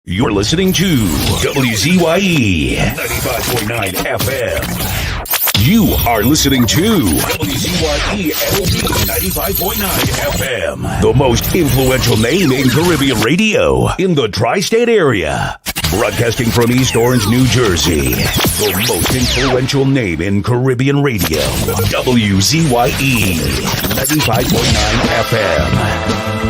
You're listening to WZYE 95.9 FM. You are listening to WZYE 95.9 FM. The most influential name in Caribbean radio in the tri-state area. Broadcasting from East Orange, New Jersey. The most influential name in Caribbean radio. WZYE 95.9 FM.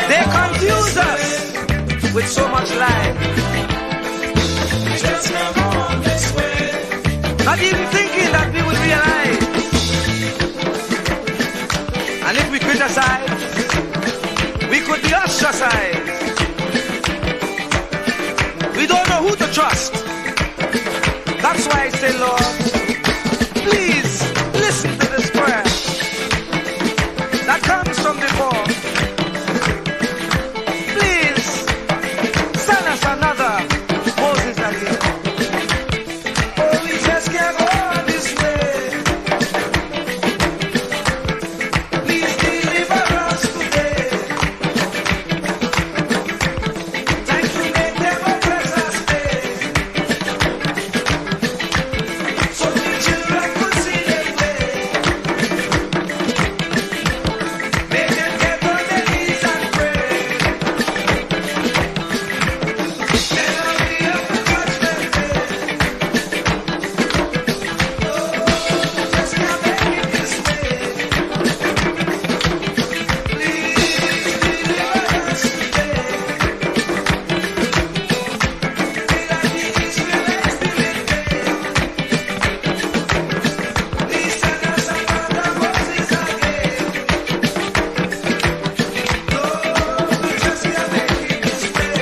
They confuse us with so much life. Just ostracized. We don't know who to trust. That's why I say, Lord, please listen to this prayer that comes from before. Please send us another Moses again. Oh, we just can't go on this way. Please deliver us today. Time to make them oppress us stay. So the children could see their way. Make them get on their knees and pray. Then I'll be up to judgment day. Oh, just can't make it this way. Please deliver us today. Be like the Israelites did. Please send us another Moses again. Lord, we just can't make it this way.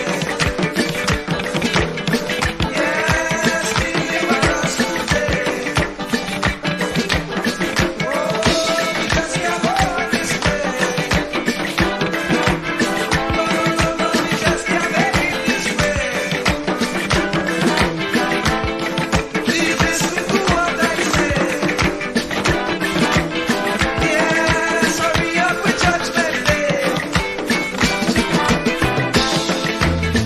Yes, deliver us today. Oh, we just can't go on this way. No, we just can't make it this way. Please listen to what I say. Yes, hurry up with judgment day.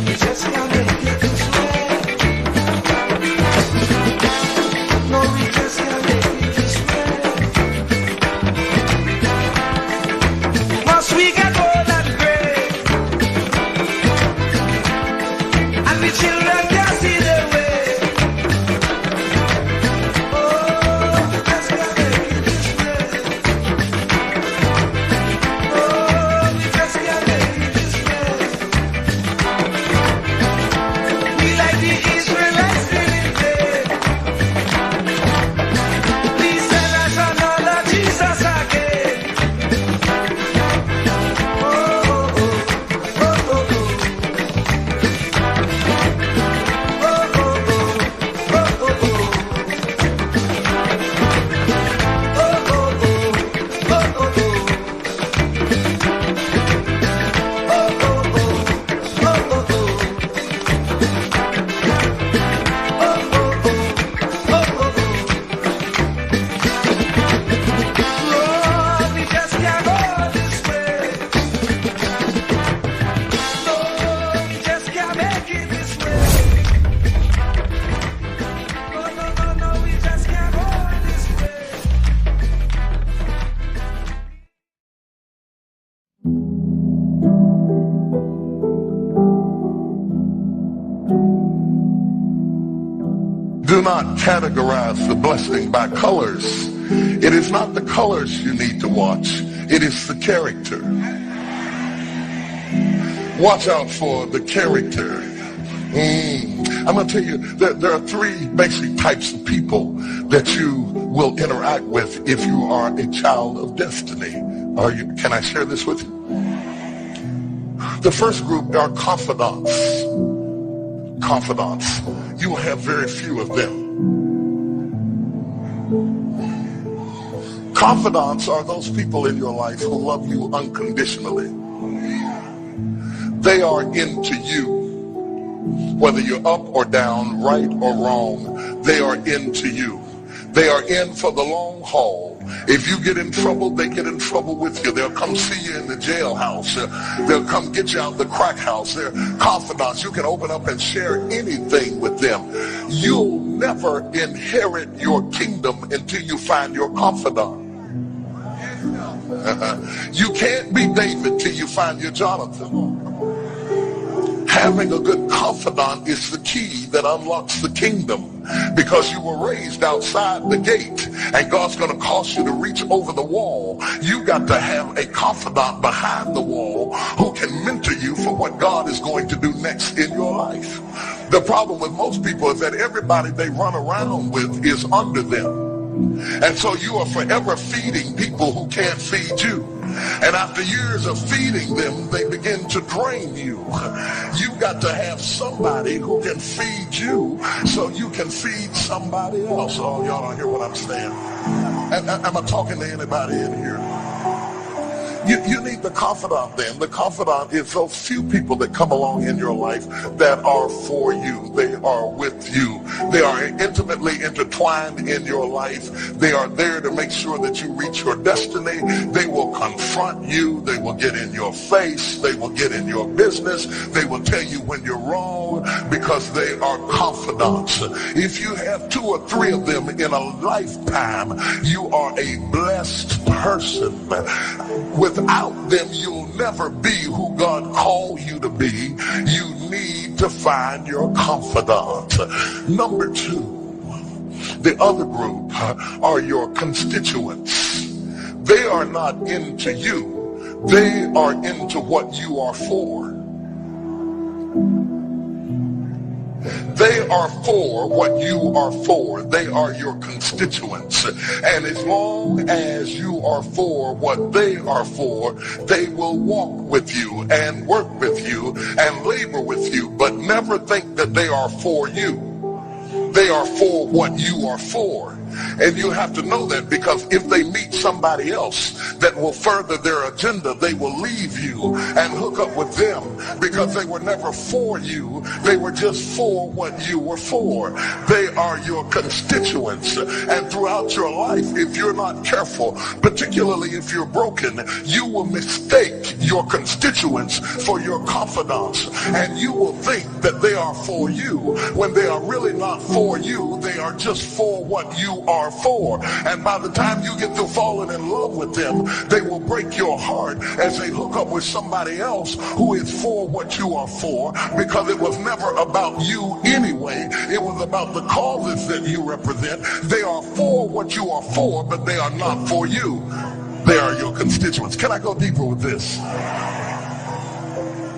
We just can't make it this way. No, we just can't make it this way. Must we get old and gray? And the children can't see their way. Oh, we just can't make it this way. Oh, we just can't make it this way. We like the Israelites did it there. Please send us another Jesus again. Oh, oh, oh, oh, oh, oh. Oh, oh, oh, oh, oh, oh. Oh, oh, oh, oh, oh, oh. Lord, we just can't go this way. Lord, we just can't make it this way. No, no, no, no, we just can't go this way. Do not categorize the blessing by colors. It is not the colors you need to watch. It is the character. Watch out for the character. I'm going to tell you that there are three basic types of people that you will interact with if you are a child of destiny. Can I share this with you? The first group are confidants. Confidants. You will have very few of them. Confidants are those people in your life who love you unconditionally. They are into you. Whether you're up or down, right or wrong, they are into you. They are in for the long haul. If you get in trouble, they get in trouble with you. They'll come see you in the jailhouse. They'll come get you out of the crack house. They're confidants. You can open up and share anything with them. You'll never inherit your kingdom until you find your confidant. You can't be David till you find your Jonathan. Having a good confidant is the key that unlocks the kingdom, because you were raised outside the gate and God's going to cause you to reach over the wall. You got to have a confidant behind the wall who can mentor you for what God is going to do next in your life. The problem with most people is that everybody they run around with is under them. And so you are forever feeding people who can't feed you. And after years of feeding them, they begin to drain you. You got to have somebody who can feed you so you can feed somebody else. Oh, y'all don't hear what I'm saying. Am I talking to anybody in here? You need the confidant then. The confidant is those few people that come along in your life that are for you. They are with you. They are intimately intertwined in your life. They are there to make sure that you reach your destiny. They will confront you. They will get in your face. They will get in your business. They will tell you when you're wrong because they are confidants. If you have 2 or 3 of them in a lifetime, you are a blessed person. Without them, you'll never be who God called you to be. You need to find your confidant. Number 2, the other group are your constituents. They are not into you. They are into what you are for. They are for what you are for. They are your constituents. And as long as you are for what they are for, they will walk with you and work with you and labor with you, but never think that they are for you. They are for what you are for. And you have to know that, because if they meet somebody else that will further their agenda, they will leave you and hook up with them, because they were never for you. They were just for what you were for. They are your constituents. And throughout your life, if you're not careful, particularly if you're broken, you will mistake your constituents for your confidants. And you will think that they are for you when they are really not for you. They are just for what you are for. And by the time you get to falling in love with them, they will break your heart as they hook up with somebody else who is for what you are for, because it was never about you anyway. It was about the causes that you represent. They are for what you are for, but they are not for you. They are your constituents. Can I go deeper with this?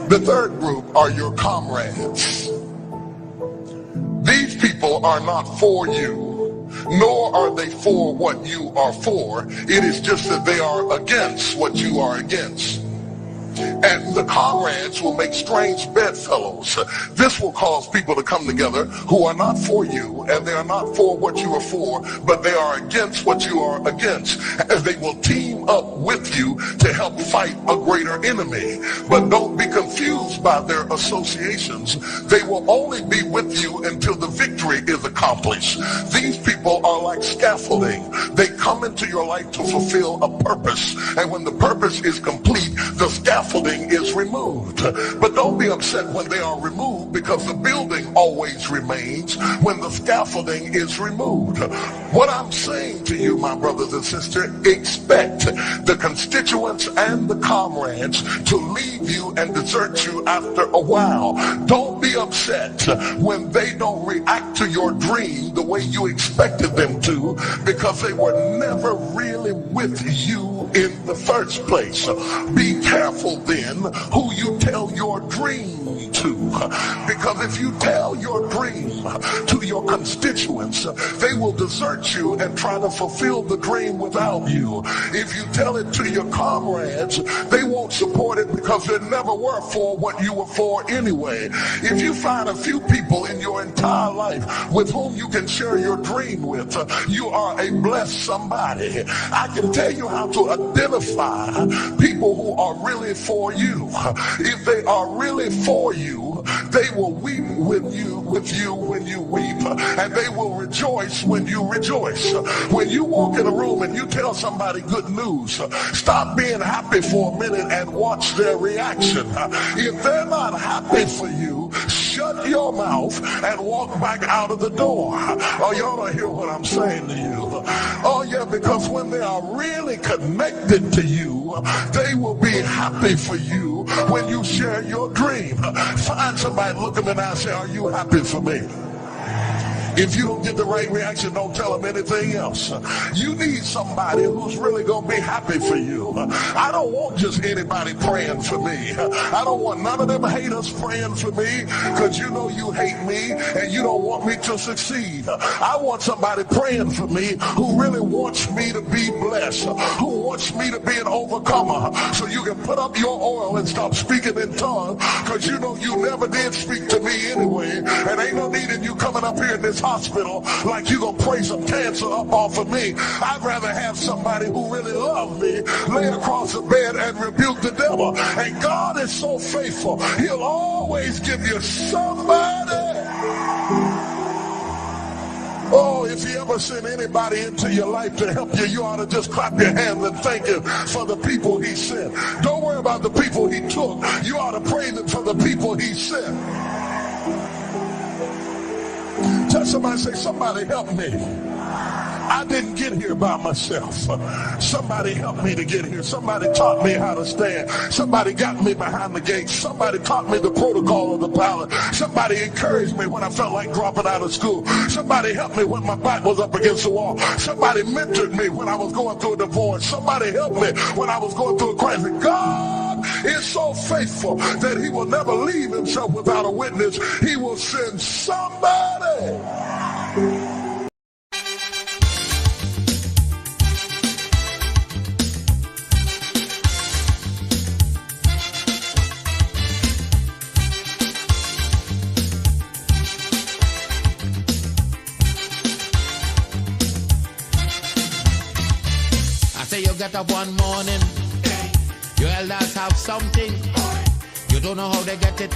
The third group are your comrades. These people are not for you, nor are they for what you are for. It is just that they are against what you are against. And the comrades will make strange bedfellows. This will cause people to come together who are not for you, and they are not for what you are for, but they are against what you are against. And they will team up with you to help fight a greater enemy. But don't be confused by their associations. They will only be with you until the victory is accomplished. These people are like scaffolding. They come into your life to fulfill a purpose. And when the purpose is complete, the scaffolding is removed. But don't be upset when they are removed, because the building always remains when the scaffolding is removed. What I'm saying to you, my brothers and sisters, expect the constituents and the comrades to leave you and desert you after a while. Don't be upset when they don't react to your dream the way you expected them to, because they were never really with you in the first place. Be careful then who you tell your dream to, because if you tell your dream to your constituents, they will desert you and try to fulfill the dream without you. If you tell it to your comrades, they won't support it because they never were for what you were for anyway. If you find a few people in your entire life with whom you can share your dream with, you are a blessed somebody. I can tell you how to identify people who are really for you. If they are really for you, they will weep with you when you weep, and they will rejoice when you rejoice. When you walk in a room and you tell somebody good news, stop being happy for a minute and watch their reaction. If they're not happy for you, shut your mouth and walk back out of the door. Oh, y'all don't hear what I'm saying to you. Oh yeah, because when they are really connected to you, they will be happy for you when you share your dream. Find somebody, look them in the eye and say, are you happy for me? If you don't get the right reaction, don't tell them anything else. You need somebody who's really going to be happy for you. I don't want just anybody praying for me. I don't want none of them haters praying for me, because you know you hate me and you don't want me to succeed. I want somebody praying for me who really wants me to be blessed, who wants me to be an overcomer, so you can put up your oil and stop speaking in tongues, because you know you never did speak to me anyway, and ain't no need in you coming up here in this hospital like you gonna pray some cancer up off of me. I'd rather have somebody who really loves me lay across the bed and rebuke the devil. And God is so faithful, he'll always give you somebody. Oh, if he ever sent anybody into your life to help you, you ought to just clap your hands and thank him for the people he sent. Don't worry about the people he took. You ought to praise him for the people he sent. Tell somebody, say, somebody help me. I didn't get here by myself. Somebody helped me to get here. Somebody taught me how to stand. Somebody got me behind the gate. Somebody taught me the protocol of the pilot. Somebody encouraged me when I felt like dropping out of school. Somebody helped me when my back was up against the wall. Somebody mentored me when I was going through a divorce. Somebody helped me when I was going through a crisis. God is so faithful that he will never leave himself without a witness. He will send somebody. You get up one morning, your elders have something, you don't know how they get it,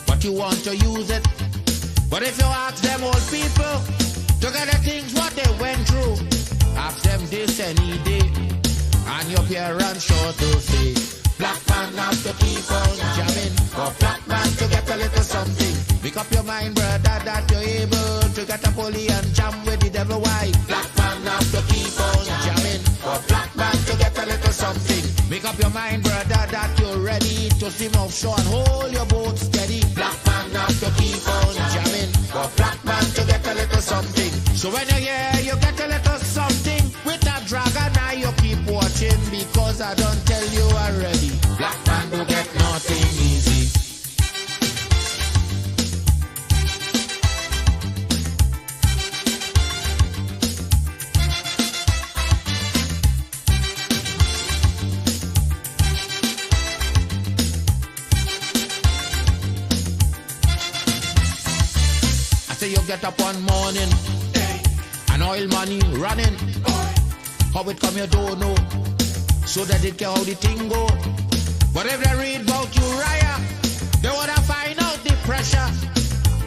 but you want to use it. But if you ask them old people to get the things what they went through, ask them this any day, and your parents sure to say, black man have to keep on jamming, for black man to get a little something. Make up your mind, brother, that you're able to get a pulley and jam with the devil. Why? Black man have to keep on jamming, for black man to get a little something. Make up your mind, brother, that you're ready to swim offshore and hold your boat steady. Black man have to keep on jamming, for black man to get a little something. So when you're here, you get a little something. With that dragon, now you keep watching, because I don't tell you already. Black man do get nothing easy. You get up one morning, and oil money running. How it come you don't know, so that it can how the thing go. But if they read about Uriah, they wanna find out the pressure.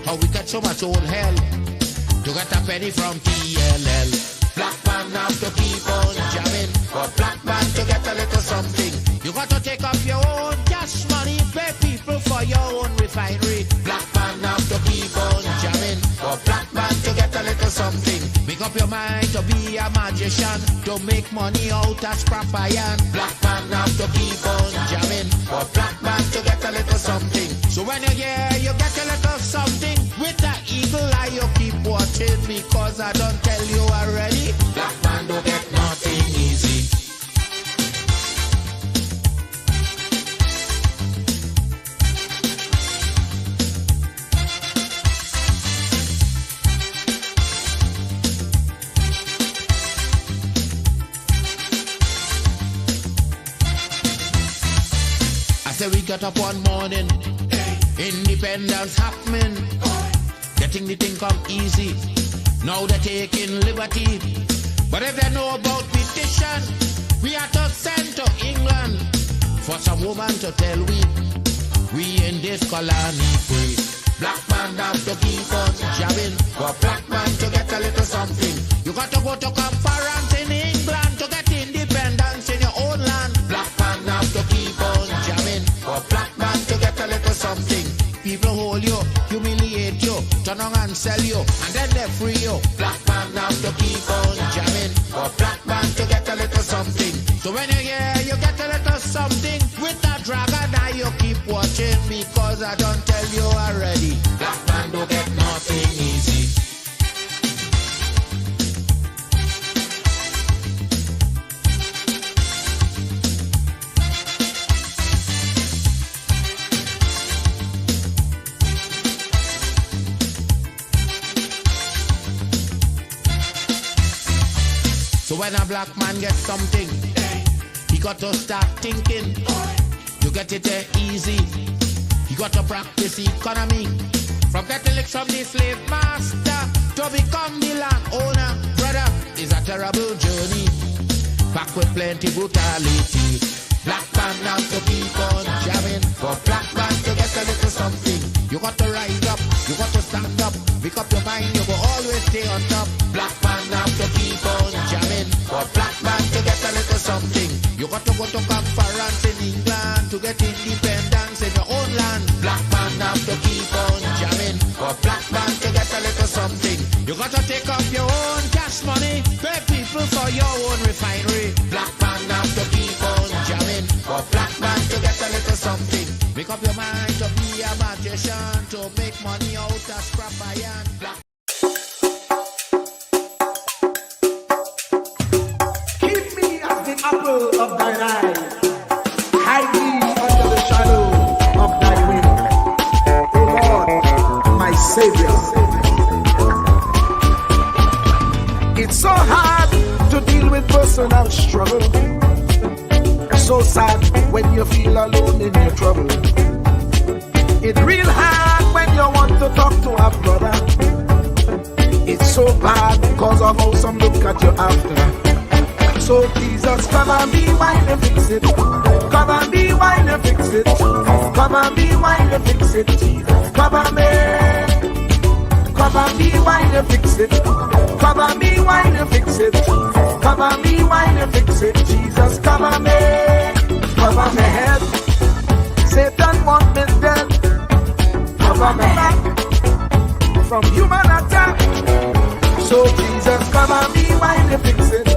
How we get so much old hell to get a penny from TLL. Black man have to keep on jamming, for black man to get a little something. You got to take up your own cash money, pay people for your own refinery. Black man have to keep on jamming, for black man to get a little something. Make up your mind to be a magician, to make money out of scrap iron. Black man have to keep on jamming, for black man to get a little something. So when you're here, you get a little something. With that eagle eye, you keep watching, because I don't tell you already. Black man don't get nothing easy. We got up one morning, independence happening, getting the thing come easy. Now they're taking liberty, but if they know about petition, we are to send to England for some woman to tell we in this colony free. Black man have to keep on jamming, for black man to get a little something. You got to go to conference in England to get independence in your own land. Black man have to keep on jamming, for black man to get a little something. People hold you, humiliate you, turn on and sell you, and then they free you. Black man have to keep on jamming, for black man to get a little something. So when you're here, you get a little something. With that dragon eye, you keep watching, because I don't tell you already. Black man don't get nothing easy. So when a black man gets something, he got to start thinking. You get it there easy. You got to practice economy. From getting licked from the slave master to become the landowner, brother, is a terrible journey. Back with plenty brutality. Black man now to keep on jamming. For black man to get a little something, you got to rise up, you got to stand up. Pick up your mind, you will always stay on top. Black man now to keep on jamming. For black man to get a little something, you got to go to conference in England to get independence in your own land. Black man now to keep on jamming. For black man to get a little something, you got to take up your own cash money, pay people for your own refinery. Black man now to keep on jamming. For black man to get a little something, make up your mind to be a magician, to make money out of scrap iron. Black Keep me as the apple of thine eye. Hide me under the shadow of thy wing. O Lord, my Savior. It's so hard to deal with personal struggle. It's so sad when you feel alone in your trouble. It's real hard when you want to talk to a brother. It's so bad because of how some look at you after. So Jesus, come and be while you fix it. Come and be while you fix it. Come and be while you fix it. Jesus, come and be. Come and be while you fix it. Come and be while you fix it. Come and be while you fix it. Jesus, come and be. Cover my head. Satan want me dead. Cover my back from human attack. So Jesus, come and be while you fix it.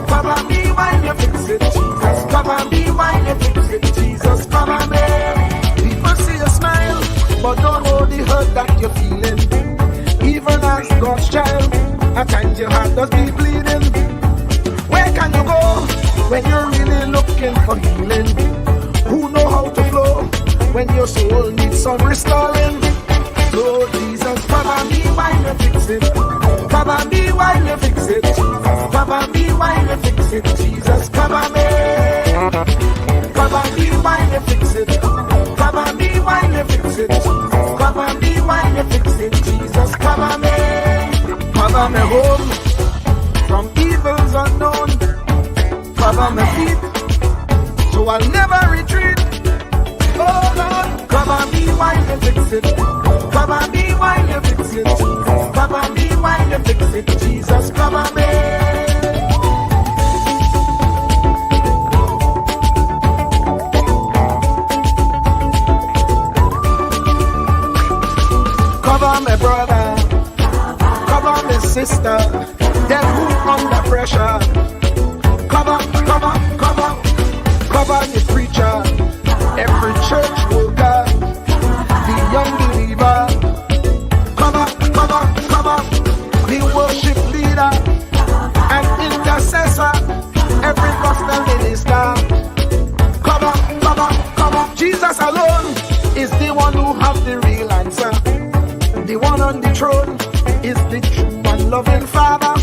Come and be while you fix it. Jesus, come and be while you fix it. Jesus, come and be. People see you smile, but don't know the hurt that you're feeling. Even as God's child, at times your heart does be bleeding. Where can you go when you're really looking for healing? Who know how to flow when your soul needs some restoring? So Jesus, come and be while you fix it. Come and be while you fix it. Come and be while you fix it. Jesus, come and be. Come and be while you fix it. Come and be while you fix it. Come and be while you fix it. Jesus, come and be. Cover me home from evils unknown. Cover my feet so I'll never retreat. Oh Lord, come and be while you fix it. Come and be while you fix it. Come and be while you fix it. Jesus, come and be. Cover my brother, cover my sister, them who under pressure. Cover the preacher, every church worker, the young believer. Cover the worship leader and intercessor, every gospel minister. Cover. Jesus alone is the one who has the real answer. The one on the throne is the true and loving Father.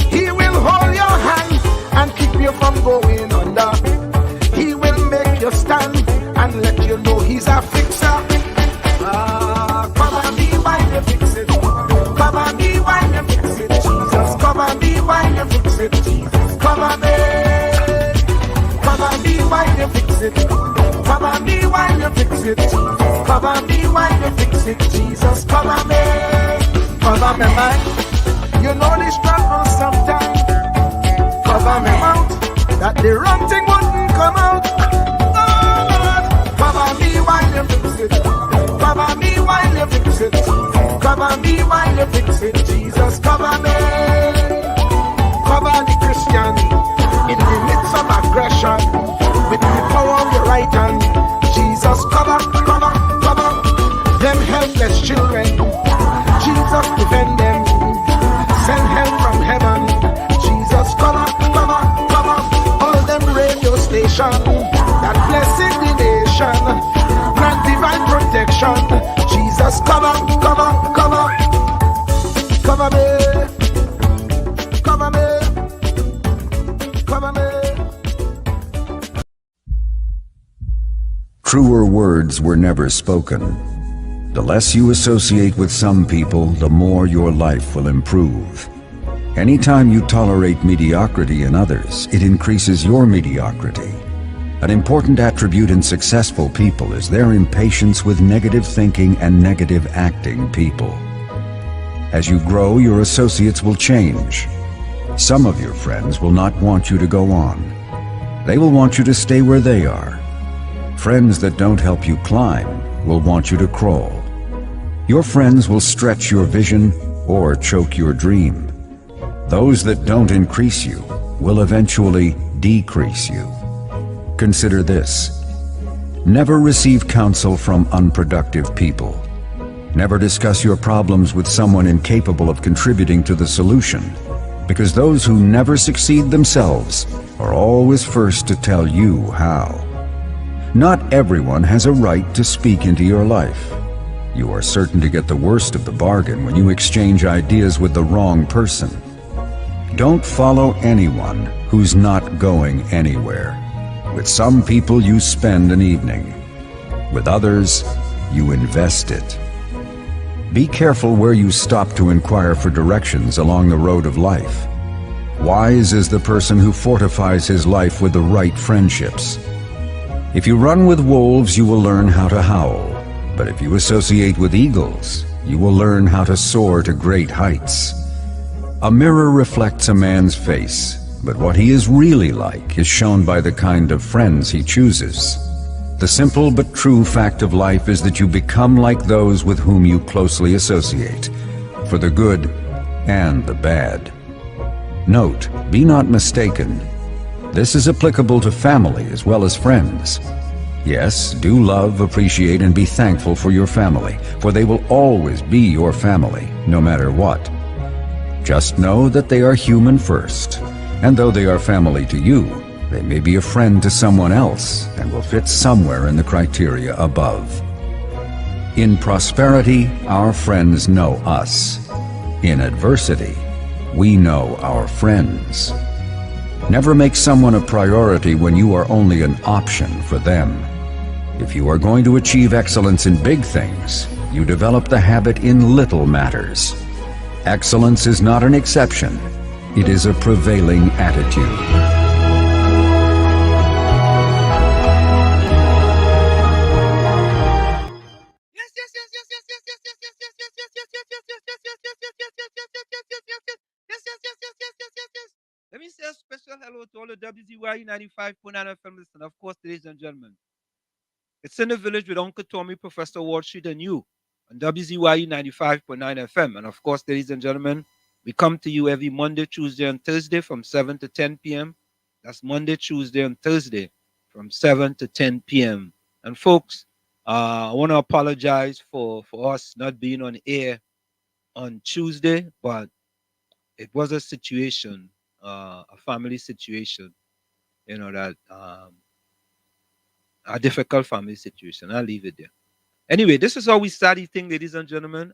He will hold your hand and keep you from going under. He will make you stand and let you know he's a fixer. Come and be while you fix it. Come and be while you fix it. Jesus, come and be while you fix it. Jesus, come and be. Come and be while you fix it. Come and be while you fix it. Come and be while you fix it. Jesus, come and be. Cover my mind. You know the struggle sometimes. Cover my mouth, that the wrong thing wouldn't come out. Oh Lord, cover me while you fix it. Cover me while you fix it. Cover me while you fix it. Jesus, cover me. Cover the Christian in the midst of aggression with the power of your right hand. Jesus, cover them helpless children. Jesus, defend them. Send help from heaven. Jesus, cover all them radio stations that blessing the nation. Grant divine protection. Jesus, cover truer words were never spoken. The less you associate with some people, the more your life will improve. Anytime you tolerate mediocrity in others, it increases your mediocrity. An important attribute in successful people is their impatience with negative thinking and negative acting people. As you grow, your associates will change. Some of your friends will not want you to go on. They will want you to stay where they are. Friends that don't help you climb will want you to crawl. Your friends will stretch your vision or choke your dream. Those that don't increase you will eventually decrease you. Consider this. Never receive counsel from unproductive people. Never discuss your problems with someone incapable of contributing to the solution, because those who never succeed themselves are always first to tell you how. Not everyone has a right to speak into your life. You are certain to get the worst of the bargain when you exchange ideas with the wrong person. Don't follow anyone who's not going anywhere. With some people you spend an evening. With others, you invest it. Be careful where you stop to inquire for directions along the road of life. Wise is the person who fortifies his life with the right friendships. If you run with wolves, you will learn how to howl. But if you associate with eagles, you will learn how to soar to great heights. A mirror reflects a man's face, but what he is really like is shown by the kind of friends he chooses. The simple but true fact of life is that you become like those with whom you closely associate, for the good and the bad. Note, be not mistaken. This is applicable to family as well as friends. Yes, do love, appreciate, and be thankful for your family, for they will always be your family, no matter what. Just know that they are human first, and though they are family to you, they may be a friend to someone else and will fit somewhere in the criteria above. In prosperity, our friends know us. In adversity, we know our friends. Never make someone a priority when you are only an option for them. If you are going to achieve excellence in big things, you develop the habit in little matters. Excellence is not an exception. It is a prevailing attitude. Let me say a special hello to all the WZYE 95.9 FM listeners. Of course, ladies and gentlemen, it's in the village with Uncle Tommy, Professor Wall Street, and you on WZYE 95.9 FM. And of course, ladies and gentlemen, we come to you every Monday, Tuesday, and Thursday from 7 to 10 p.m. That's Monday, Tuesday, and Thursday from 7 to 10 p.m. And folks, I want to apologize for us not being on air on Tuesday, but it was a situation, a family situation, that a difficult family situation. I'll leave it there. Anyway, this is how we start the thing, ladies and gentlemen.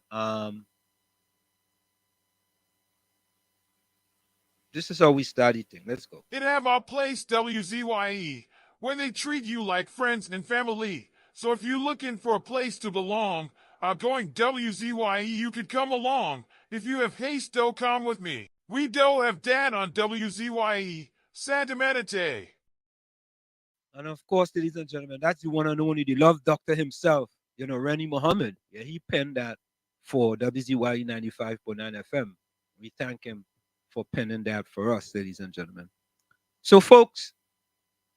This is how we start the thing. Let's go. It have our place, WZYE, where they treat you like friends and family. So if you're looking for a place to belong, going WZYE, you could come along. If you have haste, come with me. We do have Dan on WZYE, Santa Meditate. And of course, ladies and gentlemen, that's the one and only, the love doctor himself, Rennie Muhammad. Yeah, he penned that for WZYE 95.9 FM. We thank him for penning that for us, ladies and gentlemen. So, folks,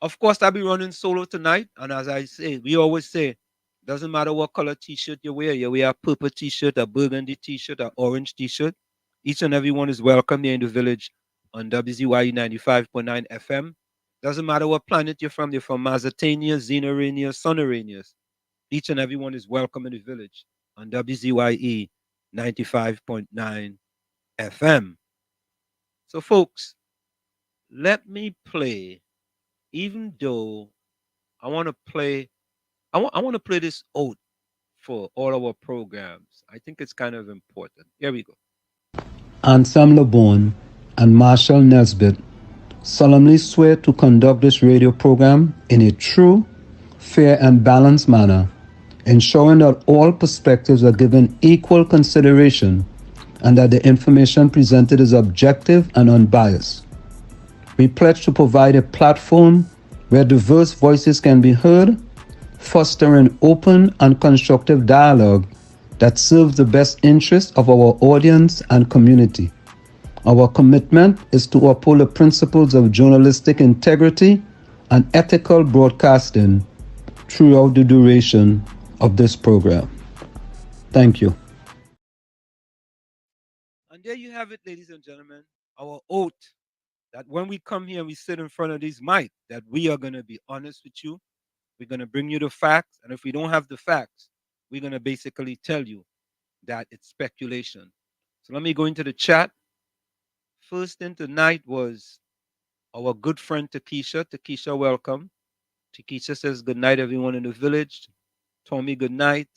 of course, I'll be running solo tonight. And as I say, we always say, doesn't matter what color T-shirt you wear a purple T-shirt, a burgundy T-shirt, an orange T-shirt. Each and every one is welcome here in the village on WZYE 95.9 FM. Doesn't matter what planet you're from Mazatania, Xenarania, Sonaranias. Each and every one is welcome in the village on WZYE 95.9 FM. So, folks, let me play, even though I want to play this out for all our programs. I think it's kind of important. Here we go. Ansam LeBon and Marshall Nesbitt solemnly swear to conduct this radio program in a true, fair, and balanced manner, ensuring that all perspectives are given equal consideration and that the information presented is objective and unbiased. We pledge to provide a platform where diverse voices can be heard, fostering open and constructive dialogue that serves the best interests of our audience and community. Our commitment is to uphold the principles of journalistic integrity and ethical broadcasting throughout the duration of this program. Thank you. And there you have it, ladies and gentlemen, our oath that when we come here and we sit in front of these mics, that we are going to be honest with you. We're going to bring you the facts. And if we don't have the facts, we're going to basically tell you that it's speculation. So let me go into the chat. First thing tonight was our good friend Takesha. Takesha, welcome. Takesha says, good night, everyone in the village. Tommy, good night.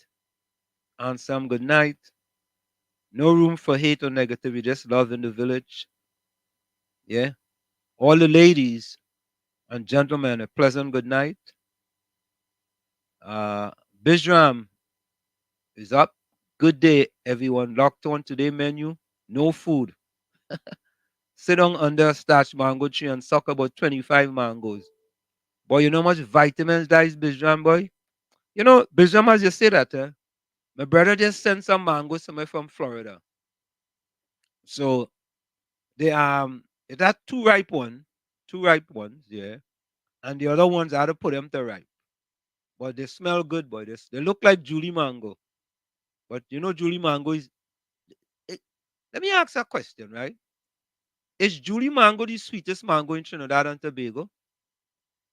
Ansam, good night. No room for hate or negativity, just love in the village. Yeah. All the ladies and gentlemen, a pleasant good night. Bijram is up. Good day, everyone. Locked on today menu. No food. Sit down under a starch mango tree and suck about 25 mangoes. Boy, you know how much vitamins that is, Bijram, boy? You know, Bijram, as you say that, my brother just sent some mangoes somewhere from Florida. So they that two ripe ones, yeah. And the other ones I had to put them to ripe. But they smell good, boy. They look like Julie mango. But you know, Julie mango is. It, let me ask a question, right? Is Julie mango the sweetest mango in Trinidad and Tobago?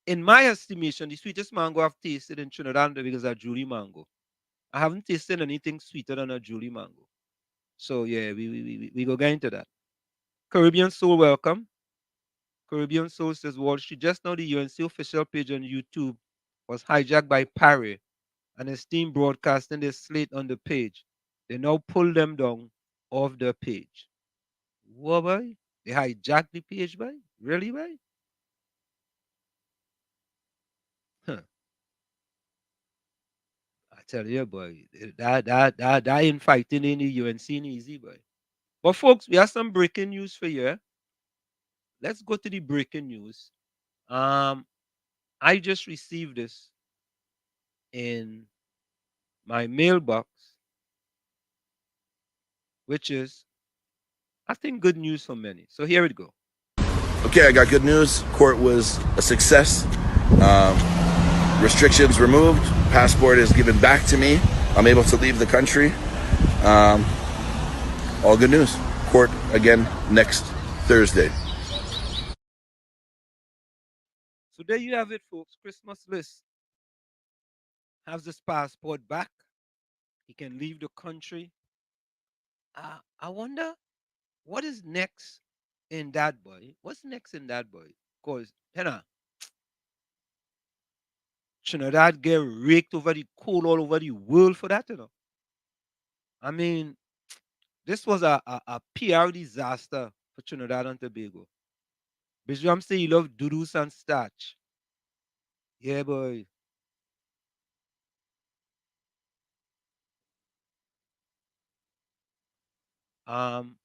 In my estimation, the sweetest mango I've tasted in Trinidad and Tobago is a Julie mango. I haven't tasted anything sweeter than a Julie mango. So yeah, we go get into that. Caribbean Soul, welcome. Caribbean Soul says Wall Street. Just now, the UNC official page on YouTube was hijacked by Parry and his team broadcasting their slate on the page. They now pull them down off the page. What, boy? They hijacked the page, boy? Really, boy? Huh. I tell you, boy, that infighting in the UNC ain't easy, boy. But folks, we have some breaking news for you. Eh? Let's go to the breaking news. Um, I just received this in my mailbox, which is, I think, good news for many. So here it go. Okay, I got good news. Court was a success. Restrictions removed. Passport is given back to me. I'm able to leave the country. All good news. Court again next Thursday. So there you have it, folks. Christmas list has his passport back. He can leave the country. I wonder what is next in that, boy. What's next in that, boy? Because, Trinidad get raked over the coal all over the world for that. I mean, this was a PR disaster for Trinidad and Tobago. Bijram say he love dudus and starch. Yeah, boy. Um,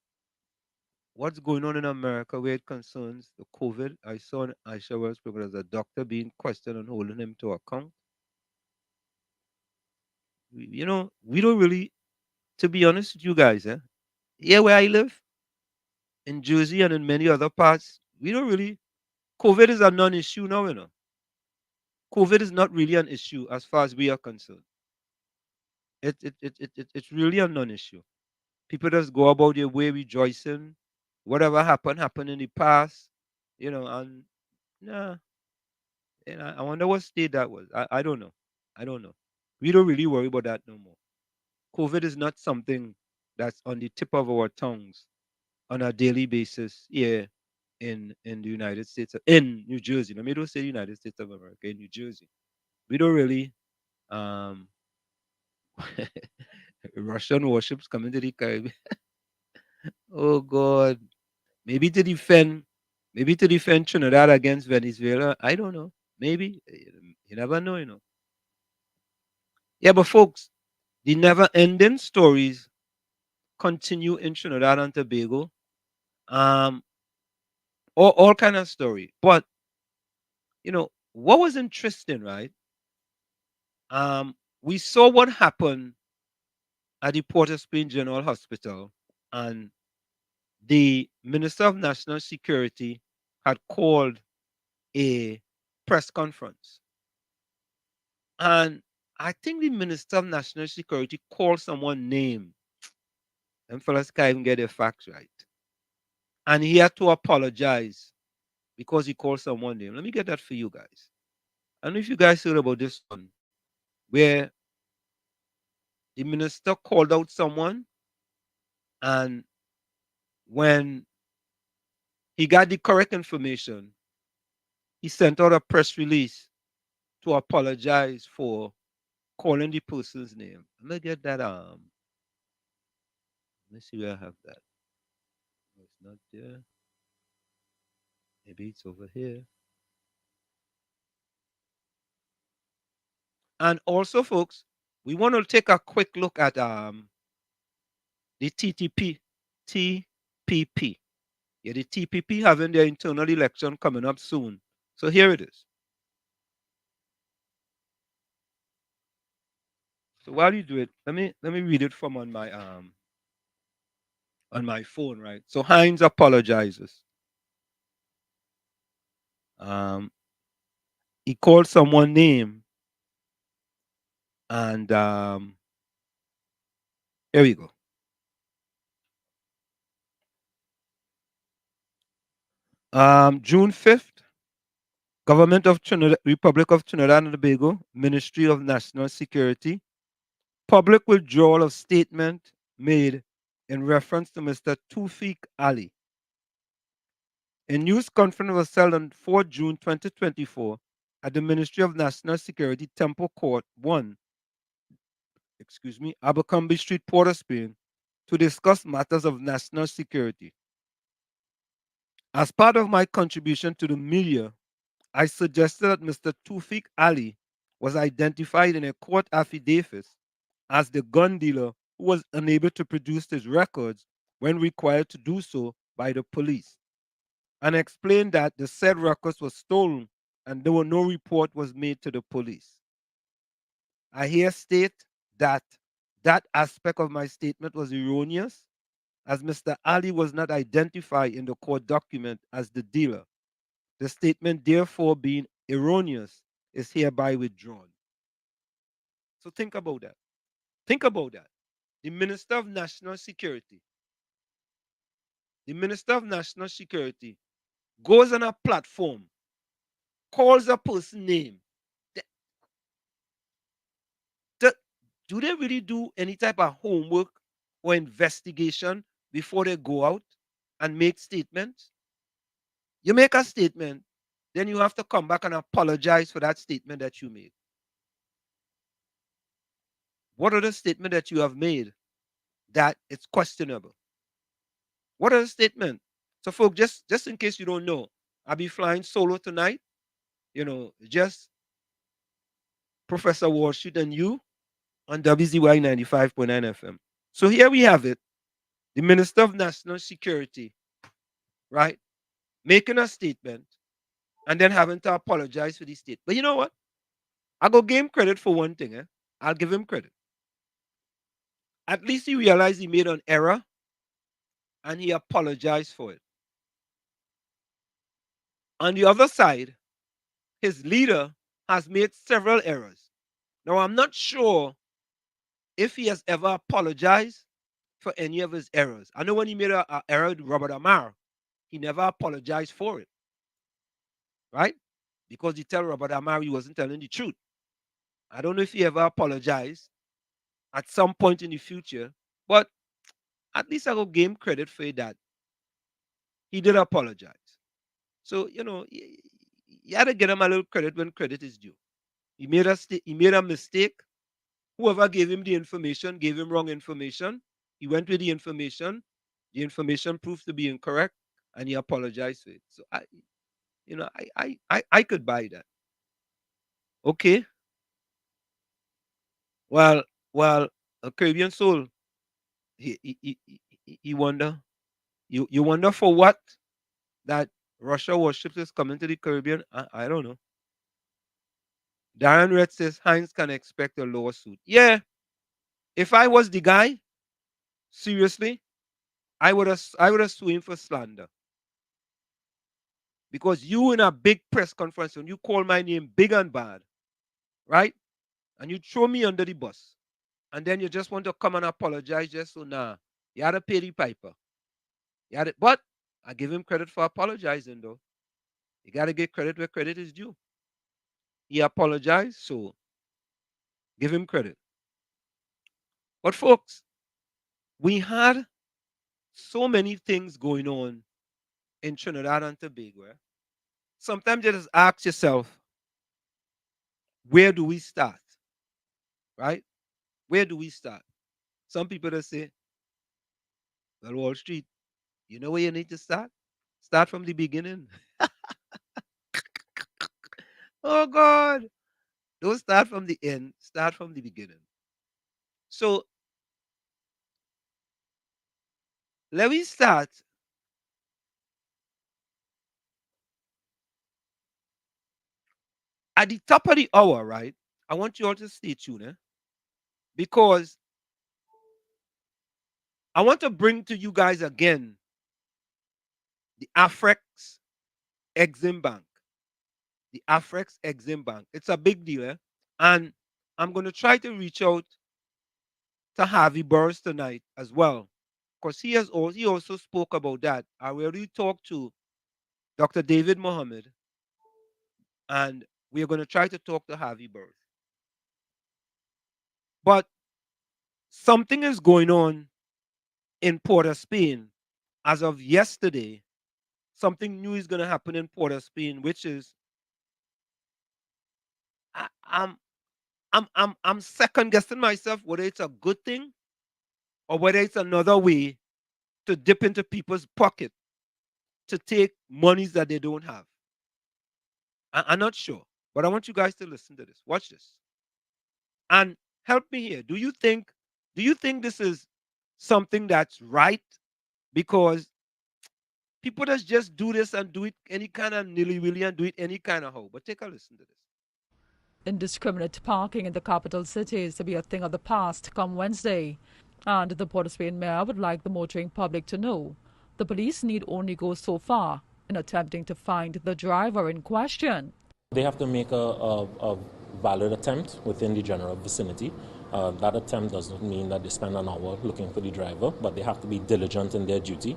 what's going on in America where it concerns the COVID? I saw on Aisha Wells program as a doctor being questioned and holding him to account. We don't really, to be honest with you guys, here where I live, in Jersey and in many other parts, we don't really, COVID is a non-issue now. COVID is not really an issue as far as we are concerned. It's really a non-issue. People just go about their way rejoicing. Whatever happened in the past, and nah. And I wonder what state that was. I don't know. I don't know. We don't really worry about that no more. COVID is not something that's on the tip of our tongues on a daily basis here in the United States, in New Jersey. Let me don't say United States of America, in New Jersey. We don't really um Russian warships coming to the Caribbean. Oh God. Maybe to defend maybe to defend Trinidad against Venezuela. I don't know. Maybe. You never know. Yeah, but folks, the never-ending stories continue in Trinidad and Tobago. Um, all kind of story. But what was interesting, right? We saw what happened at the Port of Spain General Hospital, and the Minister of National Security had called a press conference. And I think the Minister of National Security called someone name. Them fellas can't even get their facts right. And he had to apologize because he called someone name. Let me get that for you guys. I don't know if you guys heard about this one, where the minister called out someone, and when he got the correct information, he sent out a press release to apologize for calling the person's name. Let me get that. Let me see where I have that. No, it's not there. Maybe it's over here. And also, folks, we want to take a quick look at the TPP. Yeah, the TPP having their internal election coming up soon. So here it is. So while you do it, let me read it from on my phone, right? So Hines apologizes. Um, he called someone name, and here we go. June 5th, Government of Trinidad, Republic of Trinidad and Tobago, Ministry of National Security, public withdrawal of statement made in reference to Mr. Tufik Ali. A news conference was held on 4 June 2024 at the Ministry of National Security, Temple Court 1, Abercrombie Street, Port of Spain, to discuss matters of national security. As part of my contribution to the media, I suggested that Mr. Tufik Ali was identified in a court affidavit as the gun dealer who was unable to produce his records when required to do so by the police, and explained that the said records were stolen and no report was made to the police. I here state that that aspect of my statement was erroneous, as Mr. Ali was not identified in the court document as the dealer. The statement, therefore, being erroneous, is hereby withdrawn. So think about that. Think about that. The Minister of National Security, the Minister of National Security goes on a platform, calls a person name. Th- Do they really do any type of homework or investigation before they go out and make statements? You make a statement, then you have to come back and apologize for that statement that you made. What are the statement that you have made that it's questionable? What are the statement? So, folks, just in case you don't know, I'll be flying solo tonight. Just Professor Warshoot and you on WZYE 95.9 FM. So here we have it. The Minister of National Security, right, making a statement and then having to apologize for the state. But you know what? I go give him credit for one thing. I'll give him credit. At least he realized he made an error and he apologized for it. On the other side, his leader has made several errors. Now, I'm not sure if he has ever apologized for any of his errors. I know when he made an error with Robert Amar, he never apologized for it, right? Because he tell Robert Amar he wasn't telling the truth. I don't know if he ever apologized at some point in the future, but at least I will give him credit for that. He did apologize. So, you had to get him a little credit when credit is due. He made a mistake. Whoever gave him the information gave him wrong information. He went with the information. The information proved to be incorrect, and he apologized for it. So I could buy that. Okay. Well, well, a Caribbean soul. He wonder. You wonder for what that Russia warships is coming to the Caribbean? I don't know. Darren Red says Heinz can expect a lawsuit. Yeah, if I was the guy, seriously, I would have sued him for slander. Because you in a big press conference when you call my name big and bad, right? And you throw me under the bus. And then you just want to come and apologize just so nah. You had to pay the piper. But I give him credit for apologizing though. You gotta give credit where credit is due. He apologized, so give him credit. But folks, we had so many things going on in Trinidad and Tobago. Sometimes you just ask yourself, where do we start? Right? Where do we start? Some people just say, well, Wall Street, you know where you need to start? Start from the beginning. Oh God. Don't start from the end, start from the beginning. So let me start. At the top of the hour, right? I want you all to stay tuned, because I want to bring to you guys again the Afrex Exim Bank. The Afrex Exim Bank. It's a big deal, and I'm going to try to reach out to Harvey Burrs tonight as well, because he also spoke about that. I already talked to Dr. David Mohammed, and we are going to try to talk to Harvey Burrs. But something is going on in Port of Spain. As of yesterday, something new is going to happen in Port of Spain, which is I, I'm second guessing myself whether it's a good thing or whether it's another way to dip into people's pocket to take monies that they don't have. I'm not sure, but I want you guys to listen to this. Watch this and help me here. Do you think this is something that's right? Because people just do this and do it any kind of nilly-willy and do it any kind of how. But take a listen to this. Indiscriminate parking in the capital city is to be a thing of the past come Wednesday. And the Port of Spain mayor would like the motoring public to know the police need only go so far in attempting to find the driver in question. They have to make a valid attempt within the general vicinity. That attempt doesn't mean that they spend an hour looking for the driver, but they have to be diligent in their duty.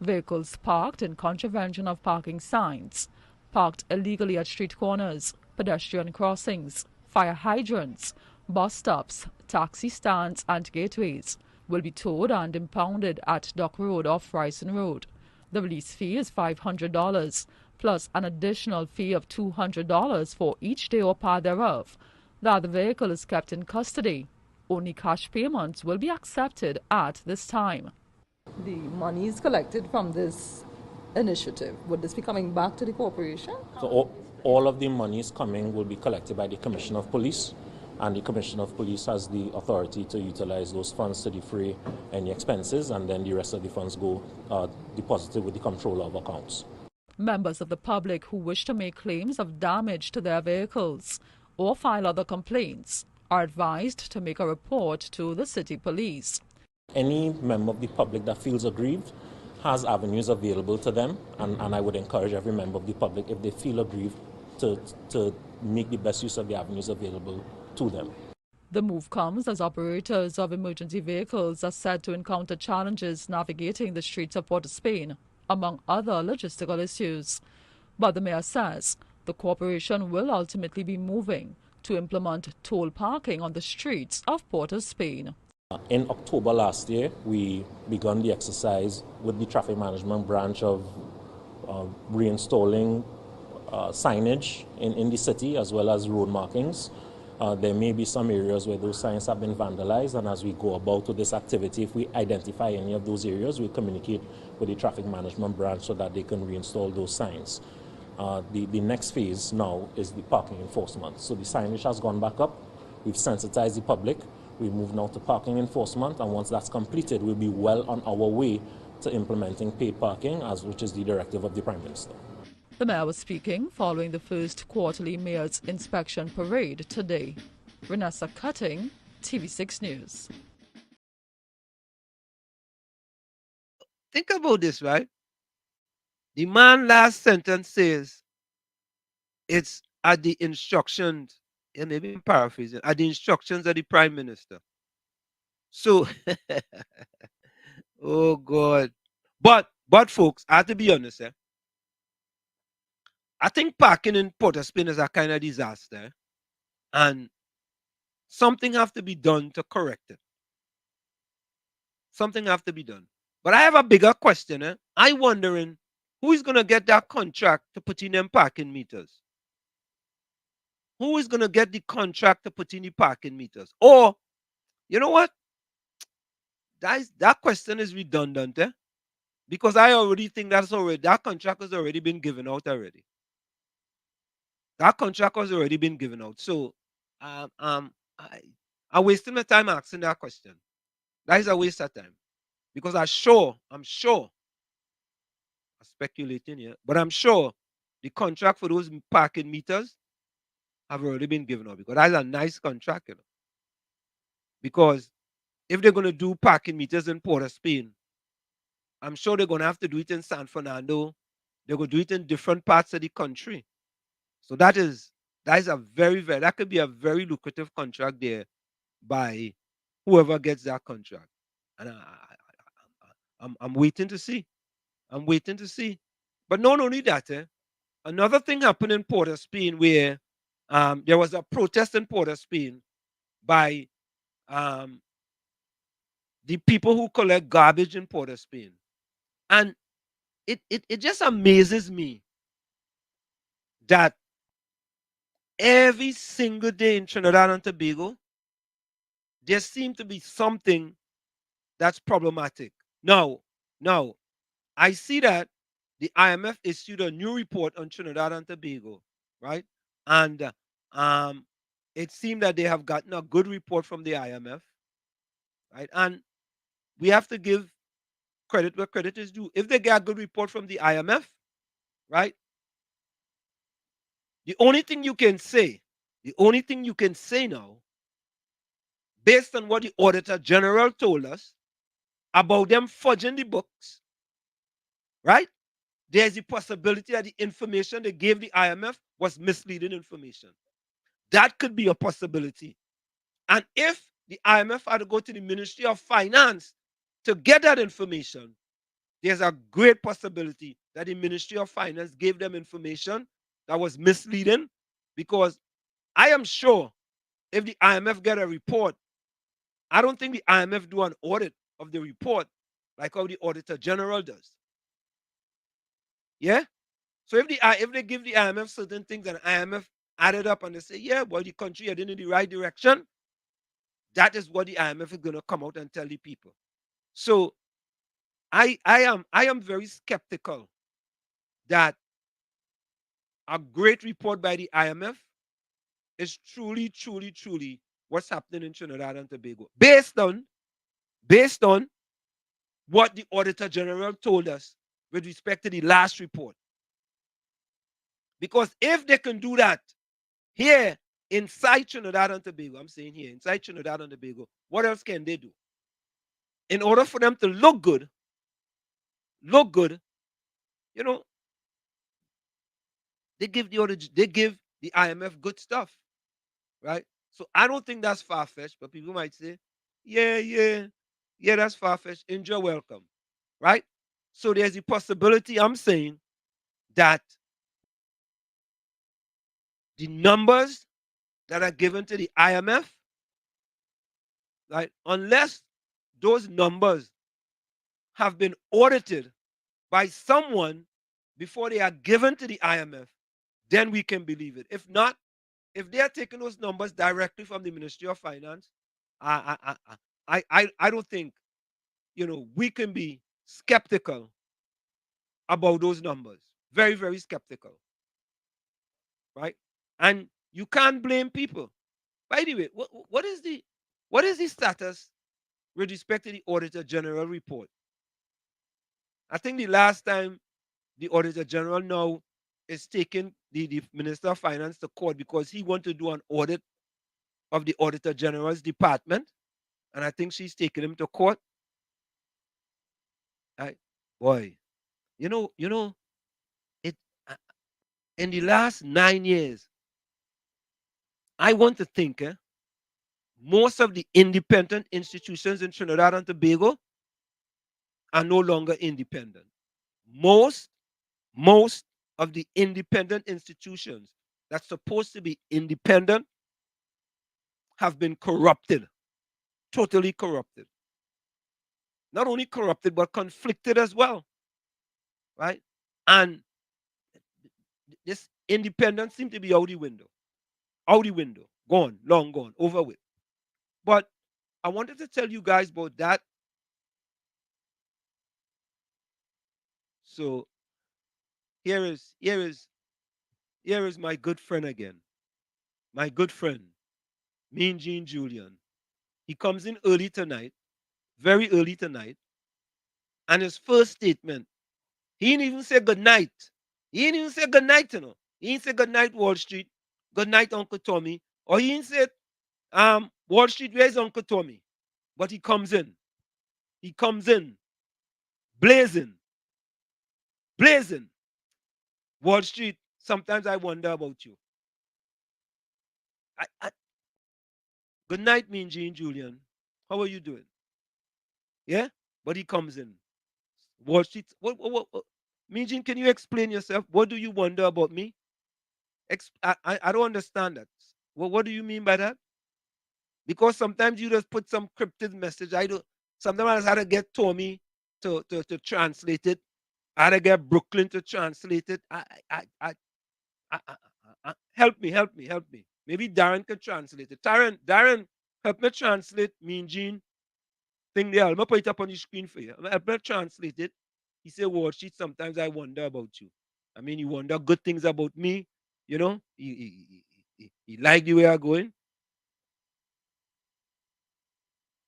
Vehicles parked in contravention of parking signs, parked illegally at street corners, pedestrian crossings, fire hydrants, bus stops, taxi stands and gateways will be towed and impounded at Dock Road off Ryson Road. The release fee is $500, plus an additional fee of $200 for each day or part thereof that the vehicle is kept in custody. Only cash payments will be accepted at this time. The monies collected from this initiative, would this be coming back to the corporation? So all of the monies coming will be collected by the Commissioner of Police, and the Commissioner of Police has the authority to utilize those funds to defray any expenses, and then the rest of the funds go deposited with the Comptroller of Accounts. Members of the public who wish to make claims of damage to their vehicles or file other complaints are advised to make a report to the city police. Any member of the public that feels aggrieved has avenues available to them, and I would encourage every member of the public, if they feel aggrieved, to make the best use of the avenues available to them. The move comes as operators of emergency vehicles are said to encounter challenges navigating the streets of Port of Spain, among other logistical issues. But the mayor says the corporation will ultimately be moving to implement toll parking on the streets of Port of Spain. In October last year, we began the exercise with the traffic management branch of reinstalling signage in the city as well as road markings. There may be some areas where those signs have been vandalized, and as we go about with this activity, if we identify any of those areas, we communicate with the traffic management branch so that they can reinstall those signs. The next phase now is the parking enforcement. So the signage has gone back up. We've sensitized the public. We move now to parking enforcement, and once that's completed, we'll be well on our way to implementing paid parking, which is the directive of the Prime Minister. The mayor was speaking following the first quarterly mayor's inspection parade today. Vanessa Cutting, TV6 News. Think about this, right? The man last sentence says it's at the instructions, and maybe I'm paraphrasing, at the instructions of the Prime Minister. So, oh God. But folks, I have to be honest, I think parking in Port of Spain is a kind of disaster, and something have to be done to correct it. Something have to be done. But I have a bigger question. I'm wondering who is going to get that contract to put in them parking meters? Who is going to get the contract to put in the parking meters? Or, you know what? That question is redundant, because I already think that contract has already been given out already. That contract has already been given out. So, I'm wasting my time asking that question. That is a waste of time, because I'm sure, I'm speculating here, but I'm sure the contract for those parking meters have already been given out, because that's a nice contract, Because if they're going to do parking meters in Port of Spain, I'm sure they're going to have to do it in San Fernando. They're going to do it in different parts of the country. So that is a that could be a very lucrative contract there by whoever gets that contract. And I'm waiting to see. I'm waiting to see. But not only that, another thing happened in Port of Spain where there was a protest in Port of Spain by the people who collect garbage in Port of Spain. And it just amazes me that every single day in Trinidad and Tobago, there seems to be something that's problematic. Now, I see that the IMF issued a new report on Trinidad and Tobago, right? And it seemed that they have gotten a good report from the IMF, right? And we have to give credit where credit is due. If they get a good report from the IMF, right? The only thing you can say now, based on what the Auditor General told us about them fudging the books, right? There's a possibility that the information they gave the IMF was misleading information. That could be a possibility. And if the IMF had to go to the Ministry of Finance to get that information, there's a great possibility that the Ministry of Finance gave them information that was misleading, because I am sure if the IMF get a report, I don't think the IMF do an audit of the report like how the Auditor General does. Yeah? So if they give the IMF certain things and IMF added up and they say, yeah, well, the country heading in the right direction, that is what the IMF is going to come out and tell the people. So I am very skeptical that a great report by the IMF is truly what's happening in Trinidad and Tobago, based on what the Auditor General told us with respect to the last report. Because if they can do that here inside Trinidad and Tobago, I'm saying here inside Trinidad and Tobago, what else can they do? In order for them to look good, you know, they give the IMF good stuff, right? So I don't think that's far-fetched, but people might say, yeah, that's far-fetched. Enjoy, welcome, right? So there's a possibility, I'm saying, that the numbers that are given to the IMF, right, unless those numbers have been audited by someone before they are given to the IMF, then we can believe it. If not, if they are taking those numbers directly from the Ministry of Finance, I don't think, we can be skeptical about those numbers. Very, very skeptical. Right? And you can't blame people. By the way, what is the What is the status with respect to the Auditor General report? I think the last time the Auditor General now is taking the Minister of Finance to court because he wants to do an audit of the Auditor General's department. And I think she's taking him to court. Boy, it in the last 9 years, I want to think most of the independent institutions in Trinidad and Tobago are no longer independent. Most of the independent institutions that's supposed to be independent have been corrupted, totally corrupted. Not only corrupted, but conflicted as well, right? And this independence seems to be out the window, gone, long gone, over with. But I wanted to tell you guys about that. So here is my good friend again. My good friend, Mean Gene Julian. He comes in early tonight, very early tonight, and his first statement, he didn't even say good night. He didn't even say good night, you know. He didn't say good night, Wall Street, good night, Uncle Tommy. Or he didn't say, Wall Street, where's Uncle Tommy? But he comes in. He comes in, blazing. Wall Street, sometimes I wonder about you. Good night, Mean Gene Julian. How are you doing? Yeah? But he comes in. Wall Street, what? Mean Gene, can you explain yourself? What do you wonder about me? I don't understand that. What do you mean by that? Because sometimes you just put some cryptic message. Sometimes I had to get Tommy to translate it. I had to get Brooklyn to translate it. Help me. Maybe Darren can translate it. Darren, help me translate Mean Gene thing there. I'm going to put it up on the screen for you. Help me translate it. He said, Wall Street, sometimes I wonder about you. I mean, you wonder good things about me. You know, he like the way I'm going.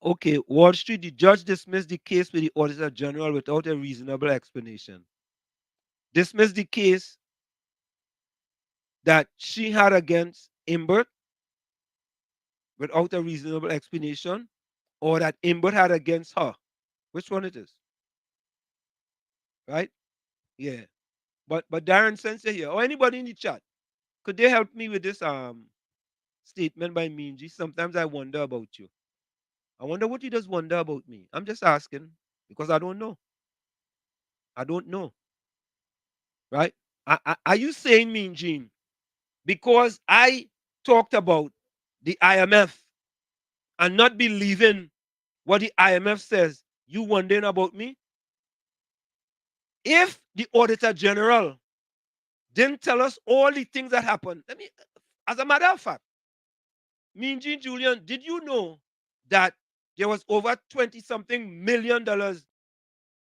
Okay, Wall Street, the judge dismissed the case with the Auditor General without a reasonable explanation. Dismissed the case that she had against Imbert without a reasonable explanation, or that Imbert had against her. Which one it is? Right? Yeah. But Darren Sensei here, or anybody in the chat, could they help me with this statement by Minji? Sometimes I wonder about you. I wonder what he does wonder about me. I'm just asking because I don't know. Right? Are you saying, Mean Gene, because I talked about the IMF and not believing what the IMF says, you wondering about me? If the Auditor General didn't tell us all the things that happened, as a matter of fact, Mean Gene Julian, did you know that there was over $20-something million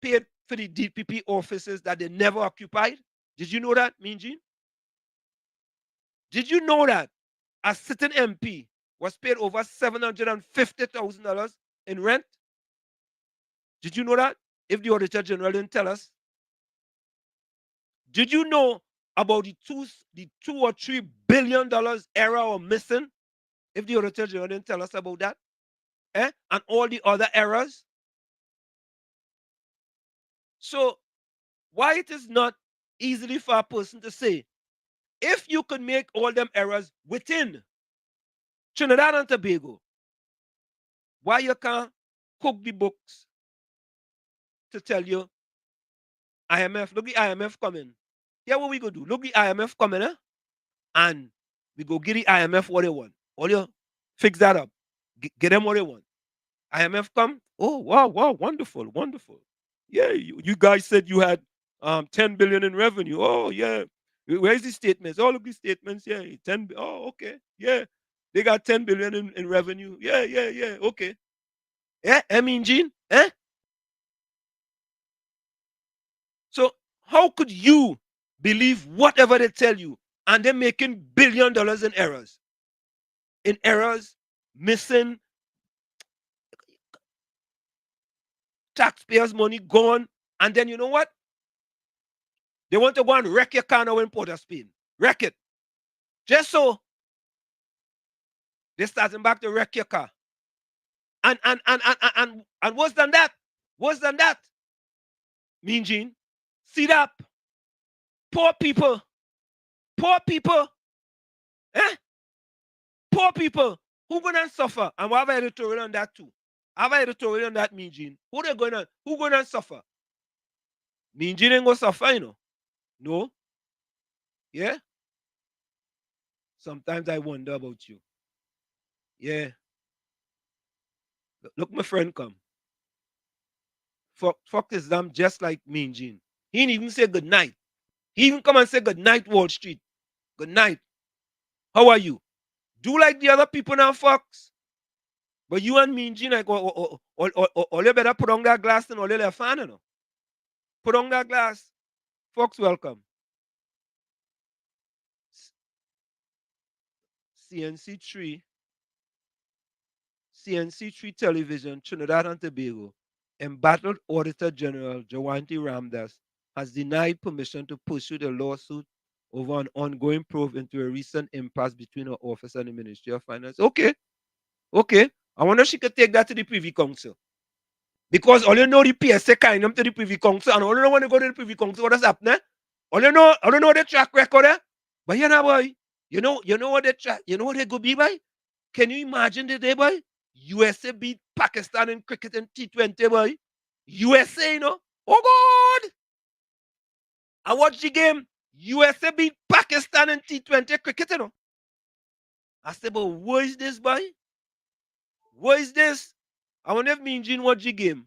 paid for the DPP offices that they never occupied? Did you know that, Mean Gene? Did you know that a sitting MP was paid over $750,000 in rent? Did you know that? If the Auditor General didn't tell us. Did you know about the $2 or $3 billion error or missing? If the Auditor General didn't tell us about that, and all the other errors. So why it is not easily for a person to say, if you could make all them errors within Trinidad and Tobago, why you can't cook the books to tell you IMF, look the IMF coming. Here what we go do, look the IMF coming, and we go get the IMF what they want. All you fix that up. Get them what they want. IMF come, oh wow, wonderful. Yeah, you guys said you had 10 billion in revenue. Oh yeah. Where's the statements? Oh, look the statements. Yeah, 10. Oh, okay. Yeah. They got 10 billion in revenue. Yeah. Okay. Yeah, I mean, Gene. So how could you believe whatever they tell you and they're making $1 billion in errors? In errors, missing, taxpayers' money gone. And then you know what? They want to go and wreck your car now in Port of Spain. Wreck it. Just so they're starting back to wreck your car. And worse than that. Worse than that. Mean Gene. Sit up. Poor people. Poor people. Eh? Poor people. Who gonna suffer? And we have an editorial on that too. I have an editorial on that, Mean Gene. Who gonna suffer? Mean Gene ain't gonna suffer, you know. No. Yeah? Sometimes I wonder about you. Yeah. Look, my friend come. Fuck this damn just like Mean Gene. He didn't even say good night. He even come and say good night, Wall Street. Good night. How are you? Do like the other people now, Fox. But you and Mean Gene, like, all you better put on that glass and all you fan, you know. Put on that glass. Fox, welcome. CNC3 Television, Trinidad and Tobago, embattled Auditor General Jawanti Ramdas has denied permission to pursue the lawsuit over an ongoing probe into a recent impasse between her office and the Ministry of Finance. Okay. I wonder if she could take that to the Privy Council. Because all you know the PSA kind them to the Privy Council, and all you know when they go to the Privy Council, what is happening? All you know the track record there. But you know, boy, you know what they go be, boy? Can you imagine the day, boy? USA beat Pakistan in cricket in T20, boy. USA, you know? Oh God! I watched the game. USA beat Pakistan in T20 cricket, you know? I said, but what is this, boy? What is this? I wonder if Mean Gene watch the game.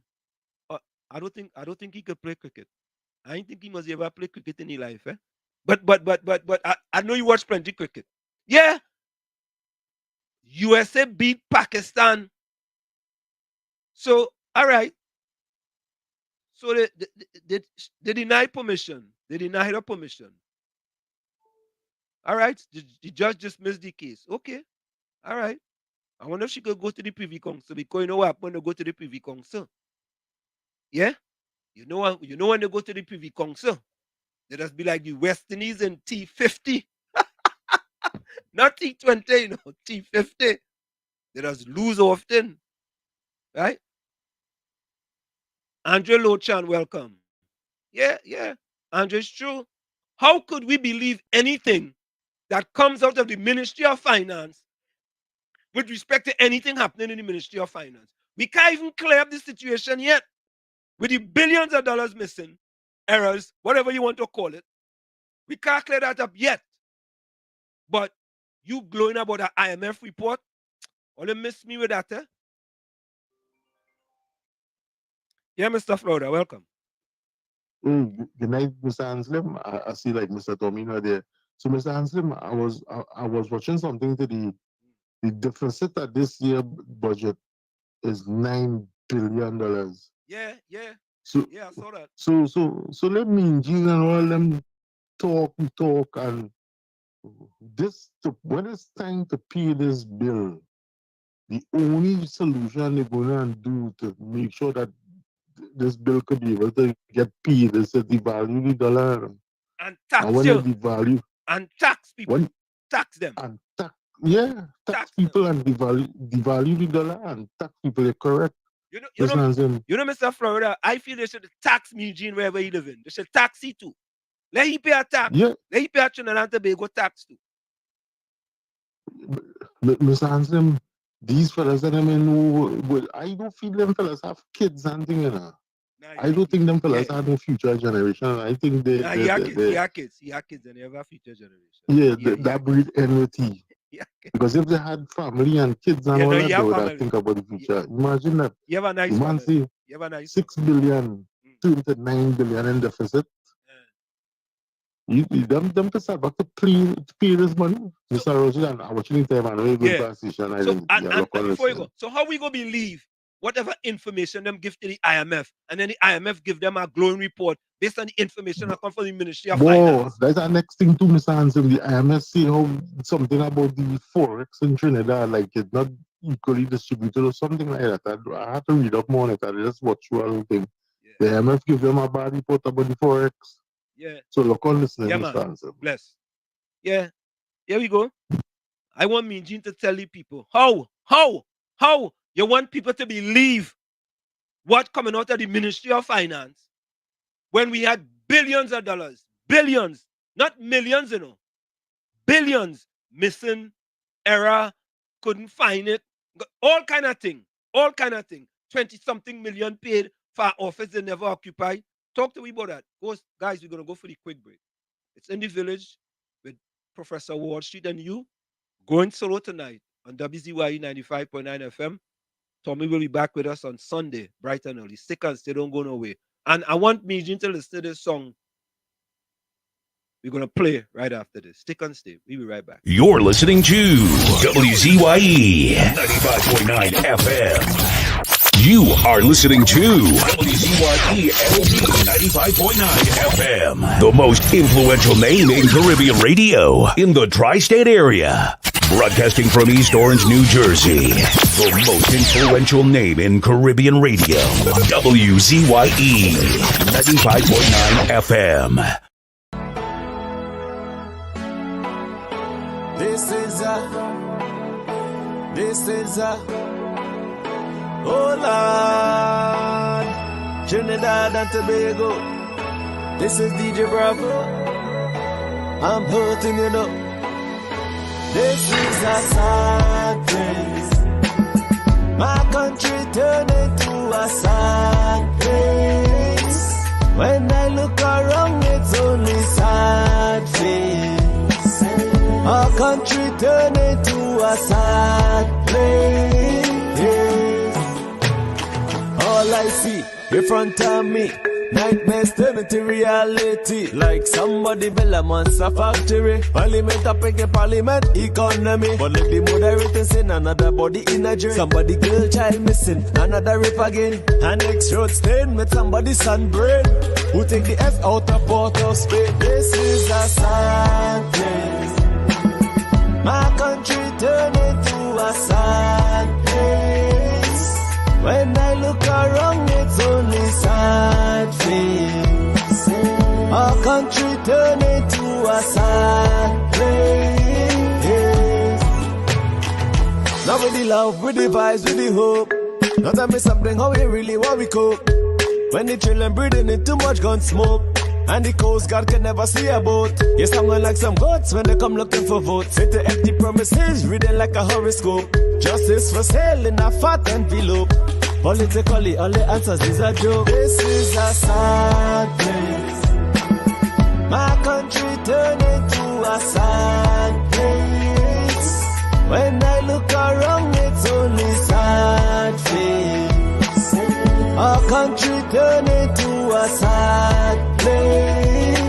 I don't think he could play cricket. I don't think he must ever play cricket in his life, eh? But I know you watch plenty cricket. Yeah. USA beat Pakistan. So, all right. So they denied permission. They denied her permission. All right. The judge dismissed the case. Okay. All right. I wonder if she could go to the Privy Council, because you know what? When they go to the Privy Council. Yeah? You know when they go to the Privy Council, they just be like the West Indies in T50. Not T20, you know, T50. They just lose often. Right? Andre Lochan, welcome. Yeah. Andre, it's true. How could we believe anything that comes out of the Ministry of Finance with respect to anything happening in the Ministry of Finance? We can't even clear up the situation yet. With the billions of dollars missing, errors, whatever you want to call it, we can't clear that up yet. But you glowing about the IMF report, only miss me with that, eh? Yeah, Mr. Florida, welcome. Good night, Mr. Anselm. I see like Mr. Tomino there. So, Mr. Anselm, I was watching something to the deficit at this year budget is $9 billion. Yeah. So, yeah, I saw that. So let me Gene and all them talk and when it's time to pay this bill, the only solution they're gonna do to make sure that this bill could be able to get paid is to devalue the dollar. And tax and when you. they devalue and tax people. Tax them. And tax people them. And devalue the dollar and tax people. You're correct. You know, Mr. Florida, I feel they should tax me, Gene, wherever he live in. They should tax he too. Let he pay a tax. Yeah. Let he pay a Trinidad and Tobago tax too. Mr. Anselm, these fellas that I mean, I don't feel them fellas have kids and things, you know. I don't think them fellas have no future generation. I think they have kids and they have a future generation. Yeah, that breed enmity. Because if they had family and kids and all that, they would think about the future. Imagine that. You have a nice man say 6 billion turned to 9 billion in deficit. Them to start back to pay this money. Mr. Roger, and I watching time and very good transition. And before you go, so how we gonna believe whatever information them give to the IMF, and then the IMF give them a glowing report based on the information that comes from the Ministry of Finance? That's our next thing too, Mr. Hansen. The IMF say how something about the forex in Trinidad, like it's not equally distributed or something like that. I had to read up more on it. I just watch the whole thing. The MF give them a bad report about the Forex. Yeah. So look on listening, Yeah, Mr. man. Ansel. Bless. Yeah. Here we go. I want me Jean to tell you people how you want people to believe what coming out of the Ministry of Finance when we had billions of dollars, billions, not millions, billions missing, error, couldn't find it, all kind of thing, 20-something million paid for office they never occupy. Talk to me about that. Guys, we're going to go for the quick break. It's in the village with Professor Wall Street and you. Going solo tonight on WZYE 95.9 FM. Tommy will be back with us on Sunday, bright and early. Stick and stay, don't go nowhere. And I want me to listen to this song we're going to play right after this. Stick and stay. We'll be right back. You're listening to WZYE 95.9 FM. You are listening to WZYE 95.9 FM, the most influential name in Caribbean radio in the tri-state area. Broadcasting from East Orange, New Jersey, the most influential name in Caribbean radio. WZYE 95.9 FM. This is oh Lord, Trinidad and Tobago. This is DJ Bravo. I'm hurting you know. This is a sad place. My country turned into a sad place. When I look around, it's only sad face. Our country turned into a sad place. All I see in front of me, nightmares turn into reality. Like somebody build a monster factory. Parliament up in parliament economy. But let the moderator sin another body in a drain. Somebody girl child missing, another rape again. And next road stain with somebody's sunburn. Who take the F out of Port of Spain? This is a sad place. My country turned into a sad place. When I look around, it's only sad face. Our country turned into a sad place. Now with the love, with the vibes, with the hope. Now tell me something, how we really want we cope. When the children breathing in too much gun smoke. And the Coast Guard can never see a boat. You're sounding like some goats when they come looking for votes. Say to empty promises, reading like a horoscope. Justice for sale in a fat envelope. Politically, all the answers is a joke. This is a sad place. My country turned into a sad place. When I look around, it's only sad face. Our country turned into a sad place.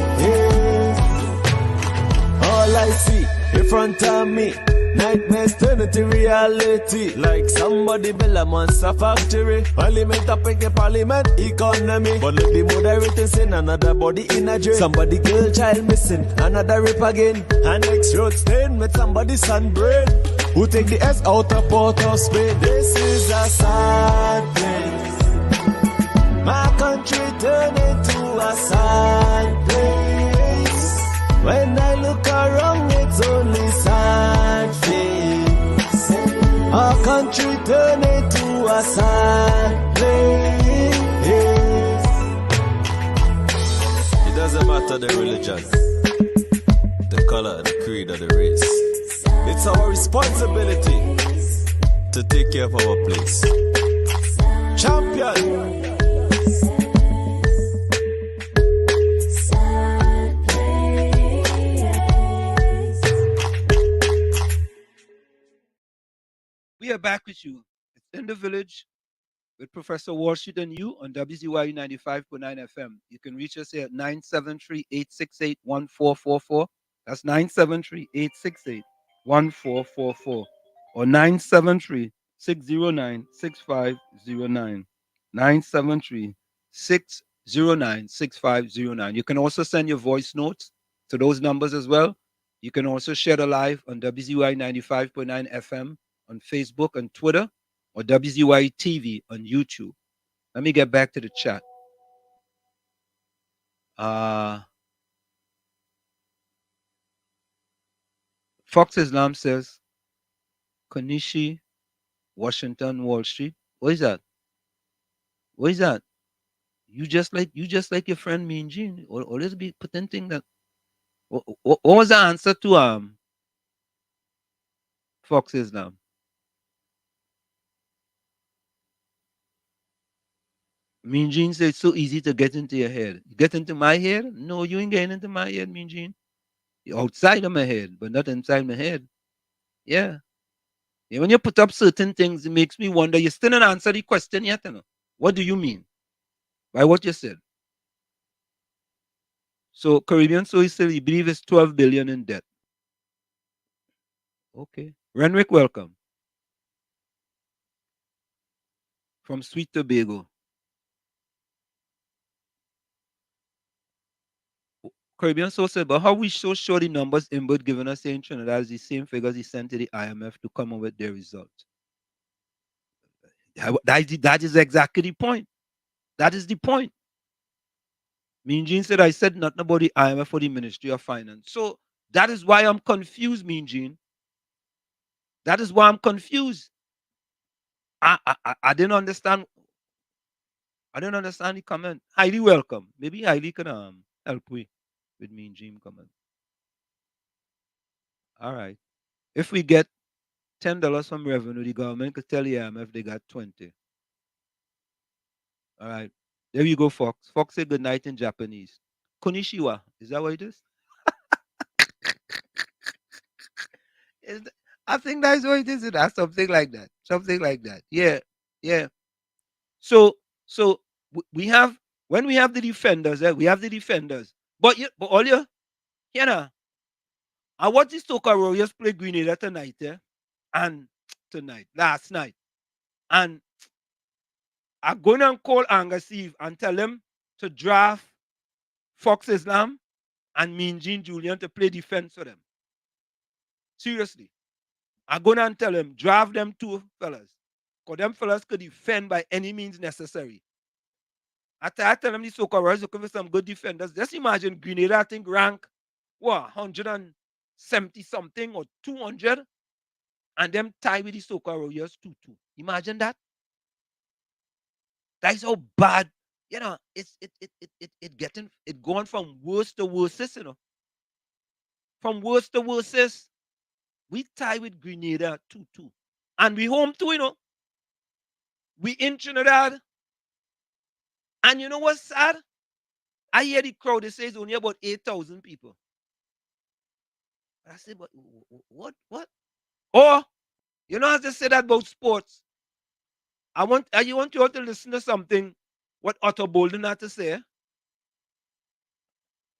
All I see in front of me, nightmares turn into reality. Like somebody build a monster factory. Parliament up in parliament economy. But let the moderator sin another body in a drain. Somebody girl child missing, another rape again. And next road stain with somebody's sunburn. Who take the S out of Port of Spain? This is a sad place. My country turned into a sad place. When I look around, it's only sad face. Our country turned into a sad place. It doesn't matter the religion, the color, the creed, or the race. It's our responsibility to take care of our place. Champion. We are back with you. It's in the village with Professor Wall Street and you on WZYE 95.9 FM. You can reach us here at 973-868-1444. That's 973-868-1444 or 973-609-6509. 973-609-6509. You can also send your voice notes to those numbers as well. You can also share the live on WZYE 95.9 FM on Facebook and Twitter, or WZYE TV on YouTube. Let me get back to the chat. Fox Islam says, Konishi, Washington, Wall Street. What is that? What is that? You just like your friend Mean Gene. Always be pretending that. What was the answer to Fox Islam? Mean Gene said it's so easy to get into your head. You get into my head? No, you ain't getting into my head, Mean Gene. You're outside of my head, but not inside my head. Yeah. Yeah, when you put up certain things, it makes me wonder. You still didn't answer the question yet, you know? What do you mean by what you said? So Caribbean Soy still, you believe it's 12 billion in debt. Okay. Renwick, welcome. From Sweet Tobago. Caribbean Soy said, but how we so sure the numbers Inbud given us in Trinidad is the same figures he sent to the IMF to come up with their results? That is exactly the point. That is the point. Mean Gene said, I said nothing about the IMF for the Ministry of Finance. So that is why I'm confused, Mean Gene. That is why I'm confused. I didn't understand. I didn't understand the comment. Highly welcome. Maybe Highly can help we with Mean Gene comment. All right. If we get $10 from revenue, the government could tell the IMF they got 20. All right. There you go, Fox. Fox said good night in Japanese. Konnichiwa. Is that what it is? I think that's what it is. That's something like that. Something like that. Yeah. Yeah. So we have, when we have the defenders, we have the defenders. But all you know, I watched the Soca Warriors play Grenada tonight, and last night. And I'm going to call Angus Eve and tell him to draft Fox Islam and Mean Gene Julian to play defense for them. Seriously. I'm going to tell him, draft them two fellas. Because them fellas could defend by any means necessary. After I tell them the Soca Warriors looking for some good defenders, just imagine Grenada, I think, rank, 170 something or 200, and them tie with the Soca Warriors 2-2. Imagine that. That's how bad, it going from worst to worst, From worst to worst, we tie with Grenada 2-2. And we home too, We in Trinidad. And you know what's sad? I hear the crowd, they say it's only about 8,000 people. I say, but what? Or, as they say that about sports. I want you all to listen to something what Otto Bolden had to say.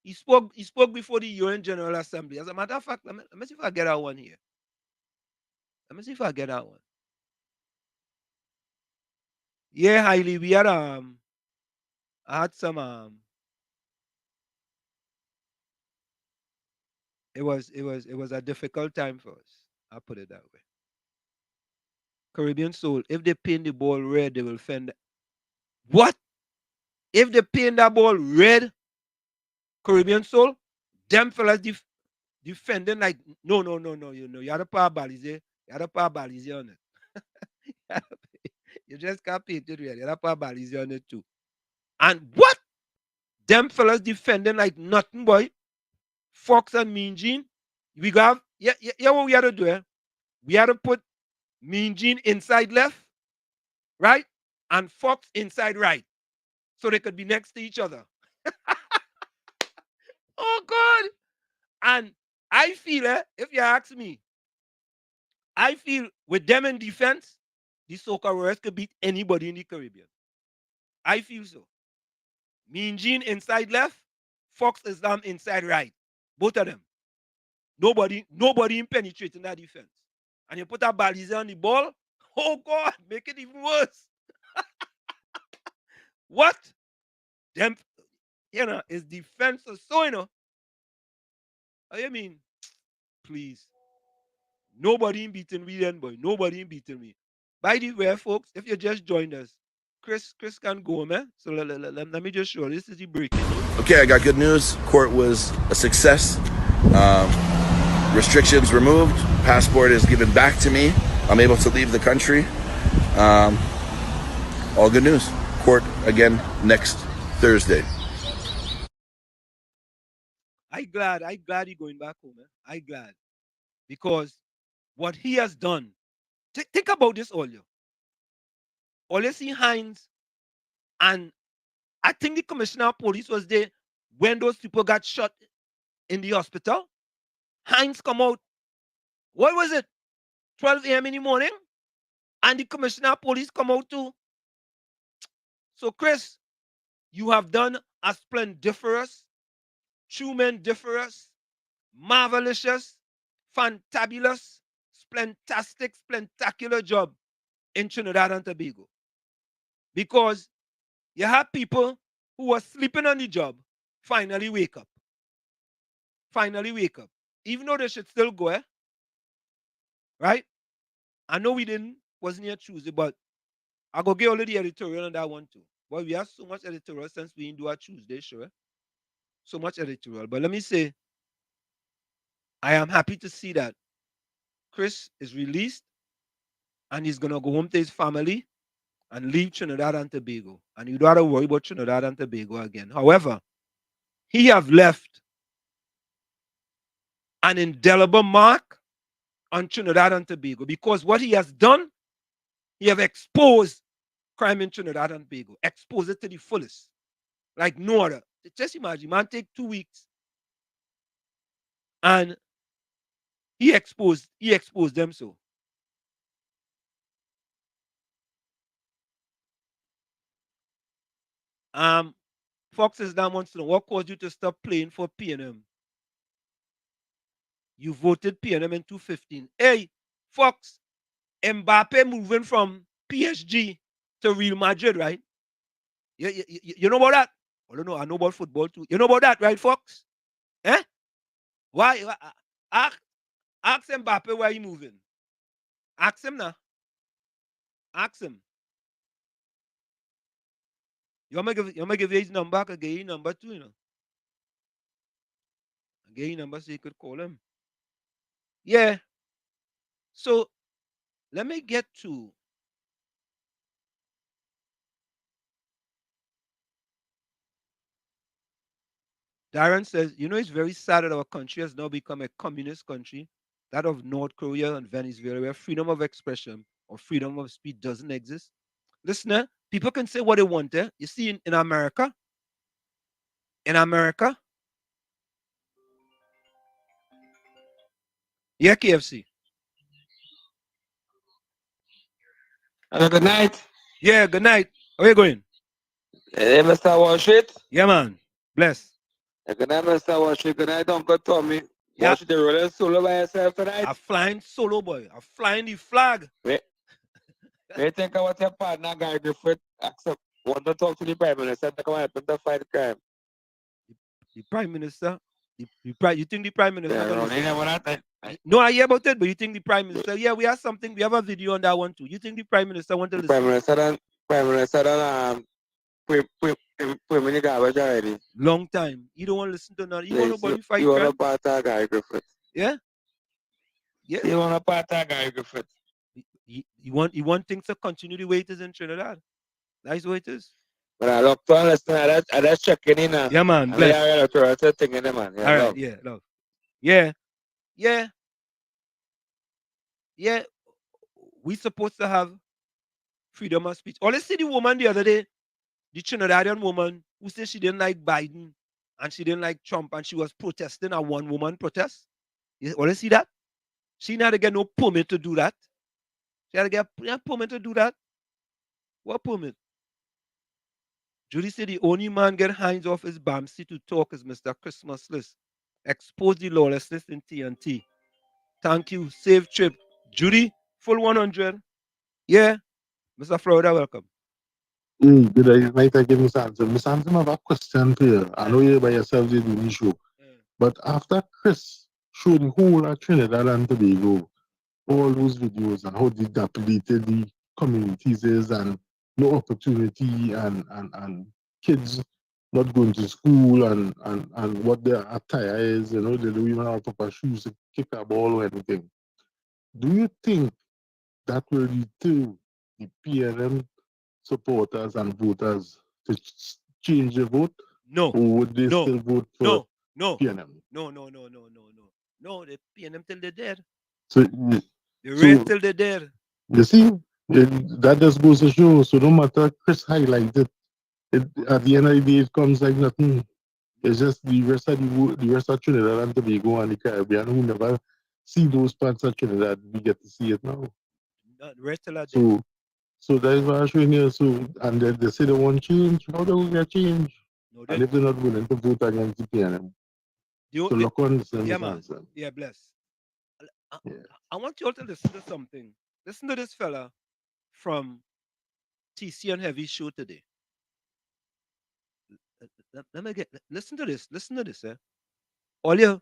He spoke before the UN General Assembly. As a matter of fact, let me see if I get that one here. Let me see if I get that one. Yeah, Highly, we had I had some it was a difficult time for us. I'll put it that way. Caribbean Soul, if they paint the ball red, they will fend. What? If they paint that ball red, Caribbean Soul, them fellas defending like no. You had to put a balize. You had to put a balize on it. You just can't paint it red. You had to put a balize on it too. And what? Them fellas defending like nothing, boy. Fox and Mean Gene. We got what we had to do. We had to put Mean Gene inside left, right? And Fox inside right. So they could be next to each other. Oh God. And I feel, if you ask me, I feel with them in defense, the Soca Warriors could beat anybody in the Caribbean. I feel so. Mean Gene inside left, Fox Islam inside right. Both of them. Nobody in penetrating that defense. And you put a balize on the ball, oh God, make it even worse. What? Them, is defense or so, How you mean? Please. Nobody in beating me then, boy. Nobody in beating me. By the way, folks, if you just joined us, Chris can go, man. So let me just show. This is the breaking news. Okay, I got good news. Court was a success. Restrictions removed. Passport is given back to me. I'm able to leave the country. All good news. Court again next Thursday. I glad he going back home, man. I glad. Because what he has done, think about this, all you. All you see Hines, and I think the commissioner of police was there when those people got shot in the hospital. Hines come out, what was it? 12 a.m. in the morning? And the commissioner of police come out too. So, Chris, you have done a splendiferous, tremendous, marvelous, fantabulous, splentastic, spectacular job in Trinidad and Tobago. Because you have people who were sleeping on the job finally wake up. Finally wake up. Even though they should still go, right? I know wasn't here Tuesday, but I go get all of the editorial on that one too. But we have so much editorial since we didn't do our Tuesday show. So much editorial. But let me say, I am happy to see that Chris is released and he's going to go home to his family and leave Trinidad and Tobago. And you don't have to worry about Trinidad and Tobago again. However, he have left an indelible mark on Trinidad and Tobago because what he has done, he have exposed crime in Trinidad and Tobago, exposed it to the fullest, like no other. Just imagine, man, take 2 weeks, and he exposed them so. Fox is down wants to know what caused you to stop playing for PNM. You voted PNM in 2015. Hey, Fox, Mbappe moving from PSG to Real Madrid, right? You know about that? I don't know. I know about football too. You know about that, right, Fox? Eh? Why? Ask Mbappe why he moving. Ask him now. Ask him. You want me give you his number? I can give you his number too, you know. I give you his number so you could call him. Yeah. So let me get to Darren says, you know, it's very sad that our country has now become a communist country, that of North Korea and Venezuela, where freedom of expression or freedom of speech doesn't exist. Listen, people can say what they want. You see, in America, yeah, KFC. Hello, good night. Yeah, good night. How you going? Hey, Mr. Washit. Yeah, man. Bless. Good night, Mr. Washit. Good night, Uncle Tommy. Yeah. Washit, you rolling solo by yourself tonight? I'm flying solo, boy. I'm flying the flag. Wait. What you think about your partner, Guy Griffith? Want to talk to the Prime Minister to come help him to fight crime? The Prime Minister? You think the Prime Minister? Yeah, no, I hear about it, but you think the Prime Minister? Yeah, we have something. We have a video on that one too. You think the Prime Minister want to listen? Prime Minister done put me in garbage already. Long time. You don't want to listen to none. You want nobody fight crime? You want to part of Guy Griffith? Yeah. Yeah. You want to part of Guy Griffith? You want things to continue the way it is in Trinidad. That's what it is. But I love to understand. I just checking in. Yeah, man. Bless. Thing in there, man. Yeah, all right. Love. Yeah, love. Yeah. Yeah. Yeah. We supposed to have freedom of speech. Let's see the woman the other day, the Trinidadian woman who said she didn't like Biden and she didn't like Trump and she was protesting a one-woman protest. Let's see that? She had to get no permit to do that. She had to get a permit to do that. What permit? Judy said the only man get hands off his Bamsi to talk is Mr. Christmas List. Expose the lawlessness in TNT. Thank you. Safe trip. Judy, full 100. Yeah. Mr. Florida, welcome. Good night again, Mr. Anson. Mr. Anson, I have a question for you. I know you're by yourself doing the show. But after Chris showed the whole of Trinidad and Tobago all those videos and how dilapidated the communities is and no opportunity and kids not going to school and what their attire is, they don't even have proper shoes to kick a ball or anything. Do you think that will deter the PNM supporters and voters to change their vote? No. Or would they still vote for PNM? No, they PNM till they're dead. So, They race till they're dead. You see, that just goes to show. So no matter Chris highlights it, at the end of the day, it comes like nothing. It's just the rest of Trinidad and Tobago and the Caribbean who never see those parts of Trinidad. We get to see it now. Rest till they're dead. So that is what I'm showing here. So and they say they want change. How do we get change? No, and if they're not willing to vote against the PNM, so look on the same answer. Yeah, bless. I want you all to listen to something. Listen to this fella from TC and Heavy show today. Listen to this. Listen to this, Olia,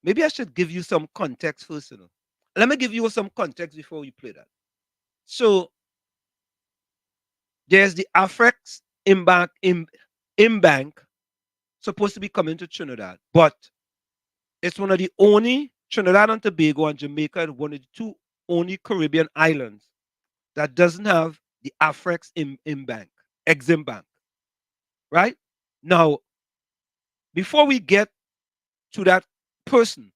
maybe I should give you some context first, Let me give you some context before we play that. So there's the Afrex Bank supposed to be coming to Trinidad, but it's one of the only Trinidad and Tobago and Jamaica, one of the two only Caribbean islands that doesn't have the Afrex Exim Bank. Right? Now, before we get to that person,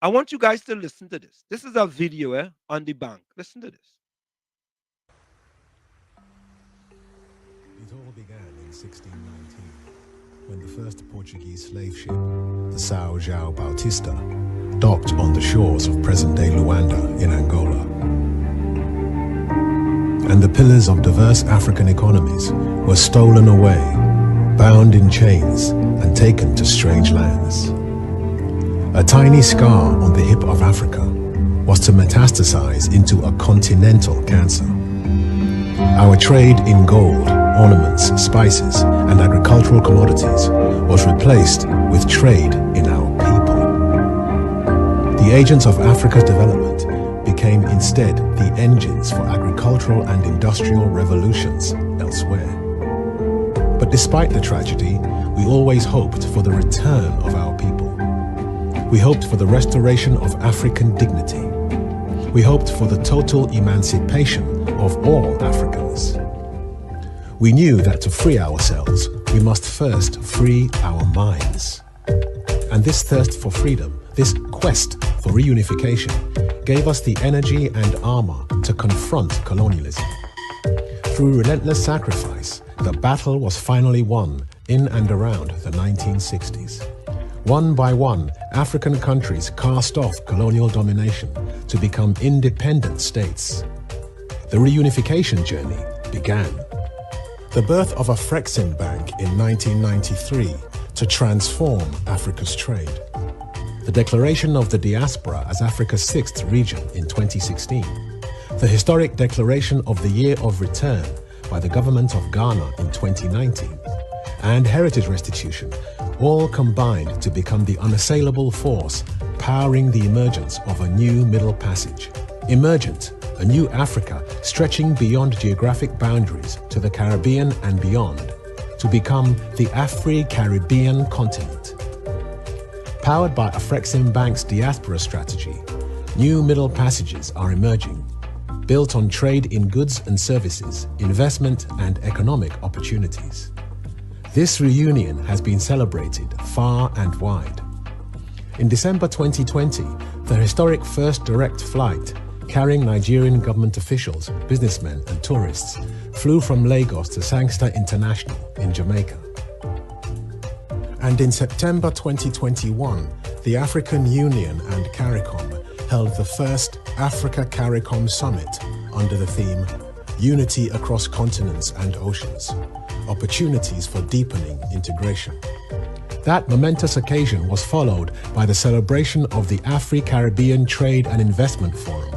I want you guys to listen to this. This is a video on the bank. Listen to this. It all began in 1619 when the first Portuguese slave ship, the São João Bautista, docked on the shores of present-day Luanda in Angola. And the pillars of diverse African economies were stolen away, bound in chains, and taken to strange lands. A tiny scar on the hip of Africa was to metastasize into a continental cancer. Our trade in gold, ornaments, spices, and agricultural commodities was replaced with trade in our people. The agents of Africa's development became instead the engines for agricultural and industrial revolutions elsewhere. But despite the tragedy, we always hoped for the return of our people. We hoped for the restoration of African dignity. We hoped for the total emancipation of all Africans. We knew that to free ourselves, we must first free our minds. And this thirst for freedom, this quest for reunification, gave us the energy and armor to confront colonialism. Through relentless sacrifice, the battle was finally won in and around the 1960s. One by one, African countries cast off colonial domination to become independent states. The reunification journey began. The birth of Afrexim Bank in 1993 to transform Africa's trade. The declaration of the diaspora as Africa's sixth region in 2016. The historic declaration of the Year of Return by the government of Ghana in 2019. And heritage restitution, all combined to become the unassailable force powering the emergence of a new Middle Passage. Emergent, a new Africa stretching beyond geographic boundaries to the Caribbean and beyond, to become the Afri-Caribbean continent. Powered by Afrexim Bank's diaspora strategy, new Middle Passages are emerging, built on trade in goods and services, investment and economic opportunities. This reunion has been celebrated far and wide. In December 2020, the historic first direct flight carrying Nigerian government officials, businessmen and tourists flew from Lagos to Sangster International in Jamaica. And in September 2021, the African Union and CARICOM held the first Africa-CARICOM Summit under the theme Unity Across Continents and Oceans, Opportunities for Deepening Integration. That momentous occasion was followed by the celebration of the Afri-Caribbean Trade and Investment Forum,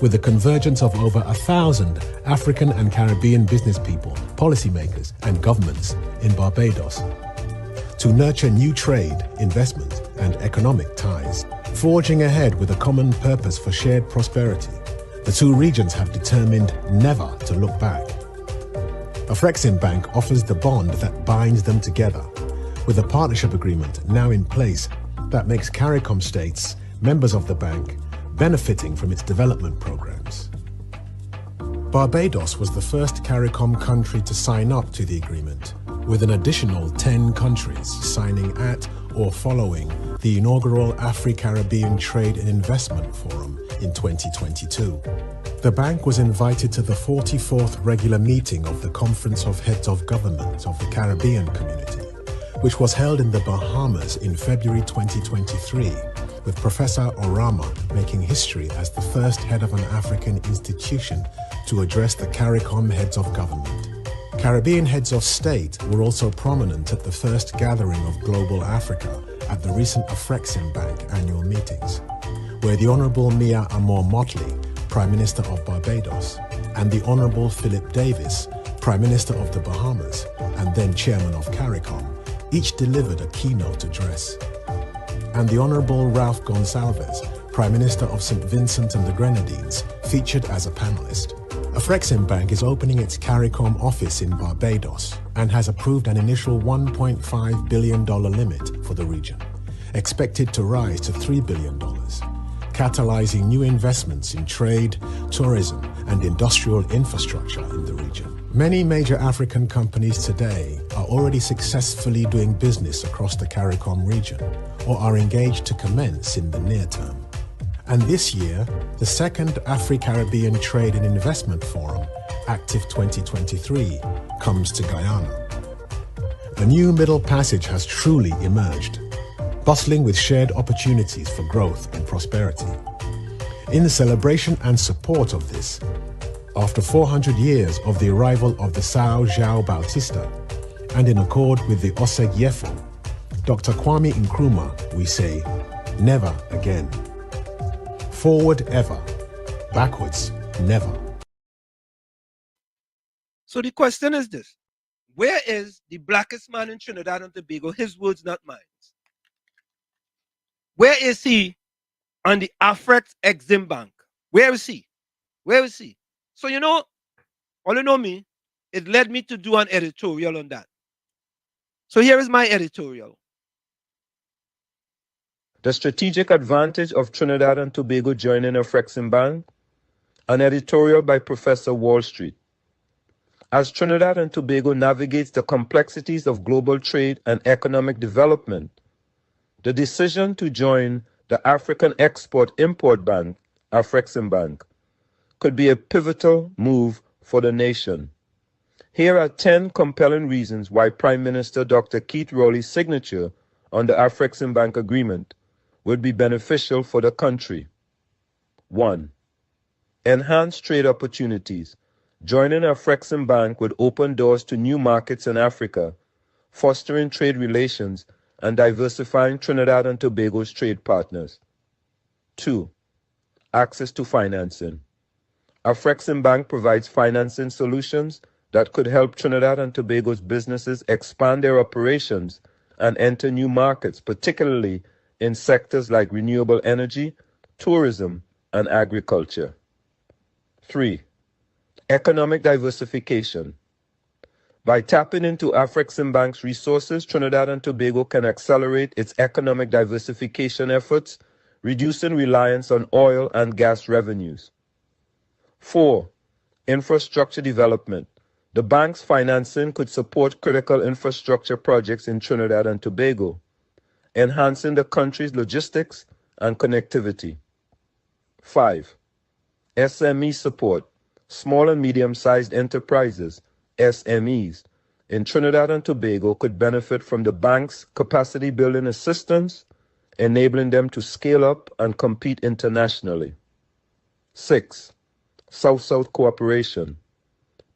with the convergence of over 1,000 African and Caribbean business people, policymakers and governments in Barbados to nurture new trade, investment and economic ties. Forging ahead with a common purpose for shared prosperity, the two regions have determined never to look back. Afreximbank offers the bond that binds them together, with a partnership agreement now in place that makes CARICOM states, members of the bank, benefiting from its development programs. Barbados was the first CARICOM country to sign up to the agreement, with an additional 10 countries signing at or following the inaugural Afro-Caribbean Trade and Investment Forum in 2022. The bank was invited to the 44th regular meeting of the Conference of Heads of Government of the Caribbean Community, which was held in the Bahamas in February 2023, with Professor Orama making history as the first head of an African institution to address the CARICOM heads of government. Caribbean heads of state were also prominent at the first gathering of Global Africa at the recent Afreximbank annual meetings, where the Honourable Mia Amor Motley, Prime Minister of Barbados, and the Honourable Philip Davis, Prime Minister of the Bahamas, and then Chairman of CARICOM, each delivered a keynote address. And the Honourable Ralph Gonsalves, Prime Minister of St. Vincent and the Grenadines, featured as a panelist. Afreximbank is opening its CARICOM office in Barbados and has approved an initial $1.5 billion limit for the region, expected to rise to $3 billion, catalyzing new investments in trade, tourism, and industrial infrastructure in the region. Many major African companies today are already successfully doing business across the CARICOM region or are engaged to commence in the near term. And this year, the second Afro-Caribbean Trade and Investment Forum, Active 2023, comes to Guyana. A new middle passage has truly emerged, bustling with shared opportunities for growth and prosperity. In the celebration and support of this, after 400 years of the arrival of the Sao João Bautista, and in accord with the Oseg Yefo, Dr. Kwame Nkrumah, we say, never again. Forward ever, backwards never. So the question is this: where is the blackest man in Trinidad and Tobago? His words, not mine. Where is he on the Afreximbank? Where is he? Where is he? So all you know me, it led me to do an editorial on that. So here is my editorial. The strategic advantage of Trinidad and Tobago joining Afreximbank, an editorial by Professor Wall Street. As Trinidad and Tobago navigates the complexities of global trade and economic development, the decision to join the African Export-Import Bank, Afreximbank, could be a pivotal move for the nation. Here are 10 compelling reasons why Prime Minister Dr. Keith Rowley's signature on the Afreximbank agreement would be beneficial for the country. 1. Enhanced trade opportunities. Joining Afreximbank would open doors to new markets in Africa, fostering trade relations and diversifying Trinidad and Tobago's trade partners. 2. Access to financing. Afreximbank provides financing solutions that could help Trinidad and Tobago's businesses expand their operations and enter new markets, particularly in sectors like renewable energy, tourism, and agriculture. 3. Economic diversification. By tapping into Afreximbank's resources, Trinidad and Tobago can accelerate its economic diversification efforts, reducing reliance on oil and gas revenues. 4. Infrastructure development. The bank's financing could support critical infrastructure projects in Trinidad and Tobago, enhancing the country's logistics and connectivity. 5. SME support. Small and medium-sized enterprises, SMEs, in Trinidad and Tobago could benefit from the bank's capacity building assistance, enabling them to scale up and compete internationally. 6. South-South cooperation.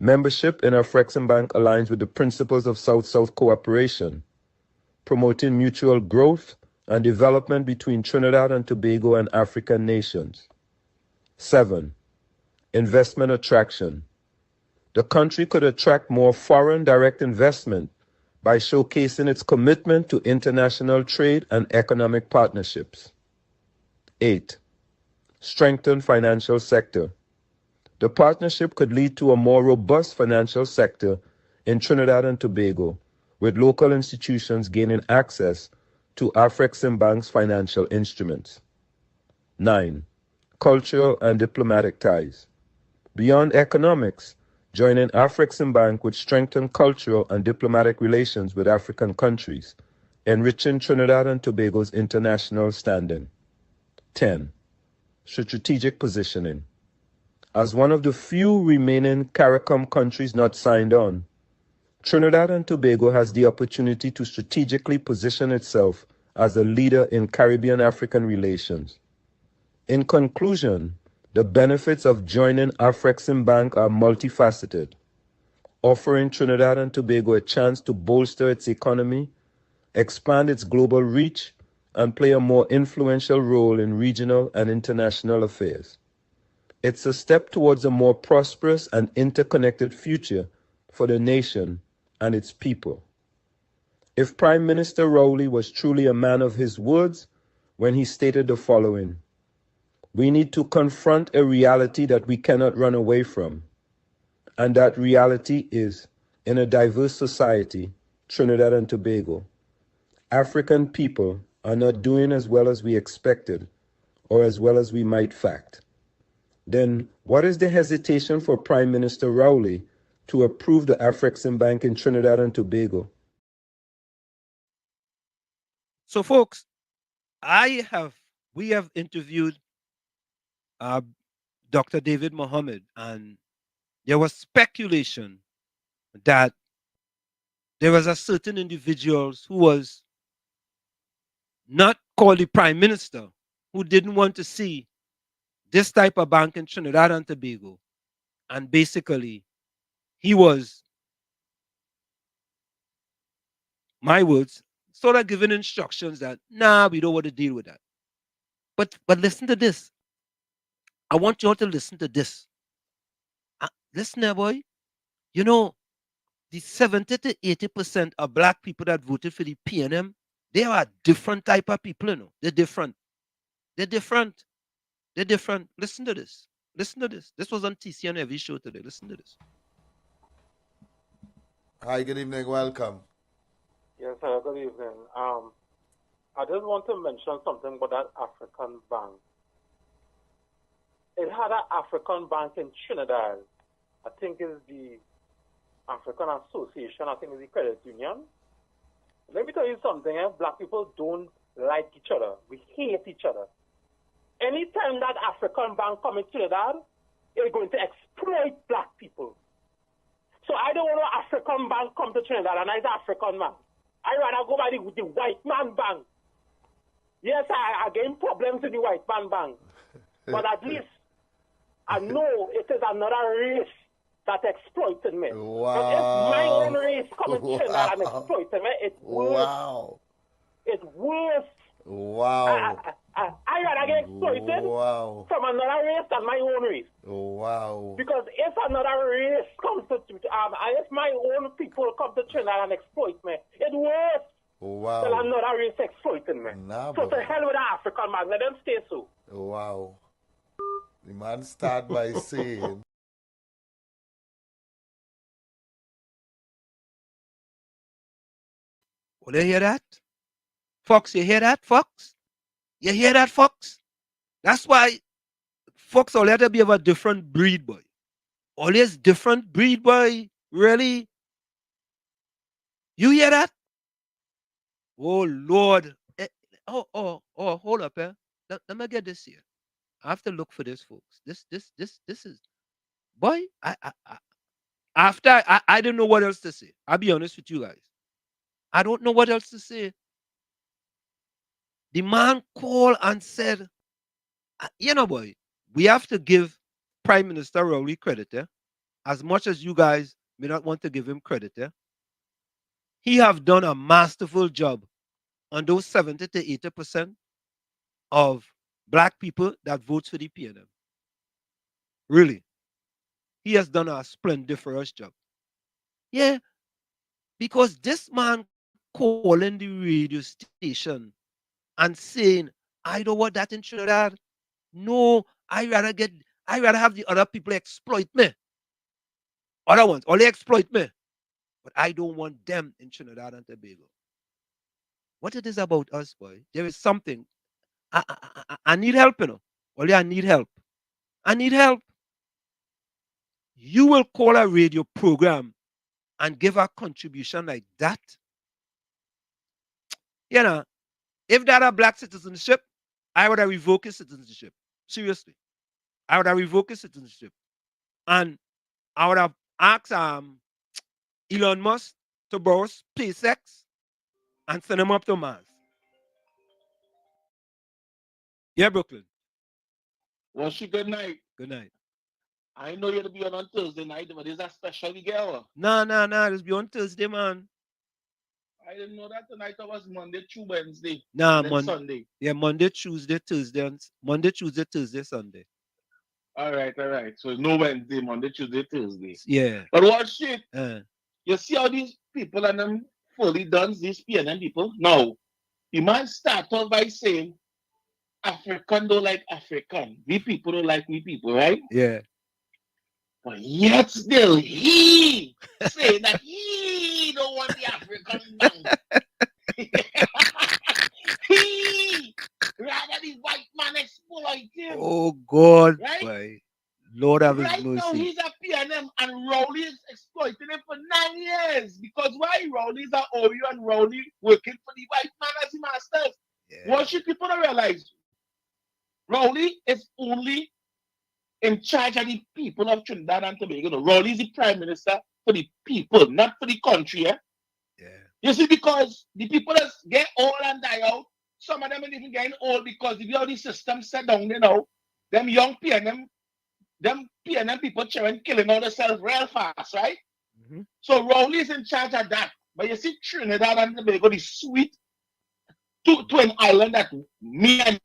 Membership in Afreximbank aligns with the principles of South-South cooperation, promoting mutual growth and development between Trinidad and Tobago and African nations. 7. Investment attraction. The country could attract more foreign direct investment by showcasing its commitment to international trade and economic partnerships. 8. Strengthen financial sector. The partnership could lead to a more robust financial sector in Trinidad and Tobago, with local institutions gaining access to Afreximbank's financial instruments. 9. Cultural and diplomatic ties. Beyond economics, joining Afreximbank would strengthen cultural and diplomatic relations with African countries, enriching Trinidad and Tobago's international standing. 10. Strategic positioning. As one of the few remaining CARICOM countries not signed on, Trinidad and Tobago has the opportunity to strategically position itself as a leader in Caribbean-African relations. In conclusion, the benefits of joining Afreximbank are multifaceted, offering Trinidad and Tobago a chance to bolster its economy, expand its global reach, and play a more influential role in regional and international affairs. It's a step towards a more prosperous and interconnected future for the nation and its people. If Prime Minister Rowley was truly a man of his words when he stated the following, we need to confront a reality that we cannot run away from, and that reality is, in a diverse society, Trinidad and Tobago, African people are not doing as well as we expected or as well as we might fact. Then what is the hesitation for Prime Minister Rowley to approve the Afreximbank in Trinidad and Tobago? So, folks, we have interviewed Dr. David Mohammed, and there was speculation that there was a certain individuals who was not called the prime minister who didn't want to see this type of bank in Trinidad and Tobago. And basically, he was, my words, sort of giving instructions that, nah, we don't want to deal with that. But listen to this. I want you all to listen to this. Listen there, boy. You know, the 70 to 80% of black people that voted for the PNM, they are a different type of people, you know. They're different. They're different. They're different. Listen to this. Listen to this. This was on TCN every show today. Listen to this. Hi, good evening. Welcome. Yes, sir. Good evening. I just want to mention something about that African bank. It had an African bank in Trinidad. I think it's the African Association. I think it's the credit union. Let me tell you something. Black people don't like each other. We hate each other. Anytime that African bank comes in Trinidad, it's going to exploit black people. So I don't want no African bank come to Trinidad and it's African man. I rather go by the white man bank. Yes, I gain problems with the white man bank. But at least I know it is another race that exploited me. Wow. But if my own race comes to Trinidad and exploited me, it's worse. Wow. It's worse. Wow. I rather get exploited from another race than my own race. Wow. Because if another race comes to, if my own people come to Trinidad and exploit me, it's worse than another race exploiting me. So to hell with the African man, let them stay so. Wow. The man start by saying, Well, you hear that? Fox, you hear that, Fox? You hear that, Fox? That's why Fox all have to be of a different breed, boy. Always different breed, boy. Really? You hear that? Oh, Lord. Hold up, eh? Let me get this here. I have to look for this, folks. This is, boy, I don't know what else to say. I'll be honest with you guys. I don't know what else to say. The man called and said, you know, boy, we have to give Prime Minister Rowley credit, eh? As much as you guys may not want to give him credit, eh? He have done a masterful job on those 70 to 80% of black people that vote for the PNM. Really. He has done a splendiferous job. Yeah, because this man calling the radio station and saying I don't want that in Trinidad. No, I rather have the other people exploit me. Other ones, only exploit me. But I don't want them in Trinidad and Tobago. What it is about us, boy, there is something. I need help, you know. Only I need help. I need help. You will call a radio program and give a contribution like that. You know, if that are black citizenship, I would have revoked his citizenship. Seriously. I would have revoked his citizenship. And I would have asked Elon Musk to borrow SpaceX and send him up to Mars. Yeah, Brooklyn. Well, she good night. Good night. I know you're to be on Thursday night, but there's a special girl. Nah. It's be on Thursday, man. I didn't know that tonight. It was Monday, Tuesday, Wednesday, Nah, and then Sunday. Yeah, Monday, Tuesday, Thursday, Monday, Tuesday, Thursday, Sunday. All right. So no Wednesday, Monday, Tuesday, Thursday. Yeah. But what shit? You see how these people and them fully done these PNM people? Now, the man start off by saying African don't like African. We people don't like we people, right? Yeah. But yet still he say that he don't want the African bank. He rather the white man exploit him. Oh God, right? Boy. Lord have his Right mercy. now he's a PNM and Rowley is exploiting him for 9 years. Because why? Rowley's a OU and Rowley working for the white man as the masters. Yeah. What should people realize? Rowley is only in charge of the people of Trinidad and Tobago. No, Rowley is the prime minister for the people, not for the country. Eh? Yeah. You see, because the people that get old and die out, some of them are even getting old because if you have the system set down, you know, them young PNM people trying killing all themselves real fast, right? Mm-hmm. So Rowley is in charge of that. But you see, Trinidad and Tobago, the sweet twin island that me and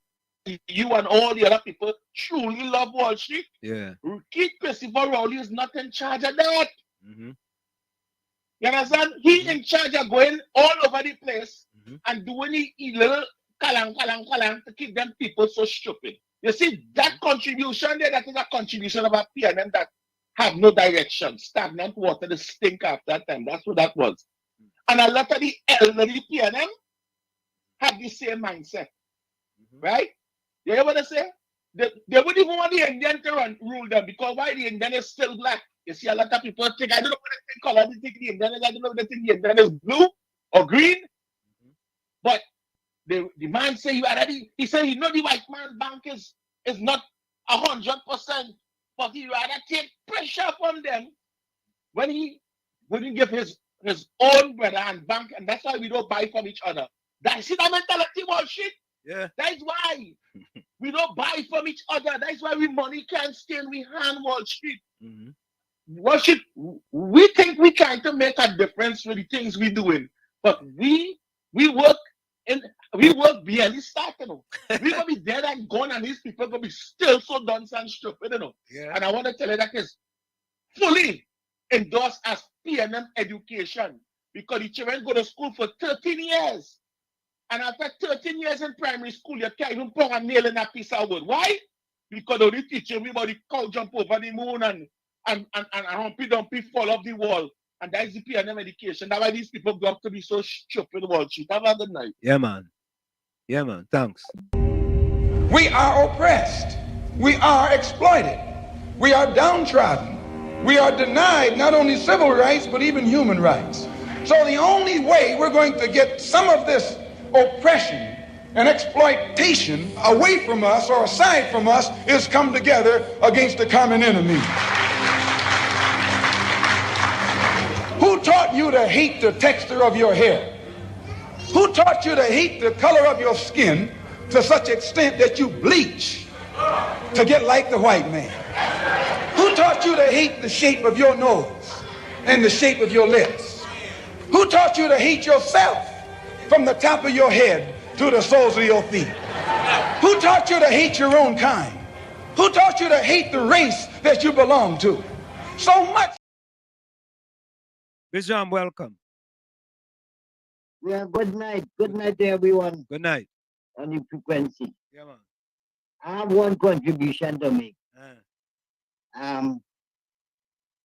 you and all the other people truly love Wall Street. Yeah. Keith Christopher Rowley is not in charge of that. Mm-hmm. You understand? He in charge of going all over the place and doing the little kalang to keep them people so stupid. You see, that contribution there, that is a contribution of a PNM that have no direction. Stagnant water, the stink after that time. That's what that was. And a lot of the elderly PNM have the same mindset. Right? You hear what I say? They wouldn't even want the Indian to rule them because why? The Indian is still black. You see, a lot of people think, I don't know what they think color, they think the Indian is, I don't know if they think the Indian is blue or green. But the man say you already, he said, you know, the white man bank is not 100%, but he rather take pressure from them when he wouldn't give his own brother and bank, and that's why we don't buy from each other. That's the mentality bullshit. Yeah. That's why we don't buy from each other. That's why we money can't stay in we hand Wall Street. Mm-hmm. We think we trying to make a difference with the things we're doing, but we work barely starting. We're gonna be dead and gone, and these people gonna be still so dunce and stupid, you know. Yeah. And I want to tell you that is fully endorsed as PNM education because the children go to school for 13 years. And after 13 years in primary school, you can't even put a nail in a piece of wood. Why? Because they only teach you about the cow jump over the moon and Humpy Dumpy fall off the wall. And that is the PNM education. That's why these people go up to be so stupid Wall Street. Have a good night. Yeah, man. Yeah, man. Thanks. We are oppressed. We are exploited. We are downtrodden. We are denied not only civil rights, but even human rights. So the only way we're going to get some of this oppression and exploitation away from us or aside from us is come together against the common enemy. Who taught you to hate the texture of your hair? Who taught you to hate the color of your skin to such extent that you bleach to get like the white man? Who taught you to hate the shape of your nose and the shape of your lips? Who taught you to hate yourself from the top of your head to the soles of your feet? Who taught you to hate your own kind? Who taught you to hate the race that you belong to? So much. Bisham, welcome. Yeah, good night. Good night to everyone. Good night. On the frequency. Yeah, man. I have one contribution to make. Uh,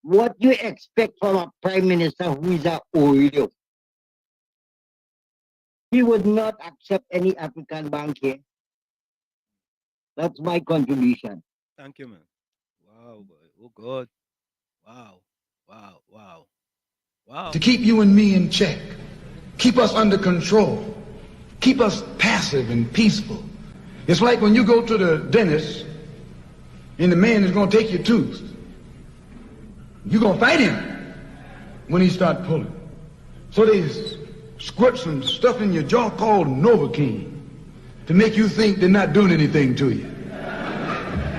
What you expect from a prime minister who is a oil? He would not accept any African bank here. That's my contribution. thank you, man. Wow, boy. Oh, God. Wow. Wow. Wow. Wow. To keep you and me in check, keep us under control, keep us passive and peaceful. It's like when you go to the dentist and the man is going to take your tooth. You're going to fight him when he start pulling. So they squirt some stuff in your jaw called Novocaine to make you think they're not doing anything to you.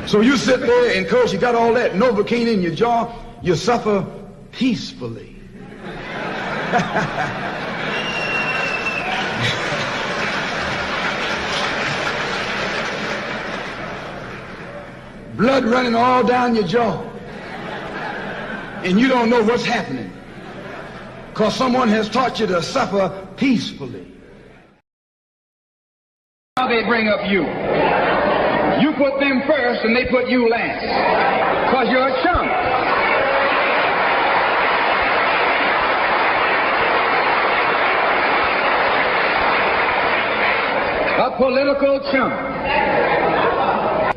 So you sit there, and because you got all that Novocaine in your jaw, you suffer peacefully. Blood running all down your jaw. And you don't know what's happening. Because someone has taught you to suffer peacefully. Now they bring up you. You put them first and they put you last. Because you're a chump. A political chump.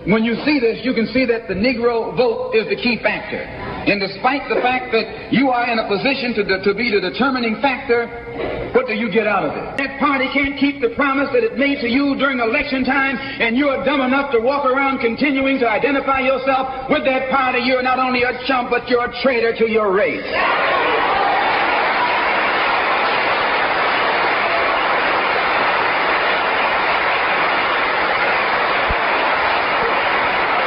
When you see this, you can see that the Negro vote is the key factor. And despite the fact that you are in a position to be the determining factor, what do you get out of it? That party can't keep the promise that it made to you during election time, and you're dumb enough to walk around continuing to identify yourself with that party. You're not only a chump, but you're a traitor to your race.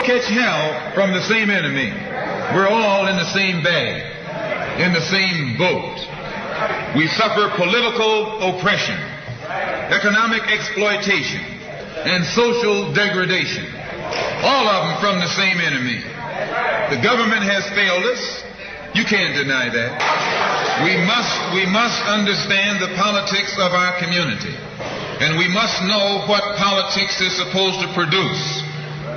Catch hell from the same enemy. We're all in the same bag, in the same boat. We suffer political oppression, economic exploitation, and social degradation. All of them from the same enemy. The government has failed us. You can't deny that. We must understand the politics of our community. And we must know what politics is supposed to produce.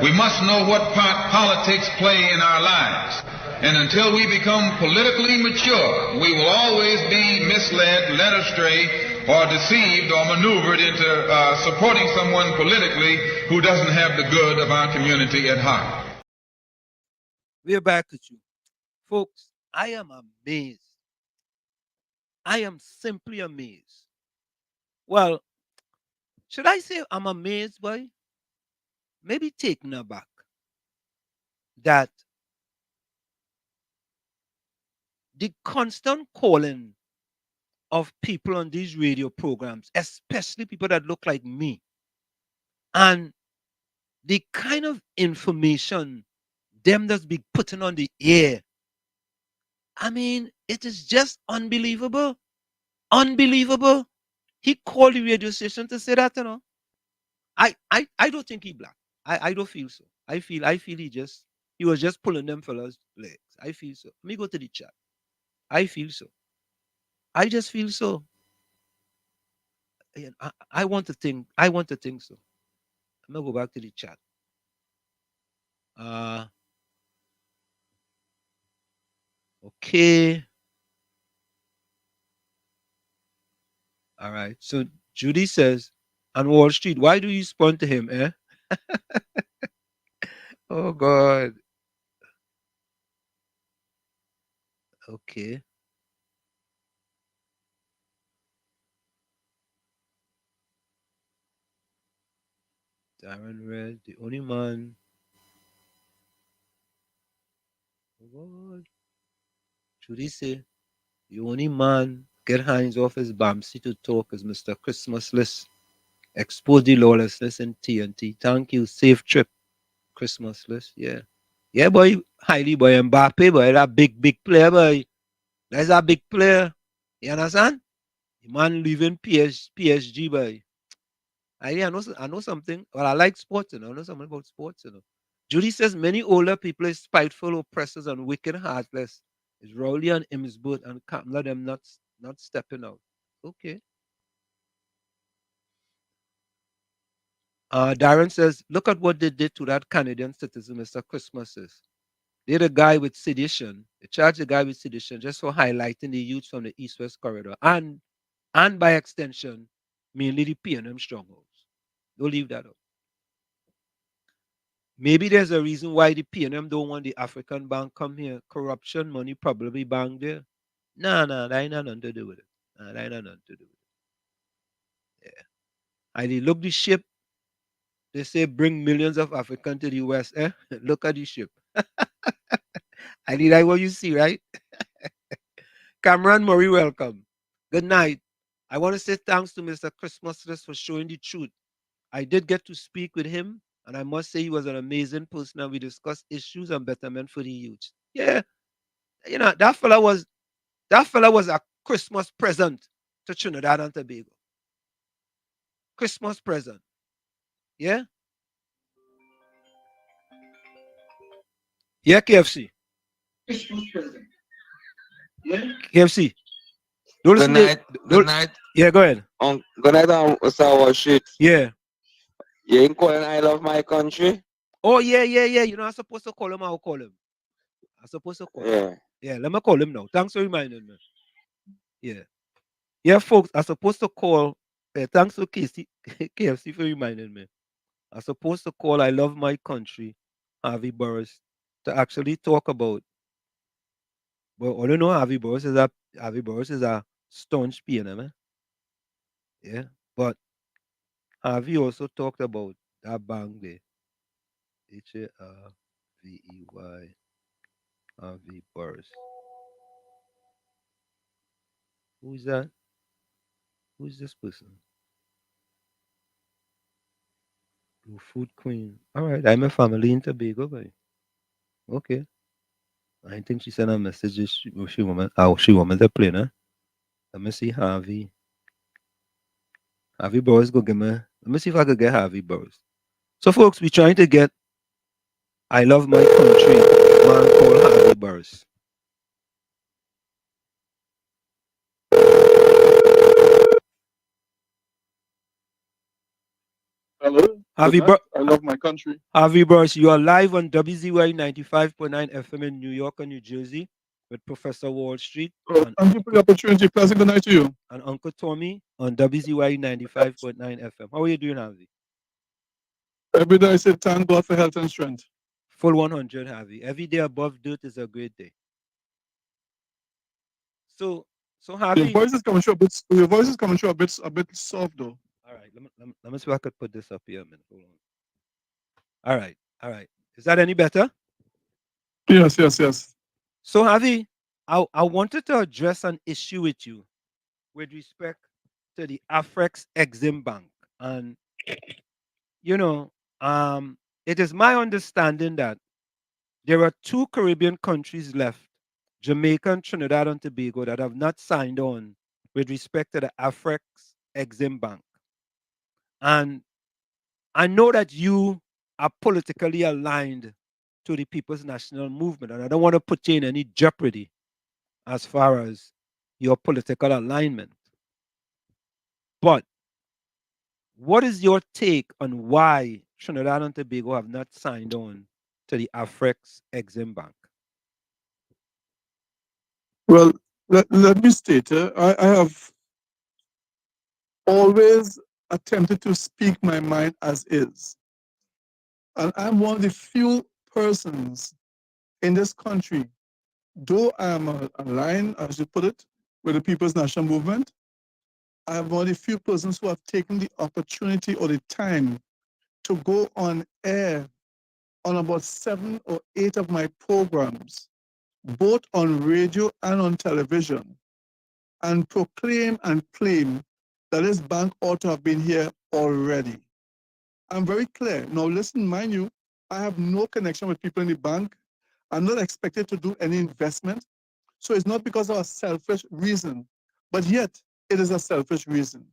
We must know what part politics play in our lives. And until we become politically mature, we will always be misled, led astray, or deceived or maneuvered into supporting someone politically who doesn't have the good of our community at heart. We're back with you. Folks, I am amazed. I am simply amazed. Well, should I say I'm amazed, boy? Maybe taken aback that the constant calling of people on these radio programs, especially people that look like me, and the kind of information them that's be putting on the air. I mean, it is just unbelievable. Unbelievable. He called the radio station to say that, you know. I don't think he black. I don't feel so. I feel he was just pulling them fellas' legs. I feel so. Let me go to the chat. I feel so. I just feel so. I want to think. I want to think so. I'm gonna go back to the chat. Okay. All right. So Judy says, on Wall Street, why do you respond to him, eh? Oh God. Okay. Darren Red, the only man. Oh God. Judy say, the only man get hands off his Bamsi to talk is Mr. Christmas List. Expose the lawlessness in TNT. Thank you. Safe trip. Christmas List. Yeah. Yeah, boy. Highly boy. Mbappe, boy. That big player, boy. That's a big player. You understand? The man leaving PSG, boy. I know something. Well, I like sports, you know. I know something about sports, you know. Judy says many older people is spiteful, oppressors, and wicked, heartless. It's Rowley and Imsbert and Kamla them not stepping out. Okay. Darren says, look at what they did to that Canadian citizen, Mr. Christmases. They had a guy with sedition. They charged a guy with sedition just for highlighting the youth from the East-West corridor and by extension, mainly the PNM strongholds. Don't leave that out. Maybe there's a reason why the PNM don't want the African bank come here. Corruption, money probably bank there. Nah, that ain't nothing to do with it. That ain't nothing to do with it. Yeah. I they look the ship. They say bring millions of Africans to the West. Eh? Look at the ship. I did like what you see, right? Cameron Murray, welcome. Good night. I want to say thanks to Mr. Christmas for showing the truth. I did get to speak with him, and I must say he was an amazing person, and we discussed issues and betterment for the youth. Yeah, you know that fella was a Christmas present to Trinidad and Tobago. Christmas present. Yeah. Yeah, KFC. Christmas present. Yeah. KFC. Don't Good listen night. to, Good night. Yeah, go ahead. Good night, Sour Shit. Yeah. You ain't calling I love my country? Oh, yeah. You're not supposed to call him. I'll call him. I'm supposed to call him. Yeah, let me call him now. Thanks for reminding me. Yeah. Yeah, folks, I'm supposed to call. Thanks to KFC for reminding me. I'm supposed to call I Love My Country, Harvey Burris, to actually talk about. But all you know, Harvey Burris is a staunch PNM. Yeah. But Harvey also talked about that bank there. HARVEY. Harvey Burris. Who is that? Who is this person? Blue Food Queen. All right, I'm a family in Tobago, guy. Okay. I think she sent a message. She woman to play, nah? Let me see Harvey. Harvey Burris go get me. Let me see if I could get Harvey Burris. So folks, we're trying to get I Love My Country man called Harvey Burris. Hello. Harvey Good night. I love my country. Harvey Burris, you are live on WZYE 95.9 FM in New York and New Jersey with Professor Wall Street. Thank you for the opportunity. Pleasant good night to you. And Uncle Tommy on WZYE 95.9 FM. How are you doing, Harvey? Every day I say thank God for health and strength. Full 100, Harvey. Every day above dirt is a great day. So Harvey, your voice is coming through a bit soft though. All right, let me see if I could put this up here a minute. Hold on. All right. Is that any better? Yes. So Harvey, I wanted to address an issue with you with respect to the Afrex Exim Bank. And it is my understanding that there are 2 Caribbean countries left, Jamaica and Trinidad and Tobago, that have not signed on with respect to the Afrex Exim Bank. And I know that you are politically aligned to the People's National Movement, and I don't want to put you in any jeopardy as far as your political alignment. But what is your take on why Trinidad and Tobago have not signed on to the Afrex Exim Bank? Well, let me state, I have always attempted to speak my mind as is. And I'm one of the few persons in this country, though I am aligned, as you put it, with the People's National Movement, I am one of the few persons who have taken the opportunity or the time to go on air on about 7 or 8 of my programs, both on radio and on television, and proclaim and claim that this bank ought to have been here already. I'm very clear. Now listen, mind you, I have no connection with people in the bank. I'm not expected to do any investment. So it's not because of a selfish reason, but yet it is a selfish reason.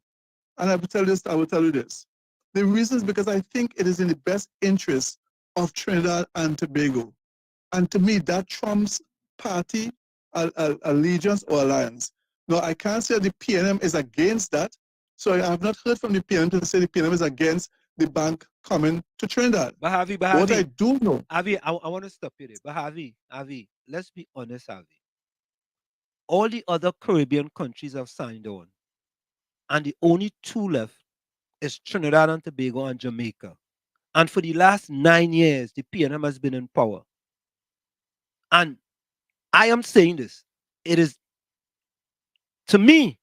And I will tell you this. The reason is because I think it is in the best interest of Trinidad and Tobago. And to me, that trumps party allegiance or alliance. No, I can't say the PNM is against that. So I have not heard from the PNM to say the PNM is against the bank coming to Trinidad. But Harvey, What I do know, Harvey, I want to stop you there. But Harvey, let's be honest, Harvey. All the other Caribbean countries have signed on, and the only two left is Trinidad and Tobago and Jamaica. And for the last 9 years, the PNM has been in power. And I am saying this. It is, to me,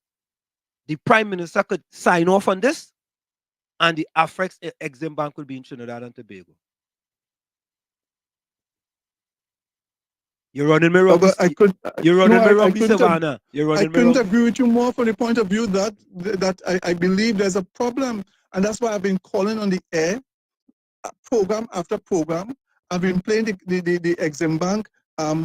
the Prime Minister could sign off on this, and the Afrex Exim Bank will be in Trinidad and Tobago. You're running me wrong. You're running me wrong, Savannah. You're running me wrong. I couldn't agree with you more from the point of view that I believe there's a problem. And that's why I've been calling on the air, program after program. I've been playing the Exim Bank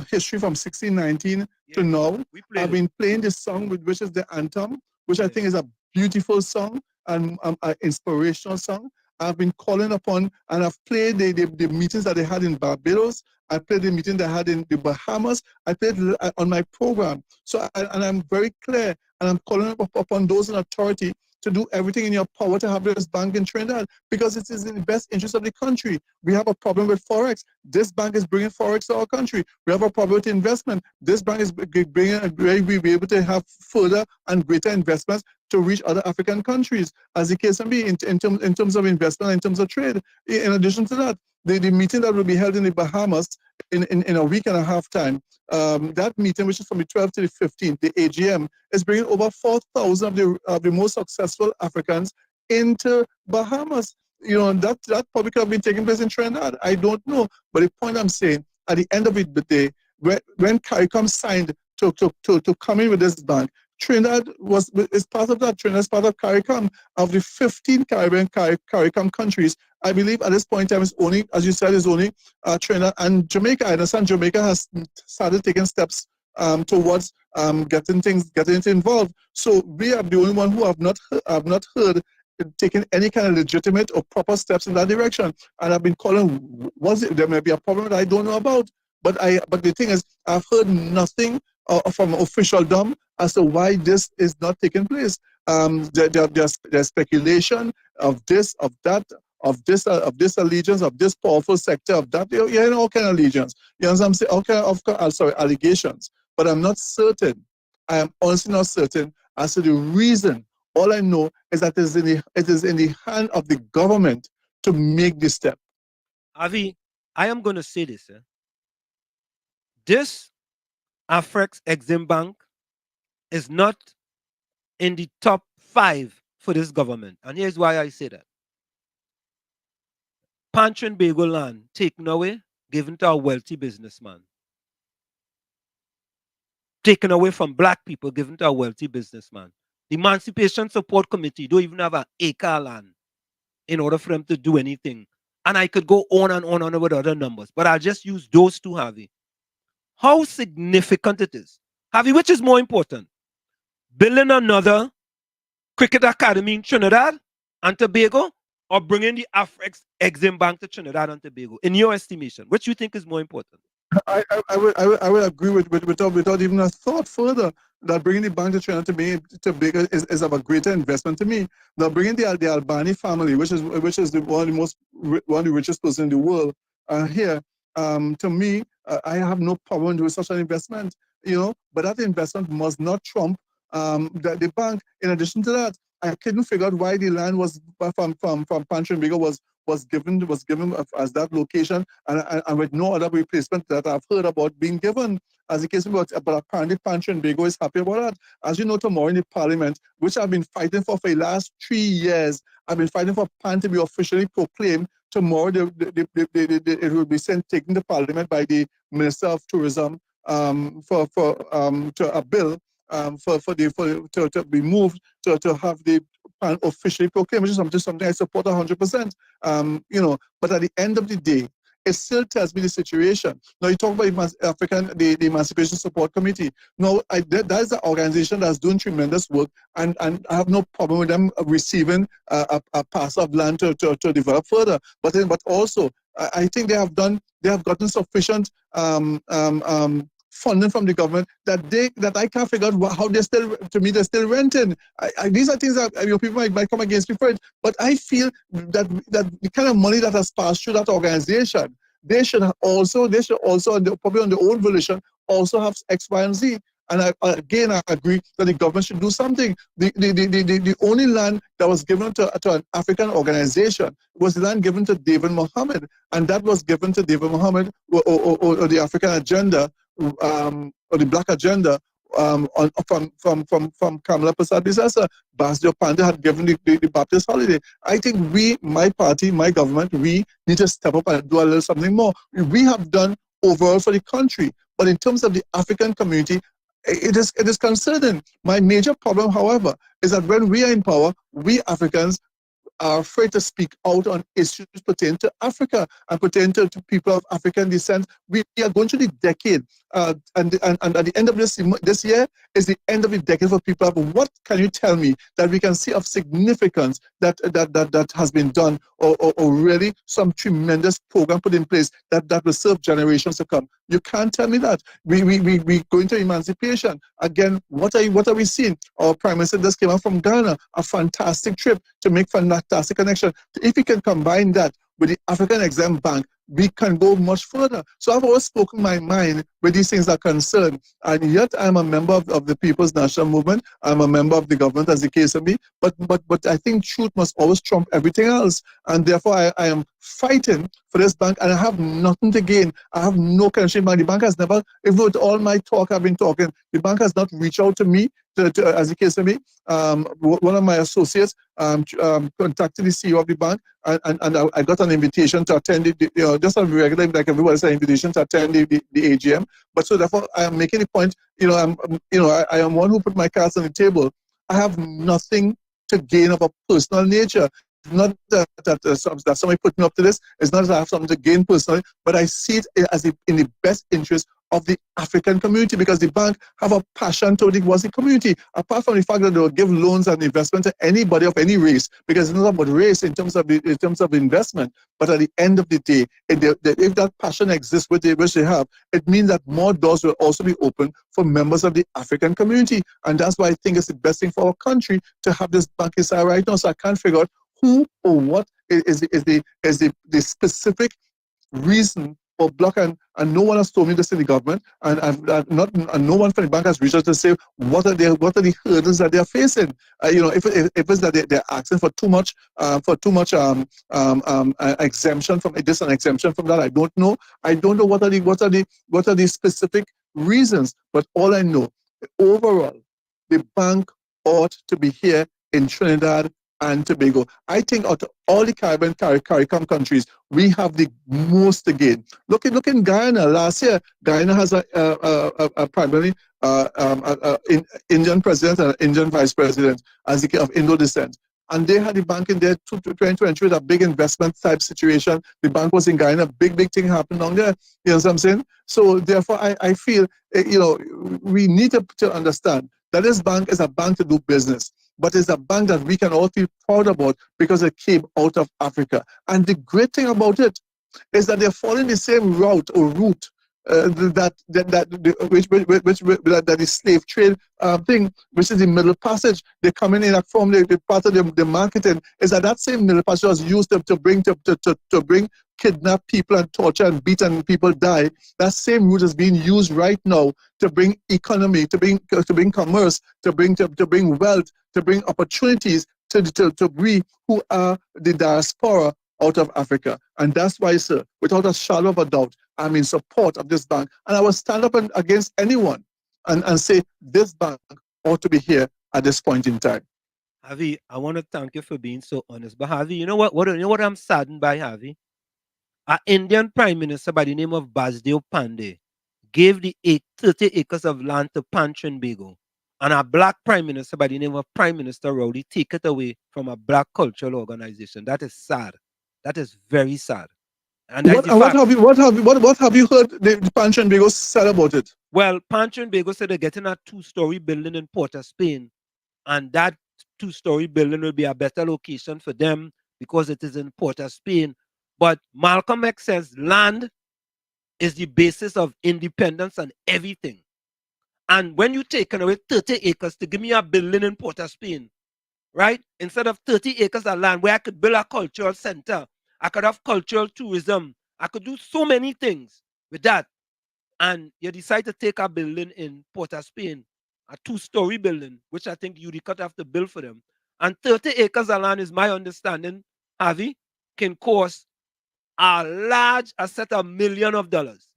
history from 1619 to now. I've been playing this song, which is the anthem, which I think is a beautiful song and an inspirational song. I've been calling upon, and I've played the meetings that they had in Barbados. I played the meeting they had in the Bahamas. I played on my program. So, and I'm very clear, and I'm calling upon those in authority to do everything in your power to have this bank in Trinidad, because it is in the best interest of the country. We have a problem with Forex. This bank is bringing Forex to our country. We have a problem with investment. This bank is bringing, we'll be able to have further and greater investments to reach other African countries, as the case may be, in terms of investment, in terms of trade. In addition to that, the meeting that will be held in the Bahamas in a week and a half time, that meeting, which is from the 12th to the 15th, the AGM, is bringing over 4,000 of the most successful Africans into Bahamas. You know, that probably could have been taking place in Trinidad. I don't know. But the point I'm saying, at the end of the day, when CARICOM signed to come in with this bank, Trinidad is part of that. Trinidad is part of CARICOM. Of the 15 Caribbean CARICOM countries, I believe at this point in time, it's only, as you said, is only Trinidad and Jamaica. I understand Jamaica has started taking steps towards getting it involved. So we are the only one who have not heard taking any kind of legitimate or proper steps in that direction. And I've been calling, there may be a problem that I don't know about, but the thing is, I've heard nothing from officialdom as to why this is not taking place. There's speculation of this, of that, of this allegiance, of this powerful sector, of that, you know, all kind of allegiance. You know what I'm saying? All kind of, allegations. But I'm not certain. I am honestly not certain as to the reason. All I know is that it is in the hand of the government to make this step. Avi, I am going to say this. This Afrex Exim Bank is not in the top 5 for this government. And here's why I say that. Pantrin Bagel land taken away, given to a wealthy businessman. Taken away from black people, given to a wealthy businessman. The Emancipation Support Committee don't even have an acre of land in order for them to do anything. And I could go on and on with other numbers, but I'll just use those two, Harvey. How significant it is. Harvey, which is more important? Building another cricket academy in Trinidad and Tobago, or bringing the Afrex Exim Bank to Trinidad and Tobago? In your estimation, which you think is more important? I would agree without even a thought further that bringing the bank to Trinidad to Tobago is of a greater investment to me. Now bringing the Albani family, which is one of the richest person in the world, here, to me, I have no problem doing such an investment. You know, but that investment must not trump the bank. In addition to that, I couldn't figure out why the land was from Pantrin Bagel was given as that location, and with no other replacement that I've heard about being given. As the case about, but apparently Pantrin Bagel is happy about that. As you know, tomorrow in the Parliament, which I've been fighting for the last 3 years, I've been fighting for PAN to be officially proclaimed. Tomorrow, it will be taken to Parliament by the Minister of Tourism to a bill to be moved to have the plan officially proclaimed, which is something I support 100%. You know, but at the end of the day, it still tells me the situation. Now you talk about the Emancipation Support Committee. No, that is an organization that's doing tremendous work, and I have no problem with them receiving a parcel of land to develop further. But also, I think they have gotten sufficient funding from the government that I can't figure out how they're still, to me, they're still renting. These are things that people might come against me for it, but I feel that the kind of money that has passed through that organization, they should also, probably on their own volition, also have X, Y, and Z. And I agree that the government should do something. The only land that was given to an African organization was the land given to David Mohammed, and that was given to David Mohammed or the African agenda, or the Black agenda, from Kamala Prasad Bisasa. Basdio Pandey had given the Baptist holiday. I think we, my party, my government, we need to step up and do a little something more. We have done overall for the country, but in terms of the African community, it is concerning. My major problem, however, is that when we are in power, we Africans are afraid to speak out on issues pertaining to Africa and pertaining to people of African descent. We are going through the decade, and at the end of this year is the end of the decade for people. What can you tell me that we can see of significance that has been done, or really some tremendous program put in place that will serve generations to come? You can't tell me that. We go into emancipation again. What are we seeing? Our Prime Minister just came out from Ghana, a fantastic trip to make fantastic connection. If we can combine that with the African Exim Bank, we can go much further. So I've always spoken my mind where these things are concerned, and yet I'm a member of the People's National Movement. I'm a member of the government, as the case may be. But I think truth must always trump everything else, and therefore I am fighting for this bank, and I have nothing to gain. I have no connection. The bank has never, even with all my talk I've been talking, the bank has not reached out to me, as the case may be. One of my associates contacted the CEO of the bank, and I got an invitation to attend just a regular, like everybody said, invitation to attend the AGM. But so therefore, I am making the point. I am one who put my cards on the table. I have nothing to gain of a personal nature. Not that somebody put me up to this. It's not that I have something to gain personally, but I see it as in the best interest of the African community, because the bank have a passion toward the Wasi community, apart from the fact that they will give loans and investment to anybody of any race, because it's not about race in terms of investment. But at the end of the day, if that passion exists, which they have, it means that more doors will also be open for members of the African community. And that's why I think it's the best thing for our country to have this bank inside right now. So I can't figure out who or what is the specific reason for block, and no one has told me this in the government, and no one from the bank has reached out to say what are the hurdles that they are facing. If it's that they're asking for too much exemption from this and exemption from that, I don't know. I don't know what are the specific reasons, but all I know, overall, the bank ought to be here in Trinidad and Tobago. I think out of all the Caribbean CARICOM countries, we have the most to gain. Look in Guyana. Last year, Guyana has a primarily Indian president and an Indian vice president as the of Indo descent. And they had the bank in there 2023 with a big investment type situation. The bank was in Guyana, big thing happened down there. You know what I'm saying? So therefore, I feel, we need to understand that this bank is a bank to do business, but it's a bank that we can all feel proud about because it came out of Africa. And the great thing about it is that they're following the same route that the slave trade thing, which is the Middle Passage. They're coming in that form. The part of the marketing is that same Middle Passage was used to bring kidnap people and torture and beat and people die. That same route is being used right now to bring economy, to bring commerce, to bring wealth, to bring opportunities to we who are the diaspora out of Africa. And that's why, sir, without a shadow of a doubt, I'm in support of this bank. And I will stand up against anyone and say this bank ought to be here at this point in time. Javi, I want to thank you for being so honest. But Javi, you know what I'm saddened by, Javi? An Indian Prime Minister by the name of Basdio Pandey gave the 30 acres of land to Trinbago, and a black Prime Minister by the name of Prime Minister Rowley take it away from a black cultural organization. That is sad. That is very sad. And what have you heard the Trinbago said about it? Well, Trinbago said they're getting a 2-story building in Port of Spain, and that 2-story building will be a better location for them because it is in Port of Spain. But Malcolm X says land is the basis of independence and everything. And when you take away 30 acres to give me a building in Port of Spain, right? Instead of 30 acres of land where I could build a cultural center, I could have cultural tourism, I could do so many things with that. And you decide to take a building in Port of Spain, a 2-story building, which I think you could have to build for them. And 30 acres of land, is my understanding, Harvey, can cost a set of millions of dollars.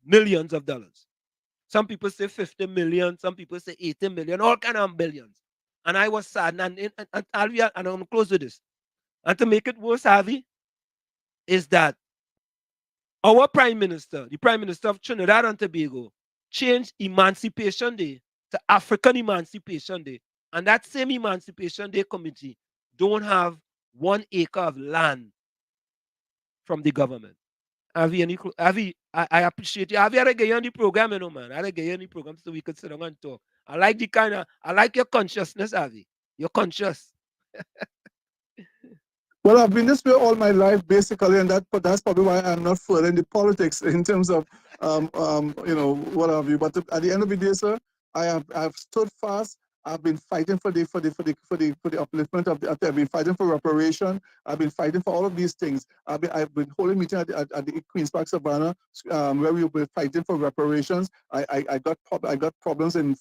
Some people say 50 million, some people say 80 million, all kind of billions. And I was sad. And I'm going to close with this. And to make it worse, Harvey, is that our Prime Minister, the Prime Minister of Trinidad and Tobago, changed Emancipation Day to African Emancipation Day. And that same Emancipation Day committee don't have 1 acre of land from the government. Avi, I appreciate you. Avi, I get you on the program, you know, man. I get you on the program so we could sit down and talk. I like your consciousness, Avi. You're conscious. Well, I've been this way all my life, basically, and that's probably why I'm not further in the politics in terms of, what have you. But at the end of the day, sir, I've stood fast. I've been fighting for the upliftment of I've been fighting for reparation. I've been fighting for all of these things. I've been holding meeting at the Queens Park Savannah, where we were fighting for reparations. I got problems in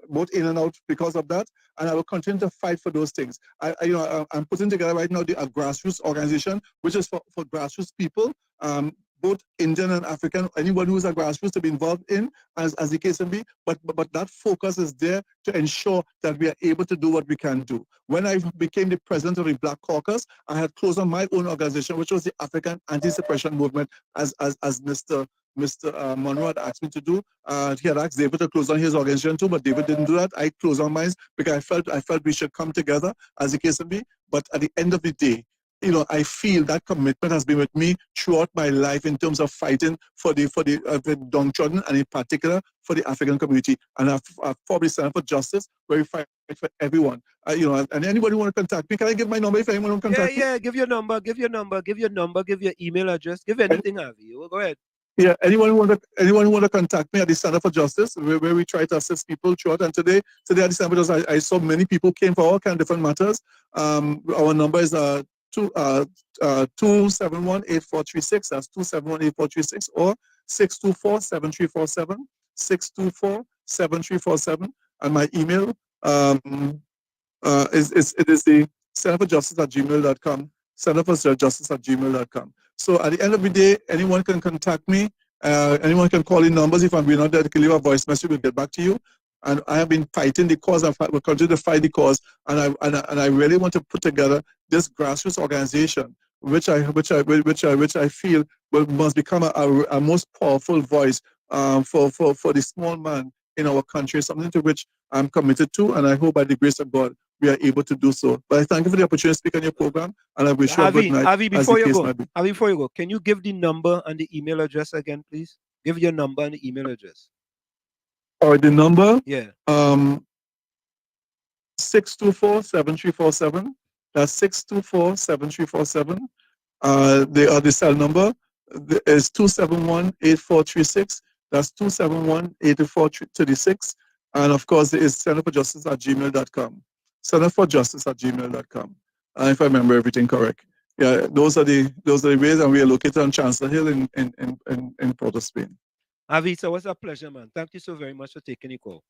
both in and out because of that, and I will continue to fight for those things. I'm putting together right now a grassroots organization, which is for grassroots people, both Indian and African, anyone who is a grassroots to be involved in, as the case may be. But that focus is there to ensure that we are able to do what we can do. When I became the president of the Black Caucus, I had closed on my own organization, which was the African Anti-Suppression Movement, as Mr. Monroe had asked me to do. He had asked David to close on his organization too, but David didn't do that. I closed on mine because I felt we should come together, as the case may be. But at the end of the day, I feel that commitment has been with me throughout my life in terms of fighting for the downtrodden, and in particular for the African community. And I've probably stand for justice, where we fight for everyone. And anybody want to contact me? Can I give my number if anyone want to contact me? Yeah, give your number, give your email address, give anything, Avi. Go ahead. Yeah, anyone who want to contact me at the Center for Justice, where we try to assist people throughout. And today at the Center for Justice, I saw many people came for all kind of different matters. Our number is 271-8436. That's 271-8436, or 624-7347, 624-7347. And my email is the centerforjustice@gmail.com. centerforjustice@gmail.com. So at the end of the day, anyone can contact me. Anyone can call in numbers. If I'm not there, to leave a voice message, we'll get back to you. And I have been fighting the cause. We'll continue to fight the cause. And I really want to put together this grassroots organization, which I feel must become a most powerful voice for the small man in our country. Something to which I'm committed to, and I hope by the grace of God we are able to do so. But I thank you for the opportunity to speak on your program, and I wish you a good night. Avi, before you go, can you give the number and the email address again, please? Give your number and the email address. Or the number? Yeah. 624-7347. That's 624-7347. The cell number is 271-8436. That's 271-8436. And of course, it is centerforjustice@gmail.com. centerforjustice@gmail.com. If I remember everything correct. Yeah, those are the ways, and we are located on Chancellor Hill in Port of Spain. Avi, so it was a pleasure, man. Thank you so very much for taking the call.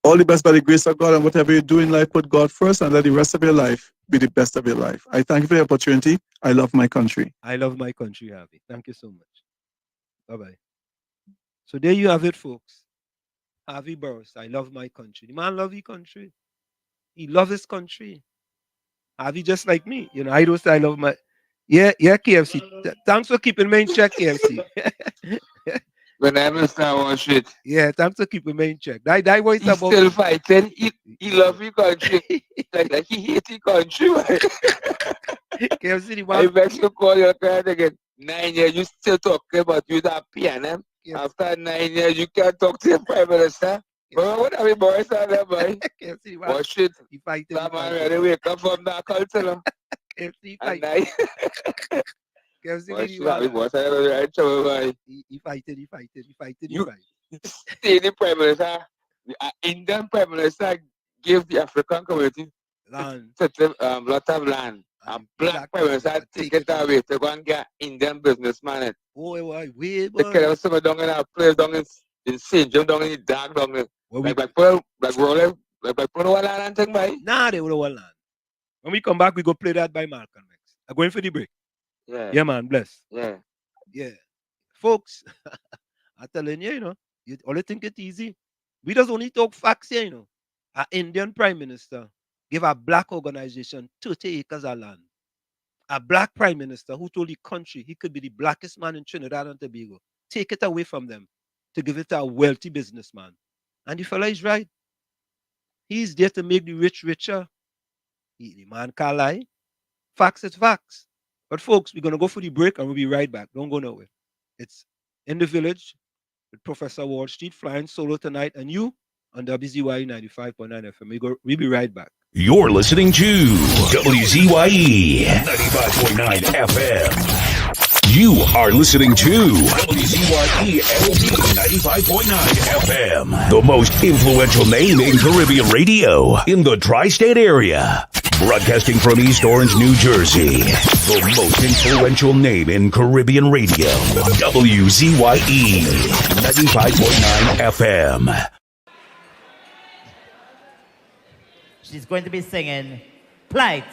All the best by the grace of God, and whatever you do in life, put God first, and let the rest of your life be the best of your life. I thank you for the opportunity. I love my country. I love my country, Avi. Thank you so much. Bye-bye. So there you have it, folks. Avi Burroughs, I love my country. The man loves his country. He loves his country. Avi just like me. I don't say I love my... Yeah, KFC. Thanks for keeping me in check, KFC. When I understand one shit. Yeah, thanks for keeping me in check. That voice He's about still fighting. He loves his country. like he hates his country. KFC, I bet you call your client again. 9 years, you still talking about you that piano. After 9 years, you can't talk to your prime minister. But what are we boys on there, boy? What shit? That man really wake up from that culture. KFC fight. Boy, she got me, boss. I don't know right trouble, boy. He fighting. You see the Prime Minister, the Indian Prime Minister give the African community land, lot of land. A black Prime Minister take it away to go and get Indian businessman it. Boy, They can have some down in a place down in St. John, down in the dark, down there. Like rolling, like put one land and thing, boy. Nah, they will one land. When we come back, we go play that by Malcolm X. I'm going for the break. Yeah, man, bless. Yeah. Folks, I'm telling you, you only think it's easy. We just only talk facts here, An Indian Prime Minister give a black organization 30 acres of land. A black Prime Minister who told the country he could be the blackest man in Trinidad and Tobago. Take it away from them to give it to a wealthy businessman. And the fella is right. He's there to make the rich richer. The man can't lie. Facts is facts. But folks, we're going to go for the break and we'll be right back. Don't go nowhere. It's In the Village with Professor Wall Street flying solo tonight and you on WZYE 95.9 FM. We'll be right back. You're listening to WZYE 95.9 FM. You are listening to WZYE 95.9 FM, the most influential name in Caribbean radio in the tri-state area. Broadcasting from East Orange, New Jersey, the most influential name in Caribbean radio. WZYE 95.9 FM. She's going to be singing Plight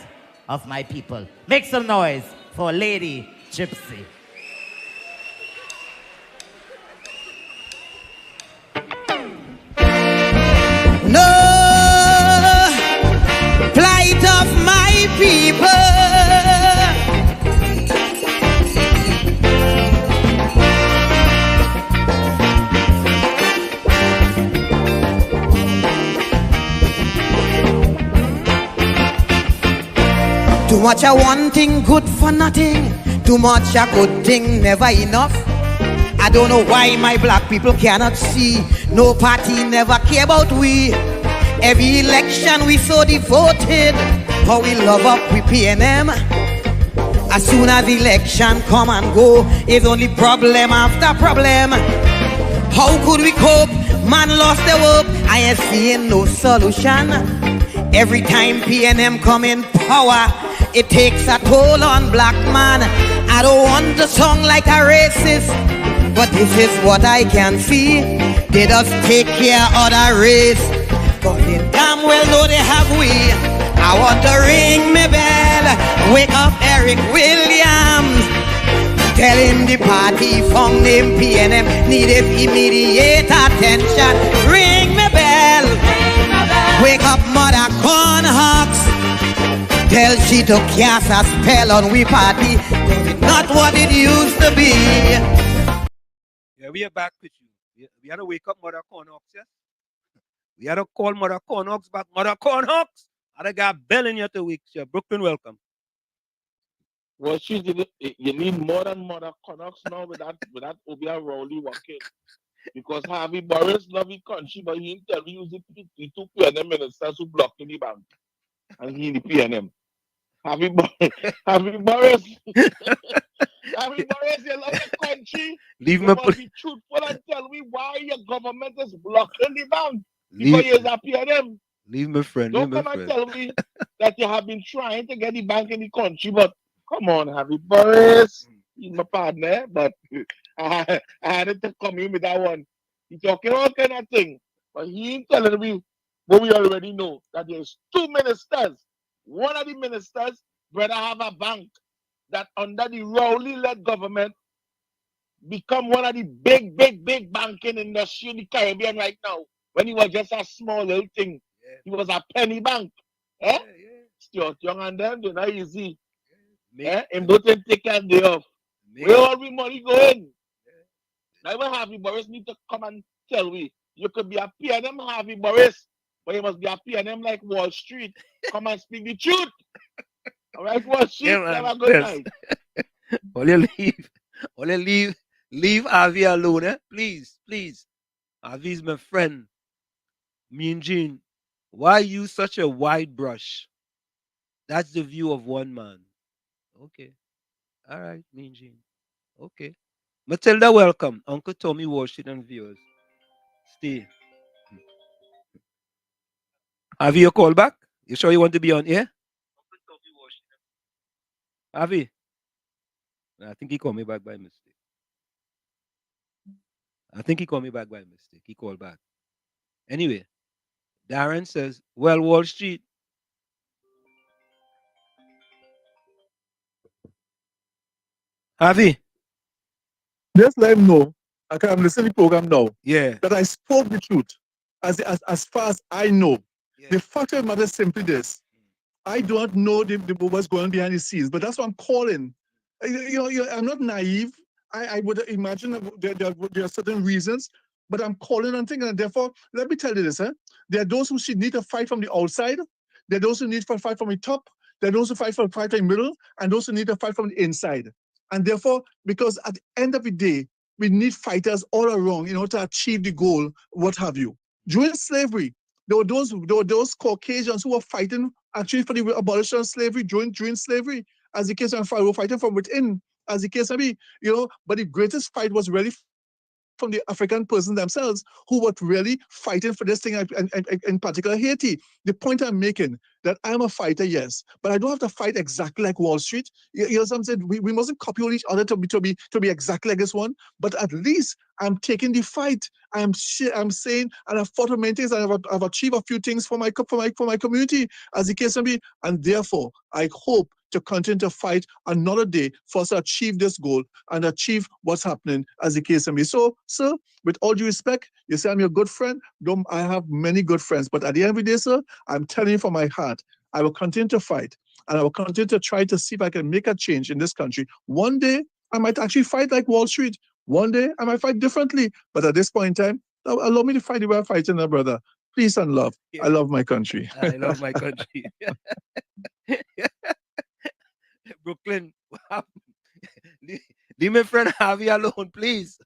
of My People. Make some noise for Lady Gypsy. No plight of my people. Too much of one thing good for nothing. Too much a good thing never enough. I don't know why my black people cannot see. No party never care about we. Every election we so devoted. How we love up we PNM. As soon as election come and go, it's only problem after problem. How could we cope? Man lost the hope. I ain't seeing no solution. Every time PNM come in power, it takes a toll on black man. I don't want to sound like a racist, but this is what I can see. They just take care of the race, but they damn well know they have we. I want to ring me bell, wake up Eric Williams, tell him the party found him PNM needed immediate attention. Ring me bell, wake up Mother Cornhawks, tell she to cast a spell on we party, not what it used to be. Yeah, we are back with you. We had to wake up Mother Cornhawks, yeah? We had to call Mother Cornhawks back. Mother Cornhawks! I got bell in here to wake you. Brooklyn, welcome. Well, you need more than Mother Connaughts now with that Obia Rowley working. Because Harvey Boris love his country, but he didn't tell me he took PNM ministers who blocked in the bank. And he in the PNM. Harvey Boris. Harvy Boris, you love the country. Leave you me must be truthful and tell me why your government is blocking the bank. Because you're a PNM. Leave my friend. Don't come and tell me that you have been trying to get the bank in the country, but come on, Harvey Boris. He's my partner, but I had to come in with that one. He's talking all kind of thing, but he ain't telling me what we already know, that there's two ministers. One of the ministers better have a bank that under the Rowley-led government become one of the big banking industry in the Caribbean right now. When he was just a small little thing. Yeah. He was a penny bank. Yeah. Stuart Young and them, they're not easy. And don't take a day off. Where all the money going? Now even Harvey Boris need to come and tell me. You could be a PNM Harvey Boris, but you must be a PNM like Wall Street. Come and speak the truth. All right, Wall Street, have a good night. Only leave Harvey alone, eh? Please. Harvey's my friend. Mean Gene, why use such a wide brush? That's the view of one man. Okay. All right, Mean Gene. Okay. Matilda, welcome. Uncle Tommy Washington viewers. Stay. Have you a call back? You sure you want to be on air? Have you? I think he called me back by mistake. I think he called me back by mistake. He called back. Anyway, Darren says, well, Wall Street. Harvey. Just let him know, okay, I'm listening to the program now, Yeah. that I spoke the truth. As far as I know. Yeah. The fact of the matter is simply this. I don't know what's going on behind the scenes, but that's what I'm calling. I'm not naive. I would imagine that there are certain reasons, but I'm calling and thinking, and therefore, let me tell you this, there are those who should need to fight from the outside, there are those who need to fight from the top, there are those who fight from the middle, and those who need to fight from the inside. And therefore, because at the end of the day, we need fighters all around, to achieve the goal, what have you. During slavery, there were those Caucasians who were fighting actually for the abolition of slavery during slavery, as the case of were fighting from within, as the case may be, but the greatest fight was really from the African persons themselves who were really fighting for this thing, in particular Haiti. The point I'm making, that I'm a fighter, yes, but I don't have to fight exactly like Wall Street. You know what I'm saying? We mustn't copy each other to be exactly like this one, but at least I'm taking the fight. I'm saying, and I've fought for many things, and I've achieved a few things for my community, as the case may be, and therefore I hope to continue to fight another day for us to achieve this goal and achieve what's happening, as the case may be. So, sir, with all due respect, you say I'm your good friend. I have many good friends, but at the end of the day, sir, I'm telling you from my heart, I will continue to fight, and I will continue to try to see if I can make a change in this country. One day, I might actually fight like Wall Street. One day, I might fight differently. But at this point in time, allow me to fight the way I'm fighting, brother. Peace and love. Yeah. I love my country. I love my country. Brooklyn, leave my friend Harvey alone, please.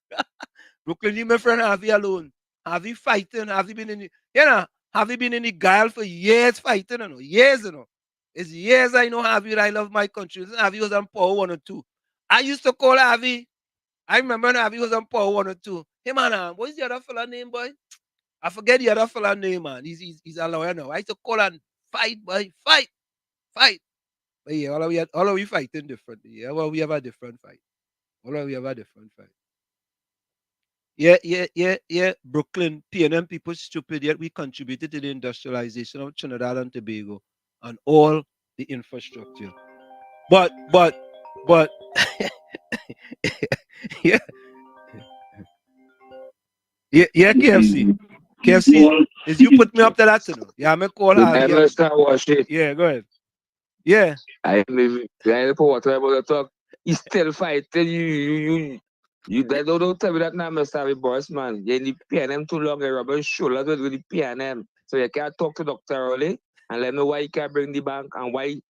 Brooklyn, leave my friend Harvey alone. Harvey fighting. Harvey been in the, Harvey been in the guile for years fighting, years, It's years I know Harvey, I love my country. Harvey was on Power 1 or 2. I used to call Harvey. I remember when Harvey was on Power 1 or 2. Hey, man, what is the other fella name, boy? I forget the other fella name, man. He's a lawyer now. I used to call and fight, boy. Fight. But yeah, all of we fighting differently. Yeah, well, we have a different fight. All of we have a different fight. Yeah. Brooklyn, PNM people stupid, yet we contributed to the industrialization of Trinidad and Tobago and all the infrastructure. But yeah. Yeah, KFC. KFC, is you put me up to that, Yeah, I'm going to call her. Yeah, go ahead. Yeah. I for what I'm about to talk. He's still fighting. You don't tell me that now, Mr. Harvey Boss, man. You need PNM too long, you rubber shoulder with the PNM. So you can't talk to Dr. Rowley and let me know why you can't bring the bank and why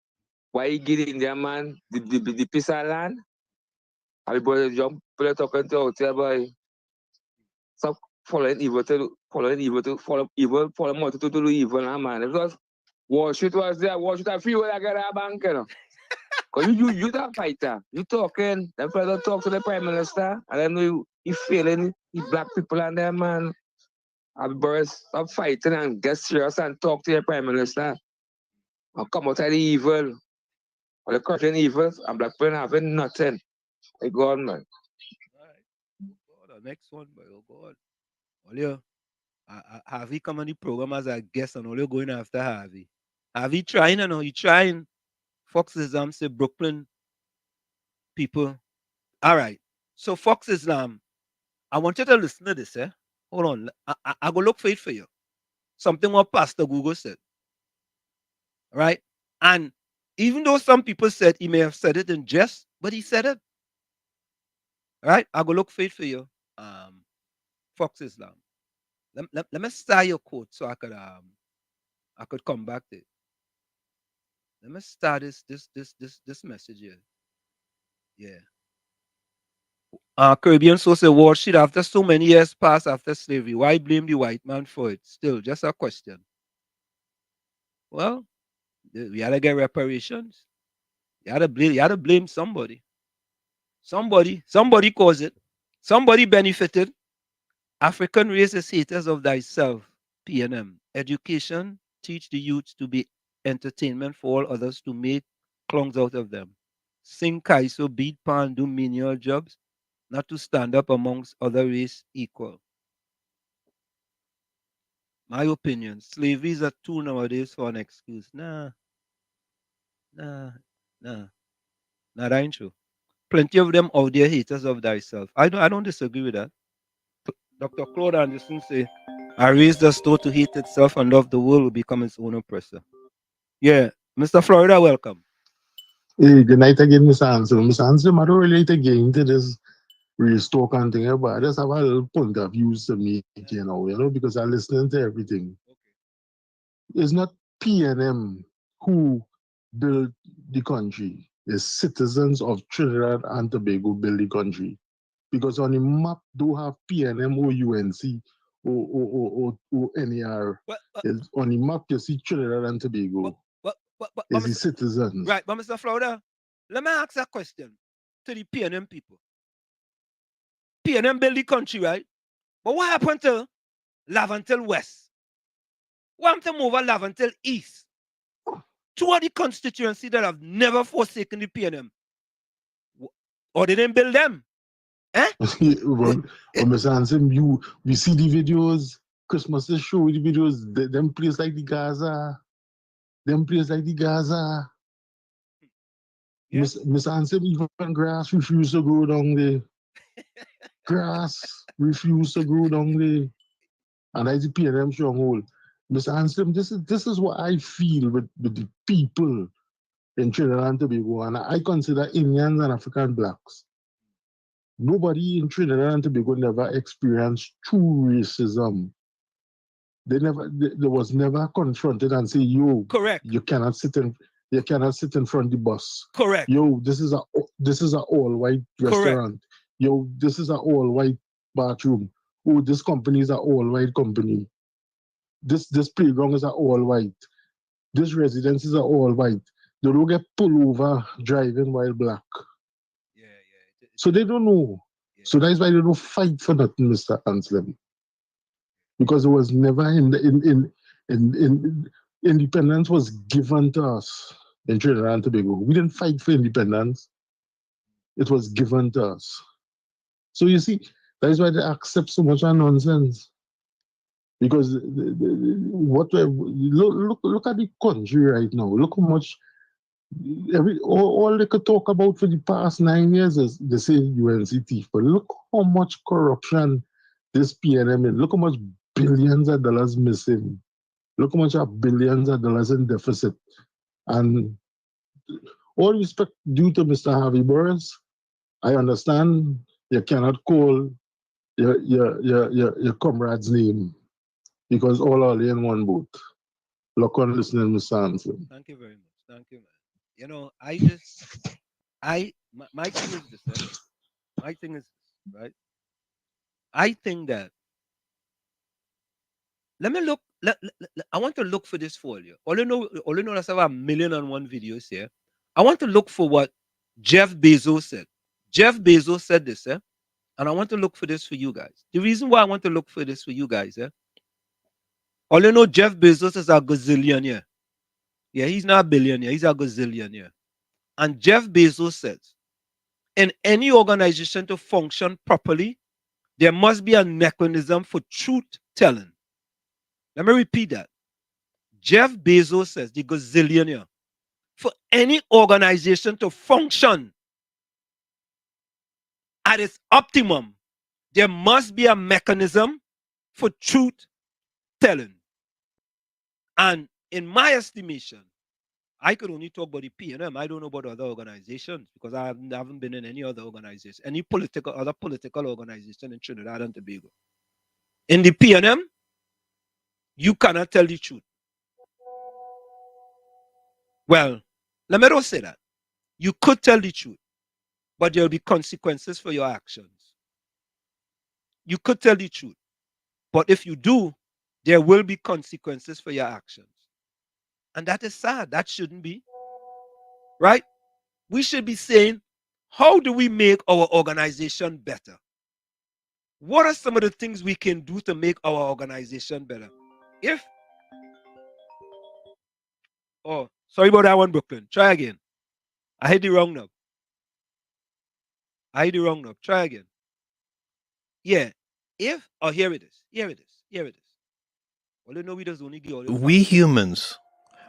you get in there, man, the piece of land. Harvey Boss jump, put talking to out there, boy. Stop following evil follow more to do evil, man. Because Wall Street was there, Wall Street, I feel like I got a bank, Because you that fighter. You talking, then further talk to the Prime Minister, and then you feeling the black people and them, man. I'll stop fighting and get serious and talk to your Prime Minister. And come out of the evil. Or the current evils, and black people having nothing. My God, man. The next one, boy, oh God. Olio, Harvey come on the program as a guest and Olio going after Harvey. Harvey trying, you trying. Fox Islam say Brooklyn people. All right. So Fox Islam, I want you to listen to this, Hold on. I go look for it for you. Something what Pastor Google said. Right? And even though some people said he may have said it in jest, but he said it. Right? I go look for it for you. Fox Islam. Let me start your quote so I could come back to it. Let me start this message here. Yeah. Caribbean social war shit after so many years passed after slavery. Why blame the white man for it? Still, just a question. Well, we had to get reparations. You had to blame somebody. Somebody caused it. Somebody benefited. African race is haters of thyself. PNM. Education teach the youth to be entertainment for all others to make clowns out of them. Sing kaiso, beat pan, do menial jobs, not to stand up amongst other race equal. My opinion, slavery is a tool nowadays for an excuse. Nah, nah, nah. That ain't true. Plenty of them out there haters of thyself. I don't disagree with that. Dr. Claude Anderson say, I raised the store to hate itself and love the world will become its own oppressor. Yeah, Mr. Florida, welcome. Hey, good night again, Mr. Ansel. Mr. Ansel, I don't relate again to this restock and thing, but I just have a little point of view to make, because I listen to everything. It's not PNM who built the country. It's citizens of Trinidad and Tobago build the country. Because on the map, do have PNM or UNC or NER. On the map, you see Trinidad and Tobago. It's the citizens. Right, but Mr. Florida, let me ask a question to the PNM people. PNM build the country, right? But what happened to Lavantil West? What happened to move Lavantil East? Two of the constituencies that have never forsaken the PNM. Or they didn't build them. Eh? Well, Mr. Hansen, we see the videos, Christmas is show the videos, them places like the Gaza. Yeah. Mr. Hansen, even grass refuse to grow down there. Grass refuse to grow down there. And that's the PNM stronghold. Mr. Hansen, this is what I feel with the people in Trinidad and Tobago, and I consider Indians and African blacks. Nobody in Trinidad and Tobago never experienced true racism. They was never confronted and say, "Yo, correct, you cannot sit in front of the bus." Correct. Yo, this is a all white restaurant. Correct. Yo, this is a all white bathroom. Oh, this company is a all white company. This playground is a all white. This residence is a all white. They don't get pulled over driving while black. So they don't know. Yeah. So that's why they don't fight for nothing, Mr. Anselm. Because it was never independence was given to us in Trinidad and Tobago. We didn't fight for independence. It was given to us. So you see, that's why they accept so much nonsense. Because look at the country right now. Look how much all they could talk about for the past 9 years is they say UNC thief. But look how much corruption this PNM is. Look how much billions of dollars missing. Look how much billions of dollars in deficit. And all respect due to Mr. Harvey Burns, I understand you cannot call your comrade's name because all are in one boat. Look on listening, Mr. Hansen. Thank you very much. Thank you, man. You know, my thing is this, my thing is this, right? I think that I want to look for this for you. All you know, that's about 1,000,001 videos here. I want to look for what Jeff Bezos said. Jeff Bezos said this, and I want to look for this for you guys. The reason why I want to look for this for you guys, all you know, Jeff Bezos is a gazillionaire. Yeah, he's not a billionaire, he's a gazillionaire. And Jeff Bezos says, in any organization to function properly, there must be a mechanism for truth telling. Let me repeat that. Jeff Bezos says, the gazillionaire, for any organization to function at its optimum, there must be a mechanism for truth telling. And in my estimation, I could only talk about the PNM. I don't know about other organizations because I haven't been in any other organization, any other political organization in Trinidad and Tobago. In the PNM, you cannot tell the truth. Well, let me not say that. You could tell the truth, but there will be consequences for your actions. You could tell the truth, but if you do, there will be consequences for your actions. And that is sad. That shouldn't be. Right? We should be saying how do we make our organization better? What are some of the things we can do to make our organization better? Oh, sorry about that one, Brooklyn. Try again. I hit the wrong knob. Try again. Yeah. Here it is. Here it is. Well, you know we just only give all the We facts. humans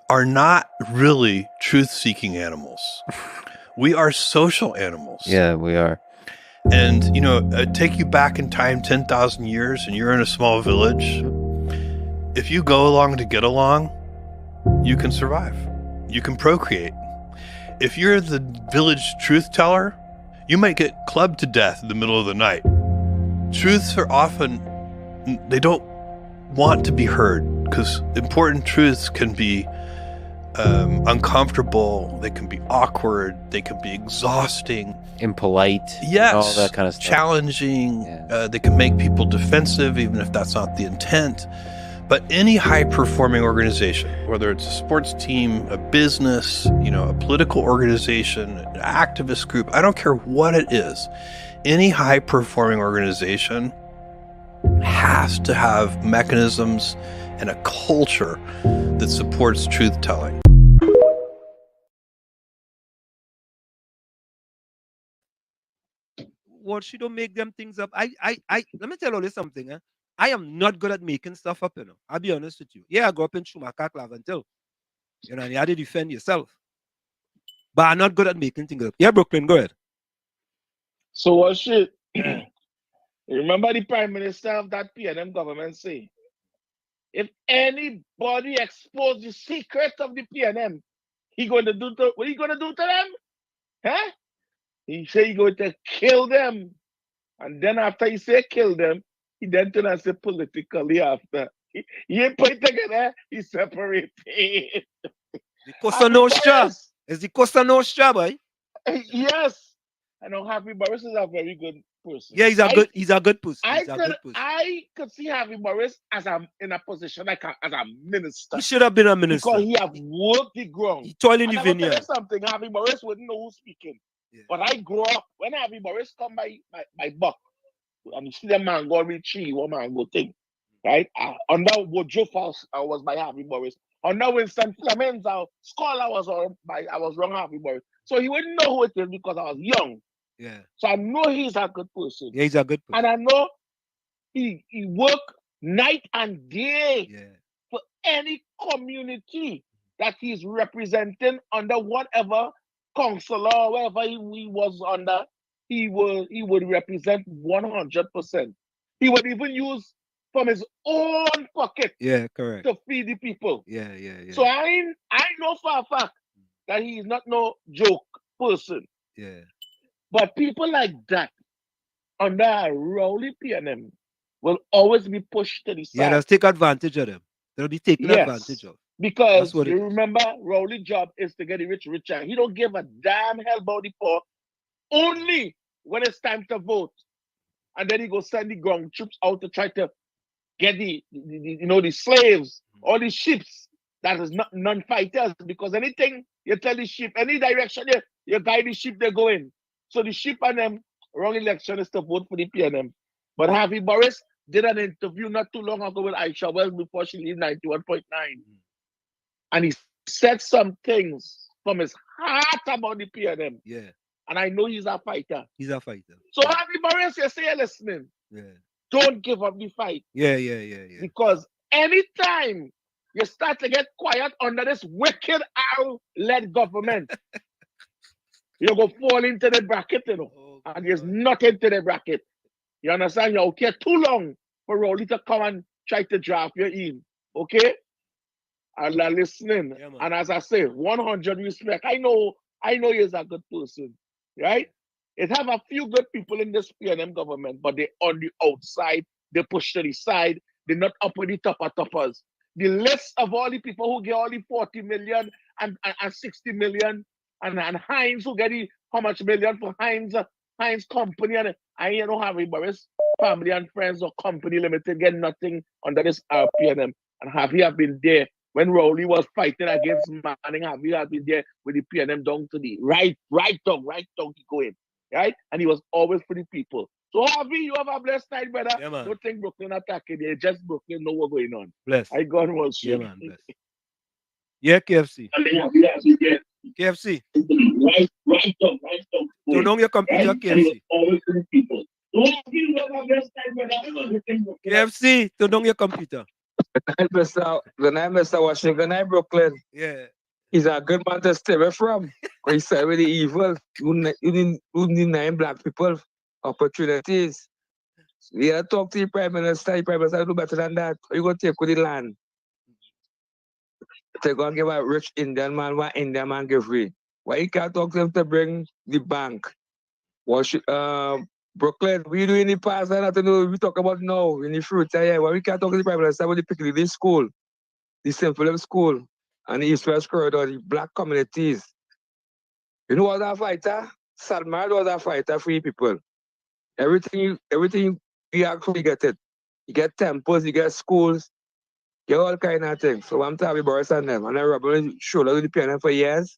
are not really truth-seeking animals. We are social animals. Yeah, we are. And, take you back in time 10,000 years and you're in a small village. If you go along to get along, you can survive. You can procreate. If you're the village truth teller, you might get clubbed to death in the middle of the night. Truths are often, they don't want to be heard because important truths can be uncomfortable, they can be awkward, they can be exhausting, impolite, yes, all that kind of stuff. Challenging. They can make people defensive, even if that's not the intent. But any high-performing organization, whether it's a sports team, a business, a political organization, an activist group, I don't care what it is, any high-performing organization has to have mechanisms and a culture that supports truth-telling. Well, she don't make them things up. I let me tell you something. I am not good at making stuff up, I'll be honest with you. Yeah, I grew up in Schumacher, Claventil. And you had to defend yourself. But I'm not good at making things up. Yeah, Brooklyn, go ahead. So what shit? Remember the Prime Minister of that PNM government say, if anybody expose the secret of the PNM, what he gonna do to them? Huh? He say he going to kill them. And then after he say kill them, he then turn and say politically after. He ain't put it together, he separated. The Cosa Nostra. It's the Cosa Nostra, boy. Yes. I know Harvey Morris is a very good person. Yeah, he's a good person. I could see Harvey Morris as in a position as a minister. He should have been a minister. Because he have worked the ground. He toiled in the vineyard. I vineyard. tell you something, Harvey Morris wouldn't know who's speaking. Yeah. But I grew up, when Harvey Morris come by buck, and you see the mango tree, one mango thing, right? Under Woodrow Falls, I was by Harvey Morris. Under Winston Clemens, scholar was wrong Harvey Morris. So he wouldn't know who it is because I was young. Yeah. So I know he's a good person. Yeah, he's a good person. And I know he work night and day for any community that he's representing under whatever council or whatever he was under, he would represent 100%. He would even use from his own pocket to feed the people. Yeah. So I know for a fact that he's not no joke person. Yeah. But people like that under a Rowley PNM will always be pushed to the side. Yeah, they'll take advantage of them. They'll be taken advantage of. Because you remember, Rowley's job is to get the rich richer. He don't give a damn hell about the poor, only when it's time to vote. And then he go send the ground troops out to try to get the slaves, all the ships that is not non-fighters. Because anything you tell the ship, any direction you guide the ship, they go in. So the ship and them wrong election is to vote for the PNM. But Harvey Morris did an interview not too long ago with Aisha Wells before she leave 91.9. And he said some things from his heart about the PNM. Yeah. And I know he's a fighter. He's a fighter. So Harvey Morris, you say you're listening. Yeah. Don't give up the fight. Yeah. Because anytime you start to get quiet under this wicked Arrow-led government, you're going to fall into the bracket, and there's nothing to the bracket. You understand? You're out here too long for Rowley to come and try to draft you in. Okay? And they're listening. Yeah, and as I say, 100 respect. I know he's a good person. Right? It have a few good people in this PNM government, but they're on the outside. They push to the side. They're not up with the toppers. The list of all the people who get all the 40 million and 60 million, and Heinz who get how much million for Heinz company, and I don't have Morris family and friends or company limited get nothing under this PNM. And Harvey have been there when Rowley was fighting against Manning. Harvey have been there with the PNM down to the right down he going. right? And he was always for the people. So, Harvey, you have a blessed night, brother. Yeah, man. Don't think Brooklyn attacking you. Just Brooklyn know what's going on. Bless. I God was Yeah, man. Bless. Yeah, KFC. KFC. Right up. Turn on your computer, Right? And he was KFC. always for the people. So, Harvey, you have a blessed night, brother. KFC, turn on your computer. When I Mr. Washington, I Brooklyn. Yeah. He's a good man to stay away from. He said with the evil. You deny black people opportunities. We have to talk to the Prime Minister. The Prime Minister do better than that. You go take with the land. They go and give a rich Indian man what Indian man give free. Why you can't talk to him to bring the bank? Brooklyn, we do in the past and nothing we talk about now in the future. Yeah, why we can't talk to the Prime Minister about the Piccadilly school, the St. Philip school, and the East West Corridor, the black communities. You know what a fighter? Salman was a fighter for you people. Everything you actually get it. You get temples, you get schools, you get all kind of things. So I'm talking Boris and them. And I rubbing shoulder with the PNM for years.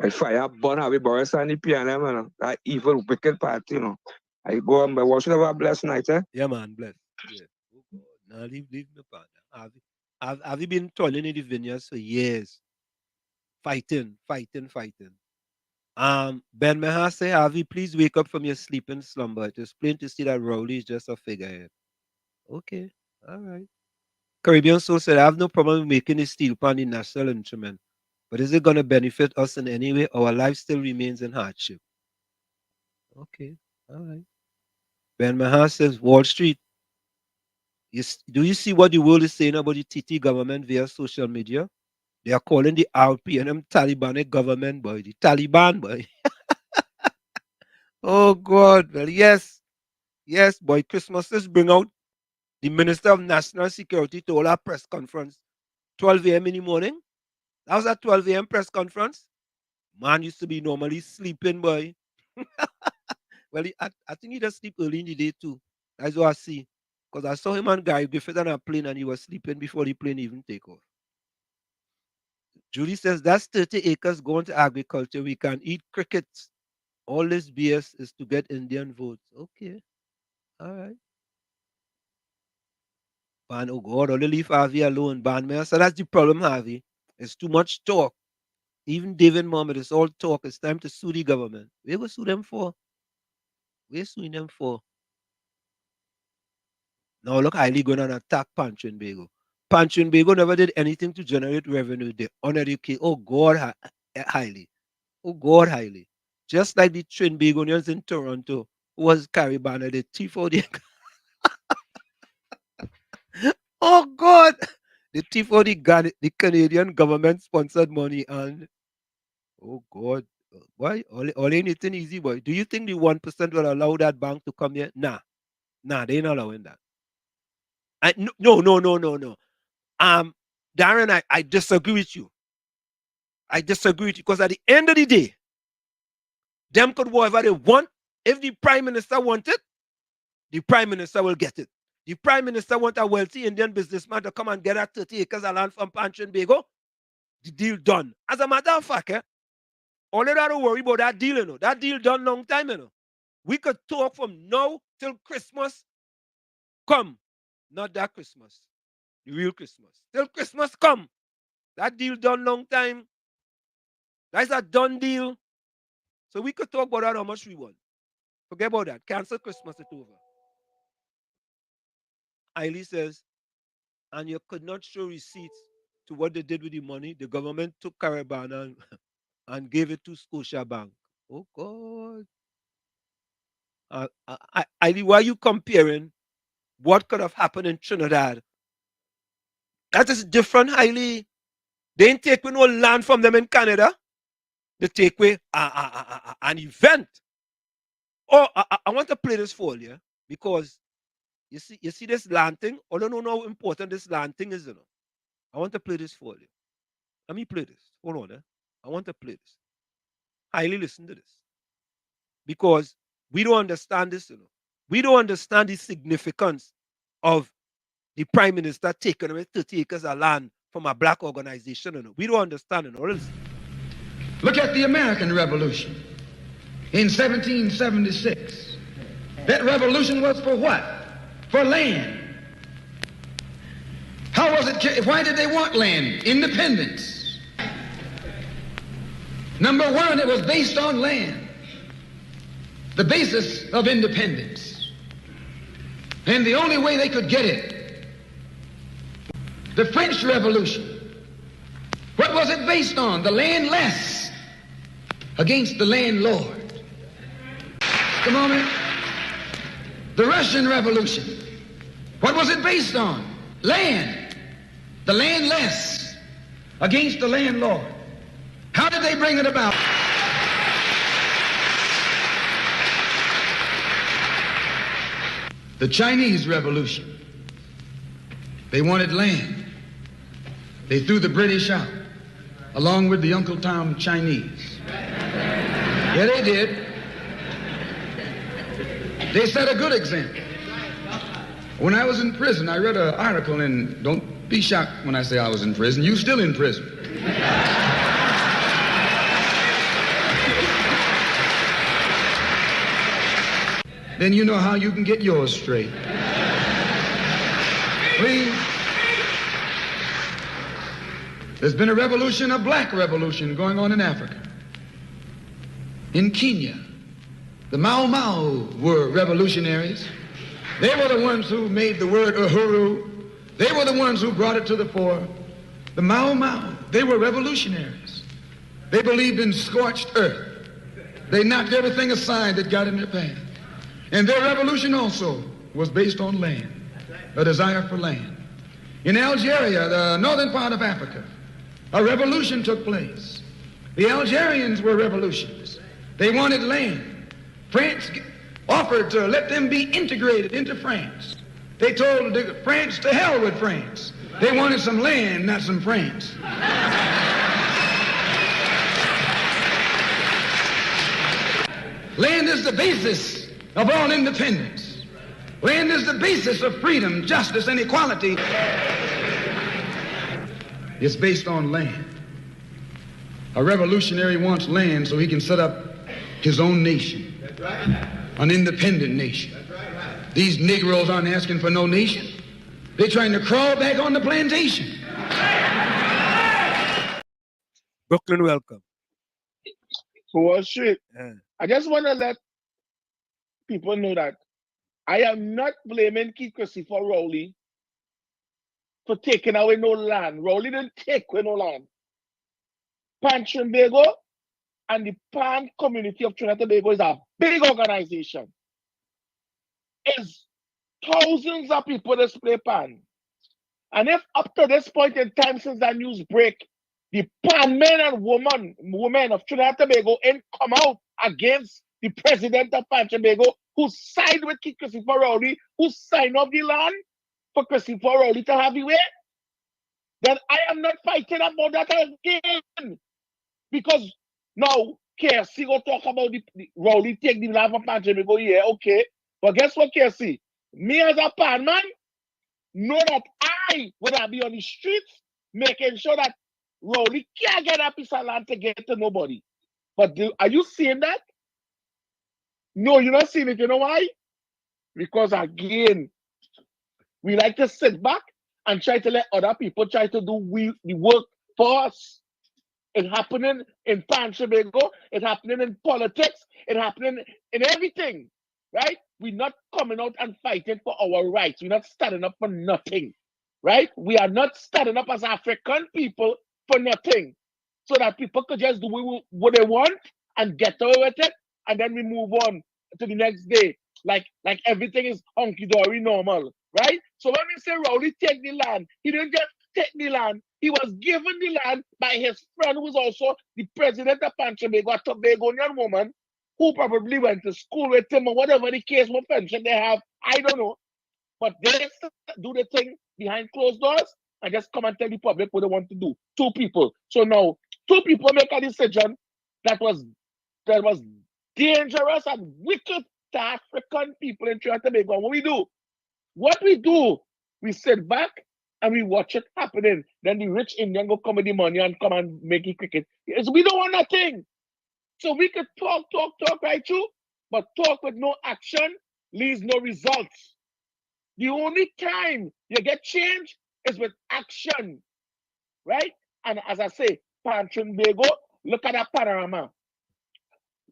I fire burn Harvey Boris and the PNM, you know. That evil, wicked party, you know. I go and watch it have a blessed night, eh? Yeah, man, bless. Yeah. Oh, God. Now leave me, partner. Have you been toiling in the vineyards for years? Fighting. Ben Meha say, Harvey, please wake up from your sleeping slumber. It is plain to see that Rowley is just a figurehead. Okay, all right. Caribbean Soul said, I have no problem making a steel pan the national instrument, but is it going to benefit us in any way? Our life still remains in hardship. Okay, all right. Ben Meha says, Wall Street, do you see what the world is saying about the TT government via social media? They are calling the RPNM Taliban a government, boy. The Taliban, boy. Oh, God. Well, yes. Yes, boy. Christmases bring out the Minister of National Security to hold a press conference 12 a.m. in the morning. That was at 12 a.m. press conference. Man used to be normally sleeping, boy. Well, I think he just sleep early in the day, too. That's what I see. Because I saw him and Guy Griffith on a plane and he was sleeping before the plane even take off. Judy says, that's 30 acres going to agriculture. We can eat crickets. All this BS is to get Indian votes. Okay. All right. Ban, oh God, only leave Harvey alone. Ban, man. So that's the problem, Harvey. It's too much talk. Even David Mohammed, it's all talk. It's time to sue the government. Where we sue them for? We're suing them for. Now look, Hailey going to attack Pancho and Bego. Pancho and Bego never did anything to generate revenue. They uneducated. Oh God, Hailey. Oh God, Hailey. Just like the Trinbagonians in Toronto, who was Caribbean, the thief out the oh God, the thief out the Canadian government sponsored money and oh God, why all anything easy boy? Do you think the 1% will allow that bank to come here? Nah, they ain't allowing that. No. Darren, I disagree with you. I disagree with you because at the end of the day, them could whatever they want. If the Prime Minister wants it, the Prime Minister will get it. The Prime Minister want a wealthy Indian businessman to come and get that 30 acres of land from Pancho and Bego. The deal done. As a matter of fact, all of that don't worry about that deal, you know. That deal done long time, you know. We could talk from now till Christmas come. Not that Christmas. The real Christmas. Till Christmas come. That deal done long time. That's a done deal. So we could talk about that how much we want. Forget about that. Cancel Christmas, it's over. Eiley says, and you could not show receipts to what they did with the money. The government took Caribbean and gave it to Scotia Bank. Oh, God. Eiley, why are you comparing what could have happened in Trinidad? That is different, Eiley. They ain't take away no land from them in Canada. They take away an event. Oh, I want to play this for you because you see this land thing. I don't know how important this land thing is, you know. I want to play this for you. Let me play this. Hold on, I want to play this. Highly listen to this. Because we don't understand this, you know. We don't understand the significance of the Prime Minister taking away 30 acres of land from a black organization, you know. We don't understand it. You know. Look at the American Revolution. in 1776. That revolution was for what? For land. How was it? Why did they want land? Independence. Number one, it was based on land. The basis of independence. And the only way they could get it, the French Revolution. What was it based on? The landless against the landlord. Just a moment. The Russian Revolution. What was it based on? Land. The landless against the landlord. How did they bring it about? The Chinese Revolution. They wanted land. They threw the British out, along with the Uncle Tom Chinese. Yeah, they did. They set a good example. When I was in prison, I read an article, and don't be shocked when I say I was in prison. You still in prison. Then you know how you can get yours straight. Please. There's been a revolution, a black revolution going on in Africa. In Kenya, the Mau Mau were revolutionaries. They were the ones who made the word uhuru. They were the ones who brought it to the fore. The Mau Mau, they were revolutionaries. They believed in scorched earth. They knocked everything aside that got in their path. And their revolution also was based on land, a desire for land. In Algeria, the northern part of Africa, a revolution took place. The Algerians were revolutionists. They wanted land. France offered to let them be integrated into France. They told France to hell with France. They wanted some land, not some France. Land is the basis of all independence. Land is the basis of freedom, justice, and equality. It's based on land. A revolutionary wants land so he can set up his own nation, an independent nation. These Negroes aren't asking for no nation. They're trying to crawl back on the plantation. Brooklyn, welcome. Wall Street. I just want to let people know that I am not blaming Keith Christopher Rowley for taking away no land. Rowley didn't take away no land. Pan Trinbago and the Pan community of Trinidad and Tobago is a big organization. It's thousands of people that play Pan. And if up to this point in time since that news break, the Pan men and women of Trinidad and Tobago ain't come out against the president of Pan Trinbago, who signed with Christopher Rowley, who signed off the land for Christopher Rowley to have the way, then I am not fighting about that again. Because now KFC will talk about the Rowley take the land from Pan Trinbago, yeah, okay. But guess what, KFC? Me as a Pan man, know that I would have be on the streets making sure that Rowley can't get a piece of land to get to nobody. But are you seeing that? No, you're not seeing it. You know why? Because again, we like to sit back and try to let other people try to do the work for us. It's happening in Pan Trinbago, it's happening in politics, it's happening in everything, right? We're not coming out and fighting for our rights. We're not standing up for nothing, right? We are not standing up as African people for nothing, so that people could just do what they want and get away with it, and then we move on to the next day, like everything is hunky-dory normal, right? So when we say Rowley take the land, he didn't just take the land, he was given the land by his friend, who was also the president of Pan Trinbago, a Tobagonian woman, who probably went to school with him or whatever the case, what pension they have, I don't know. But they do the thing behind closed doors and just come and tell the public what they want to do. Two people. So now, two people make a decision that was dangerous and wicked to African people in Trinidad and Tobago. What we do, we sit back and we watch it happening. Then the rich Indian go come with the money and come and make it cricket. We don't want nothing. So we could talk right through, but talk with no action leaves no results. The only time you get change is with action, right? And as I say, Trinbago, look at that panorama.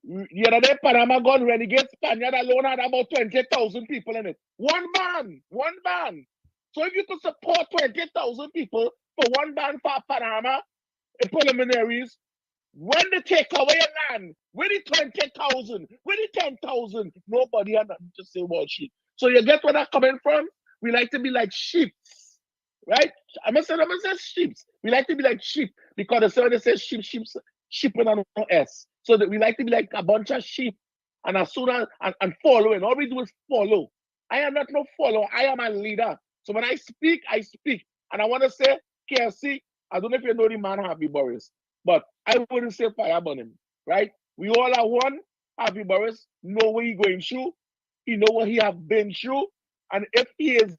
The other day, Panama gone renegade Spaniard alone had about 20,000 people in it. One ban. So if you could support 20,000 people for one ban for Panama in preliminaries, when they take away a land, with the 20,000, with the 10,000, nobody had nothing to say about sheep. So you get where that's coming from? We like to be like sheep, right? I'm gonna say sheep. We like to be like sheep because the server says sheep with an S. So that we like to be like a bunch of sheep, and as soon as and following, all we do is follow. I am not no follower. I am a leader. So when I speak, and I want to say, KFC. I don't know if you know the man Harvey Boris, but I wouldn't say fire on him, right? We all are one. Harvey Boris know where he going through. He know what he have been through, and if he is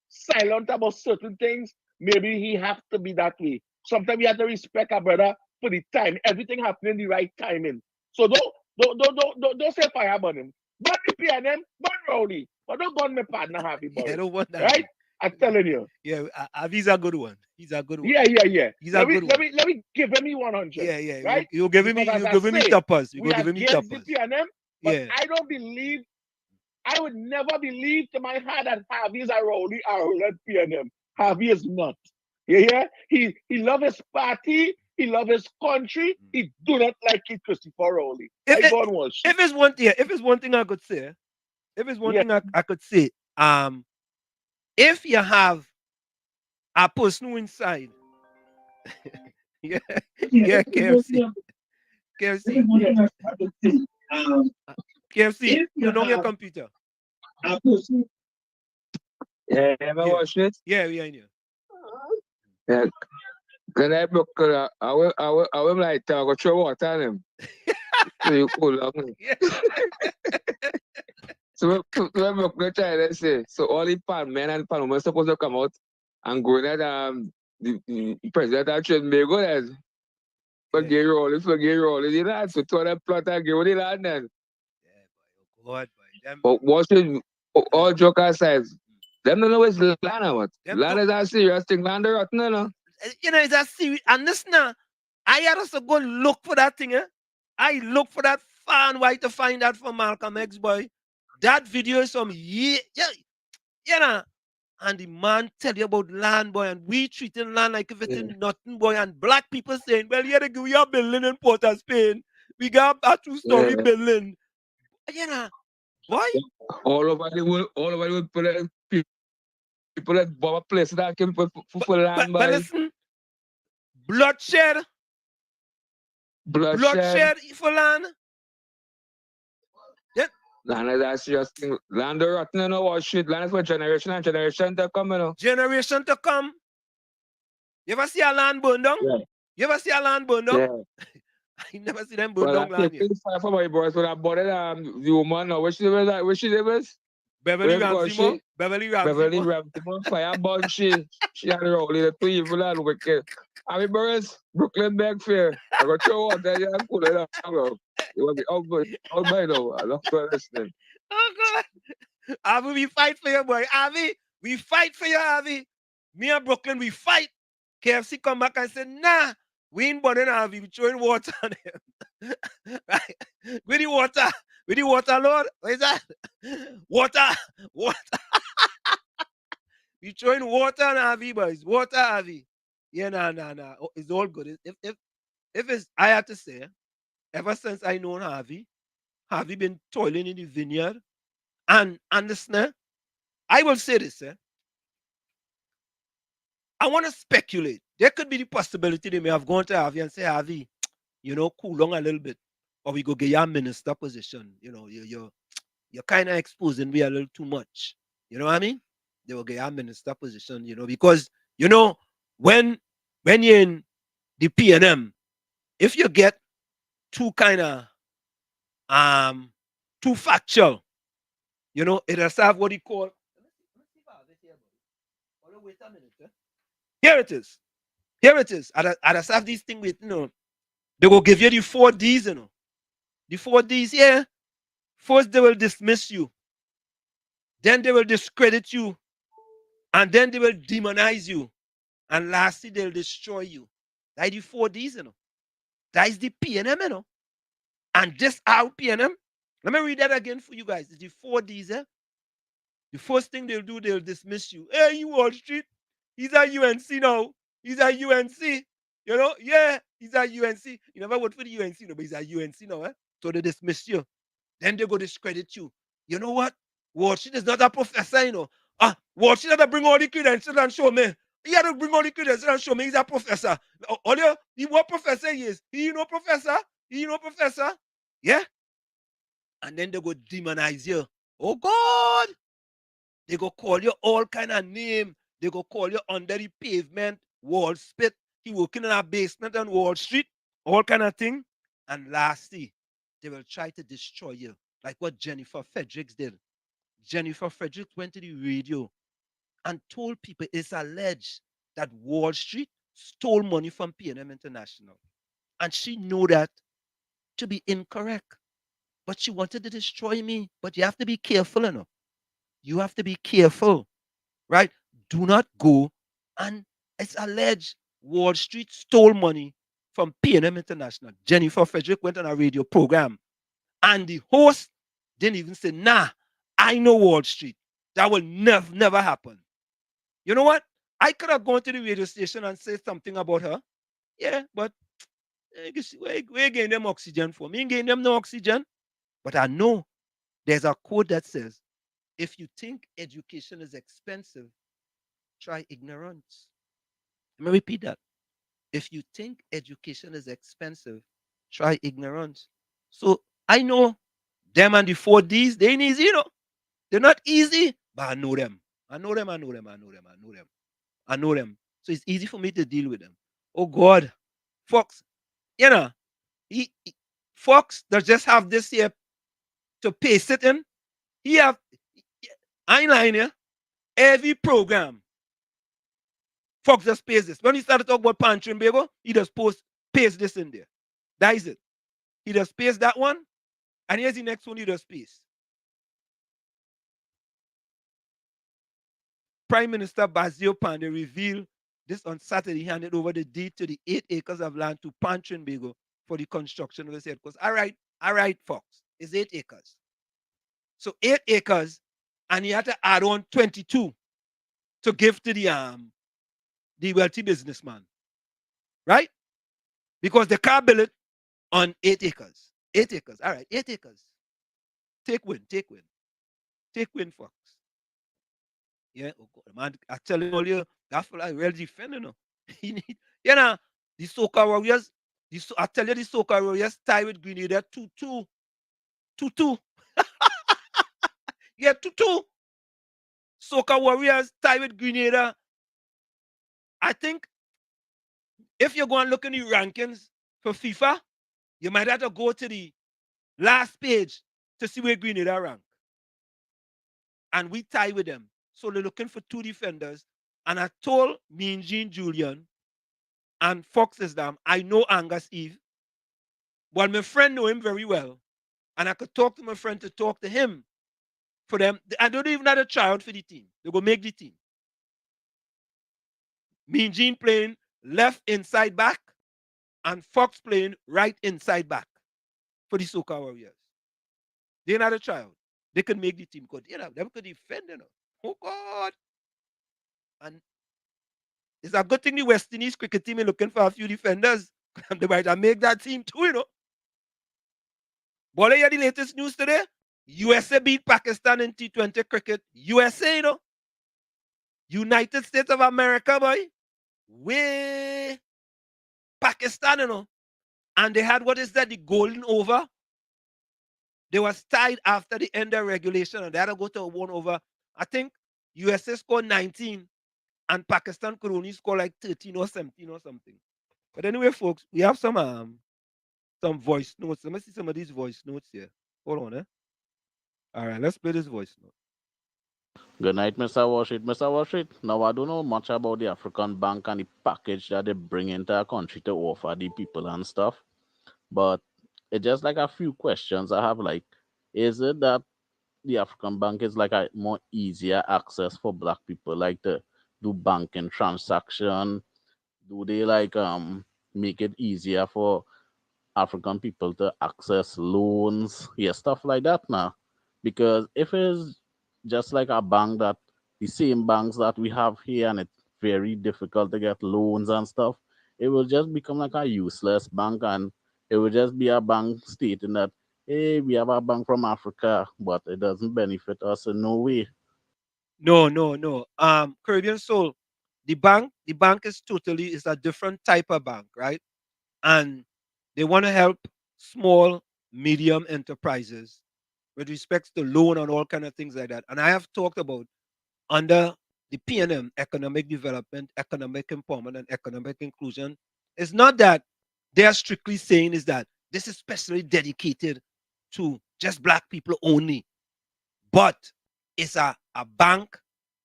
silent about certain things, maybe he have to be that way. Sometimes we have to respect our brother for the time. Everything happening the right timing. So don't say fire burn him. Burn the PNM, burn Rowley, but don't burn my partner Harvey Boris. Yeah, don't want that. Right? I'm telling you. Yeah, Avi's a good one. He's a good one. Yeah. He's a good one. Let me give him 100. Yeah. Right? You're giving me tappers. You're giving me tappers. The PNM, but yeah. I would never believe to my heart that Harvey is a Rowley or a PNM. Harvey is not. You hear? He love his party. He love his country. He do not like it, Christopher Rowley. If it's one thing I could say, I could say, if you have a person inside, yeah, KFC. KFC, turn on your computer. Yeah, ever watch it? Yeah, we are in here. Yeah. Can I book I will like to go throw water on him. So you cool up. So we book the child, let's say. So all the pan men and pan women supposed to come out and go at the president of Trinbago then. Forget Rowley, the lad. So to the plot and give the lad then. God, but what should all joke aside? Them don't know it's land or what? Land is a serious thing. Land are rotten, no? You know, it's a serious. And this now, I had to go look for that thing. I look for that far and wide to find that for Malcolm X, boy. That video is some you know. And the man tell you about land, boy, and we treating land like if it's nothing, boy. And black people saying, well, we are building in Port of Spain. We got a 2-story building. You know, why? All over the world, people that bought places that can put for land. But listen, bloodshed for land. Yeah. Land is a serious thing. Land is rotten and all shit. Land is for generation and generation to come, you know. Generation to come. You ever see a land burn down? Yeah. You ever see a land burn down? Yeah. I never see them burn down land yet. Fire for my boys when I bought it, the woman, where she lives? Beverly Ramsey, fire burn she had Rowley, the two evil and wicked. I mean, Boris, Brooklyn beg fair. I got your water, yeah, I'm cool enough. It was out by now. I love to listening. Oh, God. Avi, we fight for you, boy. Avi, we fight for you, Avi. Me and Brooklyn, we fight. KFC come back and say, nah, we ain't burning Avi. We throwing water on him. Right? With the water, Lord. What is that? Water. We throwing water on Avi, boys. Water, Avi. Yeah, nah. It's all good. If it's, I have to say, ever since I known Harvey been toiling in the vineyard. And listen, I will say this, I want to speculate. There could be the possibility they may have gone to Harvey and say, Harvey, cool down a little bit. Or we go get your minister position. You're kind of exposing me a little too much. You know what I mean? They will get your minister position, because, when you're in the PNM, if you get too kind of too factual, it has have what you call. Here it is. I just have these things with, they will give you the 4 Ds, the 4Ds here, first they will dismiss you, then they will discredit you, and then they will demonize you, and lastly they'll destroy you. That's the 4Ds, you know. That is the PNM, you know. And this our PNM. Let me read that again for you guys. It's the 4Ds, eh? The first thing they'll do, they'll dismiss you. Hey, you Wall Street, he's at UNC now. He's at UNC. You know, yeah, he's at UNC. You never worked for the UNC, no, but he's at UNC now, eh? So they dismiss you. Then they go discredit you. You know what? Wall Street is not a professor, you know. Wall Street had to bring all the credentials and show me. He had to bring all the credentials and show me he's a professor. What professor he is? He no professor? He no professor? Yeah? And then they go demonize you. Oh God! They go call you all kind of name. They go call you under the pavement, Wall Spit. He working in a basement on Wall Street, all kind of thing. And lastly, they will try to destroy you, like what Jennifer Fredericks did. Jennifer Fredericks went to the radio and told people it's alleged that Wall Street stole money from PNM International. And she knew that to be incorrect. But she wanted to destroy me. But you have to be careful, you know. You have to be careful, right? Do not go. And it's alleged Wall Street stole money from PNM International. Jennifer Frederick went on a radio program, and the host didn't even say, nah, I know Wall Street. That will never happen. You know what? I could have gone to the radio station and said something about her. Yeah, but we're getting them oxygen for me. Ain't getting them no oxygen. But I know there's a quote that says, if you think education is expensive, try ignorance. Let me repeat that. If you think education is expensive, try ignorance. So I know them and the 4Ds, they ain't easy, you know. They're not easy, but I know them. I know them. I know them. So it's easy for me to deal with them. Oh God. Fox, you know, Fox does just have this here to paste it in. He have, I ain't lying here, every program, Fox just paste this. When he started talking about Pantry and Bagel, he just paste this in there. That is it. He just paste that one, and here's the next one he just paste. Prime Minister Basil Pandey revealed this on Saturday. He handed over the deed to the 8 acres of land to Pantry and Bagel for the construction of his headquarters. All right, Fox. It's 8 acres. So 8 acres, and he had to add on 22 to give to the wealthy businessman. Right? Because they can't build it on 8 acres. 8 acres. All right, 8 acres. Take win, Fox. Yeah, oh God, man, I tell you all you, that's what I really defend, you know. You know, the Soca Warriors, I tell you, the Soca Warriors tie with Grenada 2-2. 2-2. Yeah, 2-2. Soca Warriors tie with Grenada. I think if you're going to look in the rankings for FIFA, you might have to go to the last page to see where Grenada rank. And we tie with them. So they're looking for 2 defenders. And I told Mean Gene Julian and Fox Islam, I know Angus Eve. But my friend know him very well. And I could talk to my friend to talk to him for them. I don't even have a tryout for the team. They go make the team. Mean Gene playing left inside back and Fox playing right inside back for the Soca Warriors. They're not a child. They could make the team because them could defend, you know. Oh God. And it's a good thing the West Indies cricket team is looking for a few defenders. They might have make that team too, you know. But hear the latest news today. USA beat Pakistan in T20 cricket. USA, you know. United States of America, boy. Way Pakistan, you know. And they had what is that, the golden over. They was tied after the end of regulation and they had to go to a 1 over. I think USA scored 19 and Pakistan could only score like 13 or 17 or something. But anyway, folks, we have some voice notes. Let me see some of these voice notes here. Hold on, eh? All right, let's play this voice note. Good night, Mr. Washit. Mr. Washit, now I don't know much about the African Bank and the package that they bring into our country to offer the people and stuff. But it's just like a few questions I have. Like, is it that the African bank is like a more easier access for black people, like to do banking transaction? Do they like make it easier for African people to access loans? Yeah, stuff like that now. Because if it's just like a bank that the same banks that we have here and it's very difficult to get loans and stuff, it will just become like a useless bank, and it will just be a bank stating that, hey, we have a bank from Africa, but it doesn't benefit us in no way. No, no, no. Caribbean Soul, the bank is a different type of bank, right? And they want to help small, medium enterprises with respects to loan and all kind of things like that. And I have talked about under the PNM, economic development, economic empowerment, and economic inclusion. It's not that they are strictly saying is that this is specially dedicated to just black people only, but it's a bank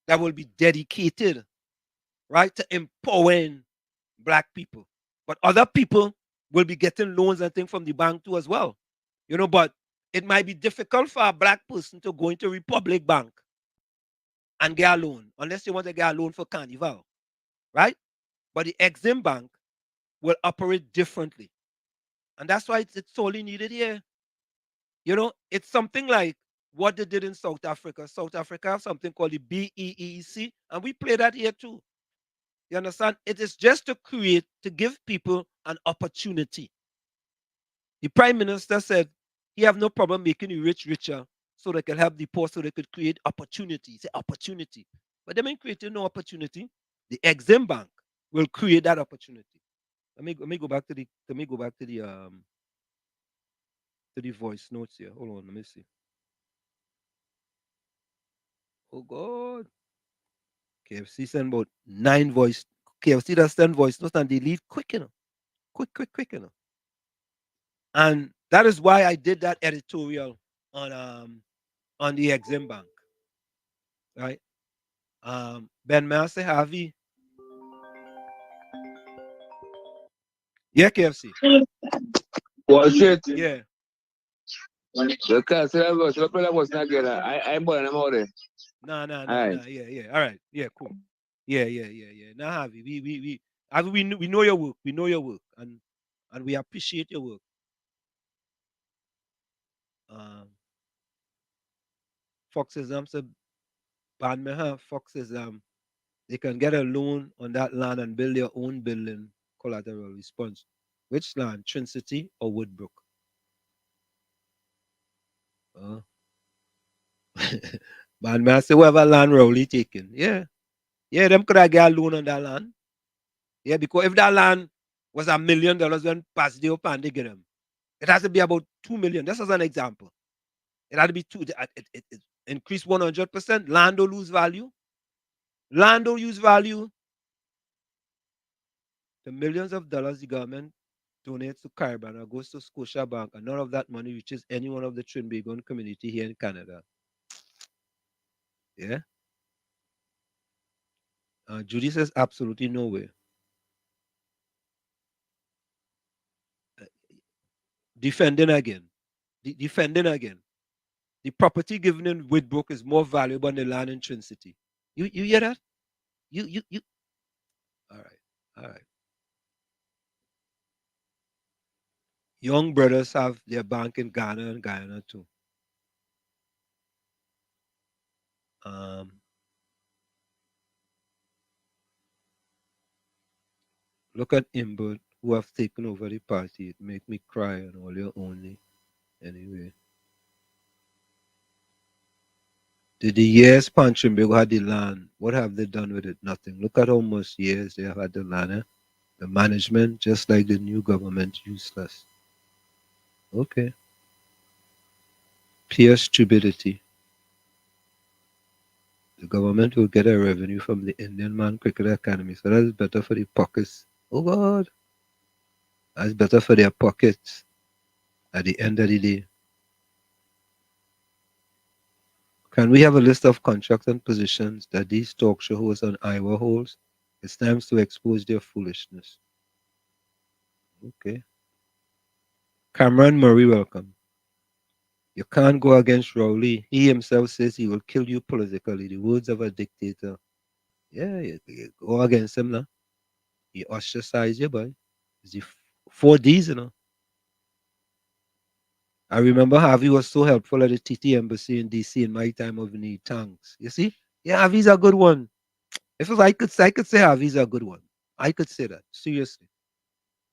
that will be dedicated, right, to empowering black people. But other people will be getting loans and things from the bank too as well. But it might be difficult for a black person to go into Republic Bank and get a loan unless you want to get a loan for Carnival, right? But the Exim Bank will operate differently. And that's why it's solely needed here. It's something like what they did in South Africa. South Africa have something called the BEEC, and we play that here too. You understand? It is just to give people an opportunity. The Prime Minister said he have no problem making the rich richer so they can help the poor, so they could create opportunity. Say opportunity. But they ain't creating no opportunity. The Exim Bank will create that opportunity. Let me go back to the voice notes here. Hold on, let me see. Oh God. KFC send about 9 voice. KFC does send voice notes and they leave quick, Quick. And that is why I did that editorial on the Exim Bank. Right? Ben Massey Harvey. Yeah, KFC. Watch it. Yeah. Because the problem was not good. I'm born about it. Nah. Yeah. All right. Yeah, cool. Yeah. Now Harvey, Harvey, we know your work. We know your work, and we appreciate your work. Fox says, said, ban me have Fox says, they can get a loan on that land and build their own building. Collateral response. Which land? Trinity or Woodbrook? Man, I say whatever land Rowley taking. Yeah. Yeah, them could have get a loan on that land. Yeah, because if that land was $1 million when past the open they get them, it has to be about 2 million. Just as an example. It had to be it increase 100%. Land will lose value. Land will use value. The millions of dollars the government donates to Caribbean or goes to Scotia Bank, and none of that money reaches any one of the Trinbagon community here in Canada. Yeah. Judy says absolutely no way. Defending again. Defending again. The property given in Whitbrook is more valuable than the land in Trinity. You hear that? You. All right. Young brothers have their bank in Ghana and Guyana too. Look at Imbert, who have taken over the party. It make me cry and all your only. Anyway. The years Panchinbego had the land, what have they done with it? Nothing. Look at how much years they have had the land. The management, just like the new government, useless. Okay. Pure stupidity. The government will get a revenue from the Indian Man Cricket Academy, so that's better for the pockets. Oh God. That's better for their pockets at the end of the day. Can we have a list of contracts and positions that these talk show hosts on Iowa holds? It's time to expose their foolishness. Okay. Cameron Murray, welcome. You can't go against Rowley. He himself says he will kill you politically. The words of a dictator. Yeah, you go against him now. He ostracize you, boy. It's the 4Ds, you know. I remember Harvey was so helpful at the TT embassy in DC in my time of need. Thanks. You see? Yeah, Harvey's a good one. If I could say Harvey's a good one. I could say that. Seriously.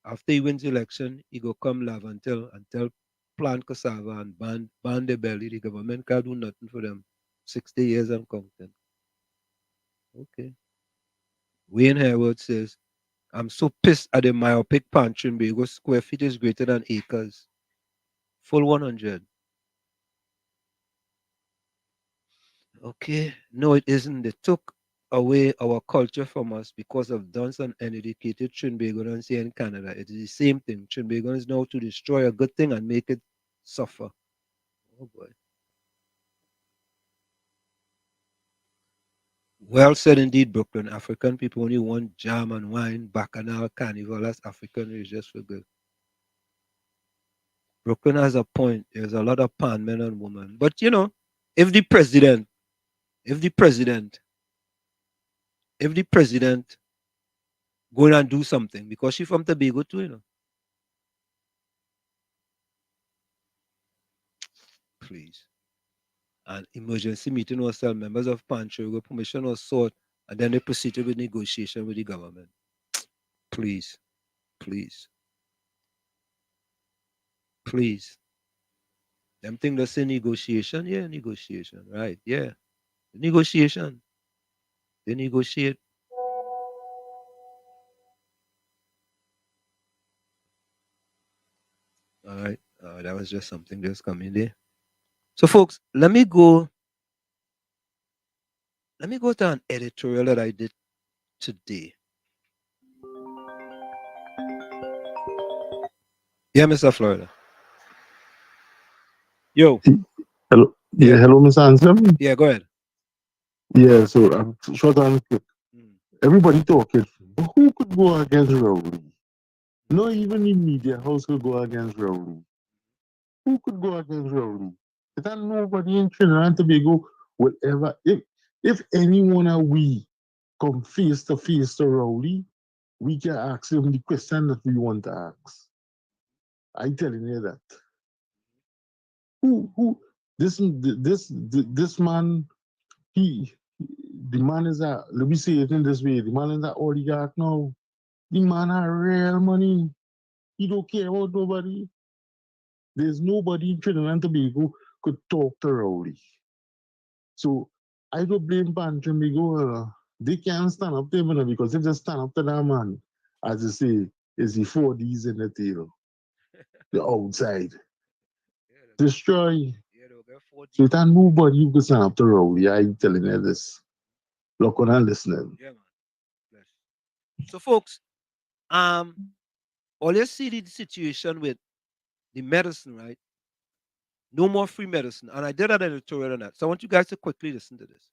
After he wins the election, he go come laugh until plant cassava and ban their belly. The government can't do nothing for them. 60 years and counting. Okay. Wayne Harewood says, I'm so pissed at the myopic pantry in Bago. Square feet is greater than acres. Full 100. Okay. No, it isn't. They took away our culture from us because of dunce and uneducated Trinbagonians here in Canada. It is the same thing. Trinbagonians know to destroy a good thing and make it suffer. Oh boy. Well said indeed, Brooklyn. African people only want jam and wine, bacchanal, carnival. That's African is just for good. Brooklyn has a point. There's a lot of pan men and women. But you know, if the president go in and do something, because she's from Tobago too, you know. Please. An emergency meeting was held. Members of Pancho permission was sought, and then they proceeded with negotiation with the government. Please. Please. Please. Them thing that's say negotiation, yeah, negotiation, right? Yeah. Negotiation. They negotiate. All right. That was just something just coming there. So folks, let me go to an editorial that I did today. Yeah, Mr. Florida. Yo. Hello. Yeah, hello, Mr. Anselm. Yeah, go ahead. Yeah, so I'm short and quick. Everybody talking. But who could go against Rowley? Not even the media house could go against Rowley. Who could go against Rowley? There's nobody in Trinidad and Tobago will ever. If anyone are we come face to Rowley, we can ask him the question that we want to ask. I telling you that. Who this man, the man is a, let me say it in this way, the man is an oligarch now. The man has real money. He don't care about nobody. There's nobody in Trinidad and Tobago could talk to Rowley. So I don't blame Pan Trinbago. They can't stand up to him because if they stand up to that man, as you say, is the 4Ds in the tail. The outside. Destroy. So that nobody could stand up to Rowley. I'm telling you this. Look on and listening. Yeah, man. So folks, all you see the situation with the medicine, right? No more free medicine. And I did an editorial on that. So I want you guys to quickly listen to this.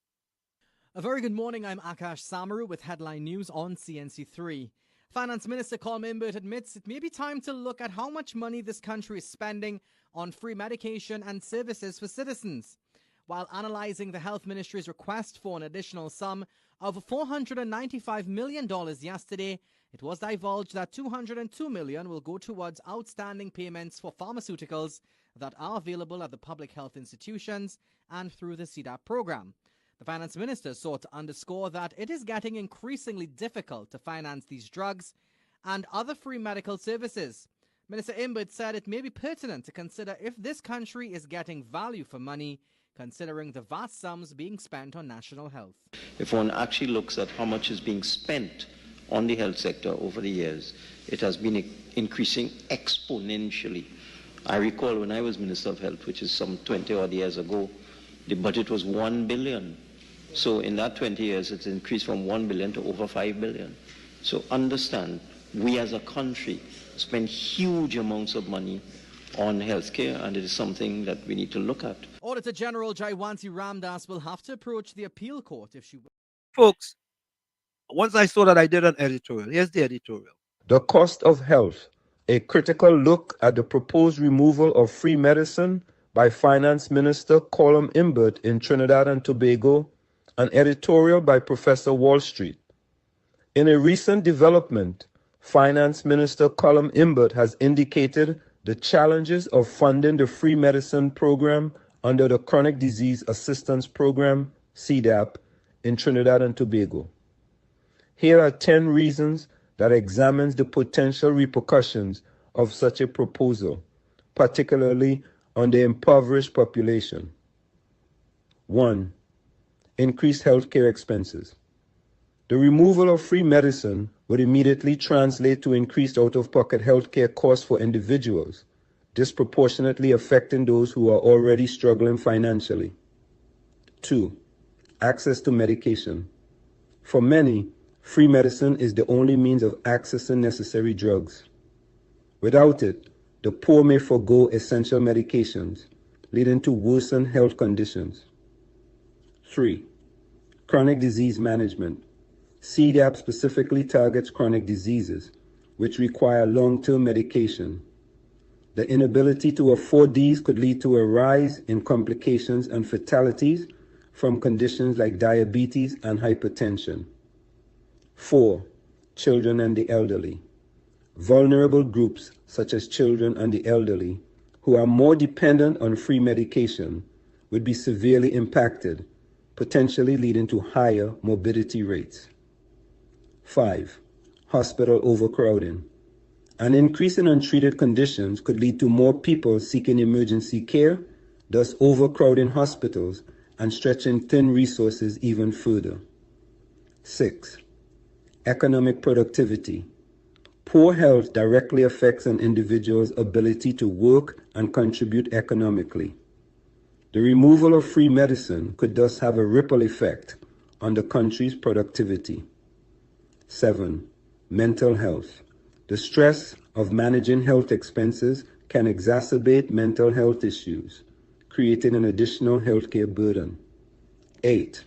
A very good morning. I'm Akash Samaru with headline news on CNC3. Finance Minister Colm Imbert admits it may be time to look at how much money this country is spending on free medication and services for citizens. While analysing the Health Ministry's request for an additional sum of $495 million yesterday, it was divulged that $202 million will go towards outstanding payments for pharmaceuticals that are available at the public health institutions and through the CDAP program. The Finance Minister sought to underscore that it is getting increasingly difficult to finance these drugs and other free medical services. Minister Imbert said it may be pertinent to consider if this country is getting value for money, considering the vast sums being spent on national health. If one actually looks at how much is being spent on the health sector over the years, it has been increasing exponentially. I recall when I was Minister of Health, which is some 20 odd years ago, the budget was $1 billion. So in that 20 years, it's increased from 1 billion to over 5 billion. So understand, we as a country spend huge amounts of money on healthcare, and it is something that we need to look at. Auditor General Jaiwanti Ramdas will have to approach the appeal court if she... Folks, once I saw that, I did an editorial. Here's the editorial. The cost of health a critical look at the proposed removal of free medicine by Finance Minister Colum Imbert in Trinidad and Tobago, an editorial by Professor Wall Street. In a recent development, Finance Minister Colum Imbert has indicated the challenges of funding the free medicine program under the Chronic Disease Assistance Program, CDAP, in Trinidad and Tobago. Here are 10 reasons that examines the potential repercussions of such a proposal, particularly on the impoverished population. 1. Increased healthcare expenses. The removal of free medicine would immediately translate to increased out-of-pocket healthcare costs for individuals, disproportionately affecting those who are already struggling financially. 2. Access to medication. For many, free medicine is the only means of accessing necessary drugs. Without it, the poor may forego essential medications, leading to worsened health conditions. 3. Chronic disease management. CDAP specifically targets chronic diseases, which require long-term medication. The inability to afford these could lead to a rise in complications and fatalities from conditions like diabetes and hypertension. 4. Children and the elderly. Vulnerable groups, such as children and the elderly, who are more dependent on free medication, would be severely impacted, potentially leading to higher morbidity rates. 5. Hospital overcrowding. An increase in untreated conditions could lead to more people seeking emergency care, thus overcrowding hospitals and stretching thin resources even further. 6. Economic productivity. Poor health directly affects an individual's ability to work and contribute economically. The removal of free medicine could thus have a ripple effect on the country's productivity. 7. Mental health. The stress of managing health expenses can exacerbate mental health issues, creating an additional healthcare burden. 8.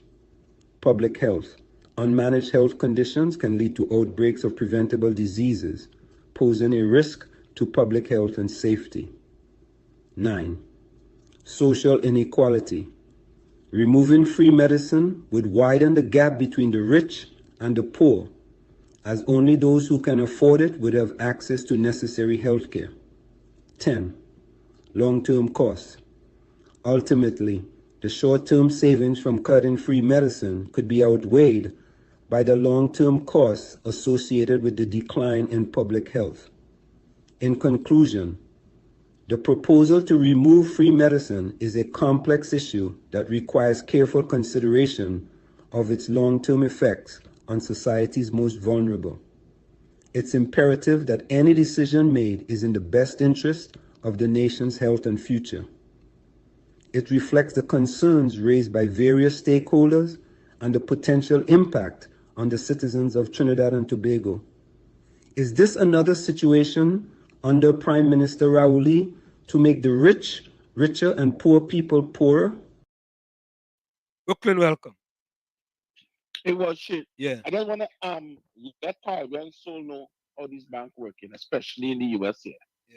Public health. Unmanaged health conditions can lead to outbreaks of preventable diseases, posing a risk to public health and safety. 9. Social inequality. Removing free medicine would widen the gap between the rich and the poor, as only those who can afford it would have access to necessary health care. 10. Long-term costs. Ultimately, the short-term savings from cutting free medicine could be outweighed by the long-term costs associated with the decline in public health. In conclusion, the proposal to remove free medicine is a complex issue that requires careful consideration of its long-term effects on society's most vulnerable. It's imperative that any decision made is in the best interest of the nation's health and future. It reflects the concerns raised by various stakeholders and the potential impact on the citizens of Trinidad and Tobago. Is this another situation under Prime Minister Raouli to make the rich richer and poor people poorer? Brooklyn, welcome. It was shit. Yeah. I just wanna let Caribbean soul know how this bank working, especially in the US here. Yeah.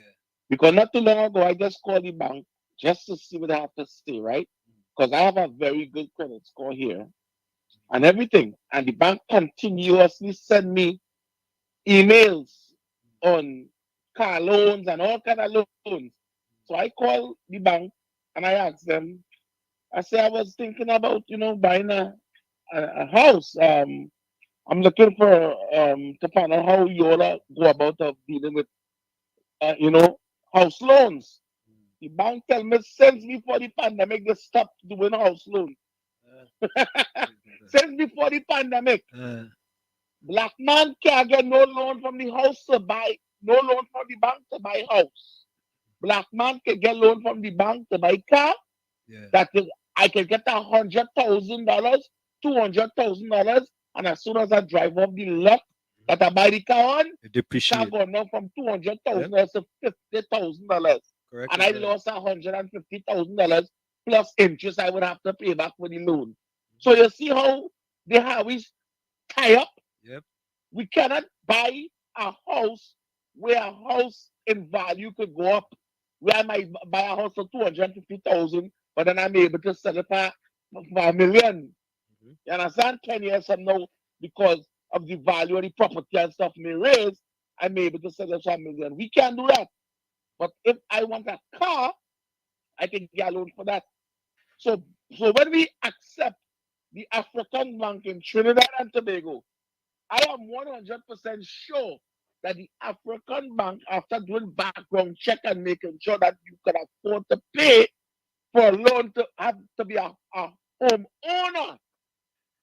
Because not too long ago I just called the bank just to see what I have to say, right? Because I have a very good credit score here and everything. And the bank continuously send me emails on car loans and all kind of loans. So I called the bank and I asked them, I said I was thinking about, buying a house. I'm looking for to find out how you all go about of dealing with house loans. The bank tell me since before the pandemic they stopped doing house loan. Since before the pandemic, black man can't get no loan from the house to buy, no loan from the bank to buy house. Black man can get loan from the bank to buy car. That I can get $100,000, $200,000, and as soon as I drive off the lot that I buy the car on, depreciate. Car gone up from $200,000 to $50,000, and I correct. lost $150,000 plus interest I would have to pay back for the loan. So you see how they have we tie up. Yep. We cannot buy a house where a house in value could go up. Where I might buy a house for 250,000, but then I'm able to sell it for $1 million. You understand? 10 years from now, because of the value of the property and stuff may raise, I'm able to sell it for $1 million. We can't do that. But if I want a car, I can get a loan for that. So when we accept the African Bank in Trinidad and Tobago, I am 100% sure that the African Bank, after doing background check and making sure that you can afford to pay for a loan to have to be a homeowner,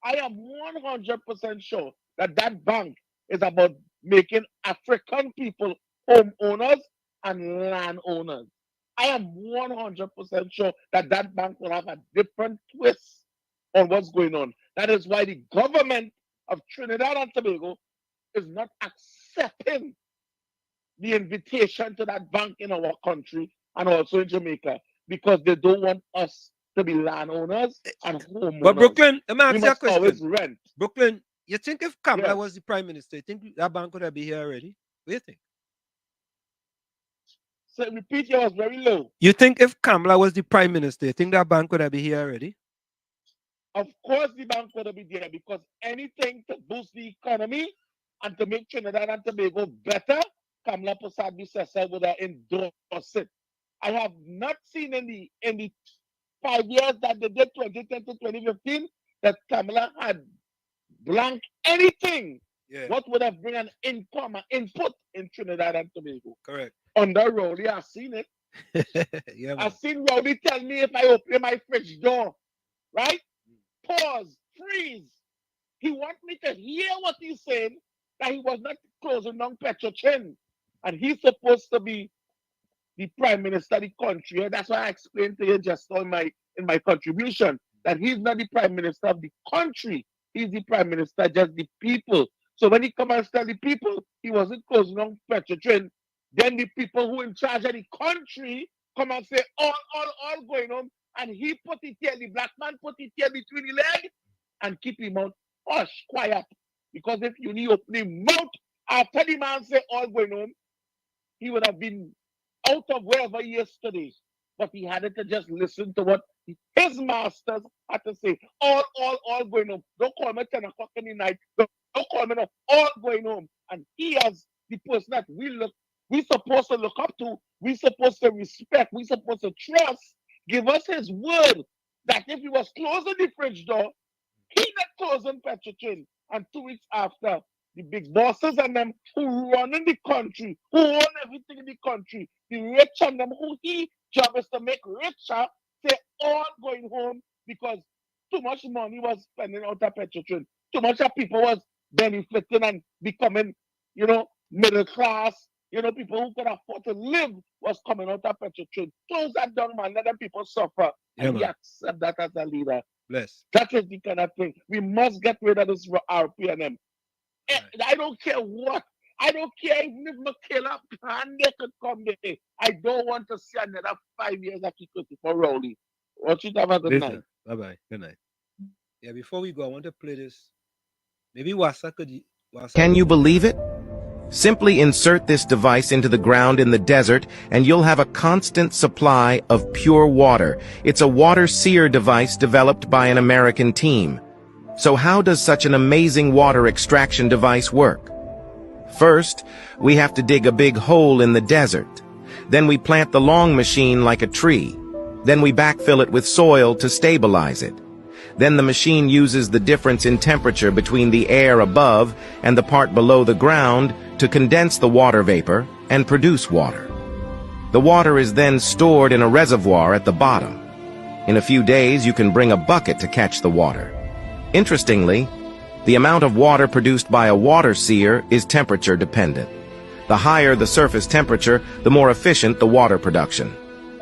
I am 100% sure that that bank is about making African people homeowners and landowners. I am 100% sure that that bank will have a different twist on what's going on. That is why the government of Trinidad and Tobago is not accepting the invitation to that bank in our country and also in Jamaica, because they don't want us to be landowners and homeowners. But Brooklyn, let me ask we you a must always question. rent. Brooklyn, you think if Kamala Yes. was the prime minister, you think that bank would have been here already? What do you think? So repeat, yours very low. You think if Kamala was the prime minister, you think that bank would have been here already? Of course, the bank would be there, because anything to boost the economy and to make Trinidad and Tobago better, Kamala Persad would have endorsed it. I have not seen in the 5 years that they did 2010 to 2015 that Kamala had blank anything. Yeah. What would have bring an income, an input in Trinidad and Tobago? Correct. Under Rowley, I've seen it. Yeah, I've seen Rowley tell me if I open my fridge door, right? Pause, freeze. He wants me to hear what he's saying, that he was not closing down Petrochin. And he's supposed to be the prime minister of the country. And that's why I explained to you just in my contribution that he's not the prime minister of the country. He's the prime minister, just the people. So when he come and tell the people he wasn't closing down Petrochin, then the people who in charge of the country come and say, all going on. And he put it here, the black man put it here between the legs and keep him out. Hush, quiet. Because if you need open his mouth after the man say all going on, he would have been out of wherever he is today. But he had to just listen to what his masters had to say. All going on. Don't call me 10 o'clock in the night. Don't call me no. All going home. And he has the person that we supposed to look up to, we supposed to respect, we supposed to trust, give us his word that if he was closing the fridge door, he not closing Petrochin. And 2 weeks after, the big bosses and them who run in the country, who own everything in the country, the rich and them who he job is to make richer, they all going home because too much money was spending out of Petrochin. Too much of people was benefiting and becoming, middle class. People who could afford to live was coming out of Petrochin. Close that down, man. Let them people suffer. Yeah, and he man. accept that as a leader. Bless. That is the kind of thing. We must get rid of this RPNM. I don't care what. I don't care even if Michaela and they could come there. I don't want to see another 5 years of security for Rowley. Watch it have a good night. Bye-bye. Good night. Yeah, before we go, I want to play this. Maybe Wasa could... Can you believe it? Simply insert this device into the ground in the desert and you'll have a constant supply of pure water. It's a water seer device developed by an American team. So how does such an amazing water extraction device work? First, we have to dig a big hole in the desert. Then we plant the long machine like a tree. Then we backfill it with soil to stabilize it. Then the machine uses the difference in temperature between the air above and the part below the ground to condense the water vapor and produce water. The water is then stored in a reservoir at the bottom. In a few days, you can bring a bucket to catch the water. Interestingly, the amount of water produced by a water seer is temperature dependent. The higher the surface temperature, the more efficient the water production.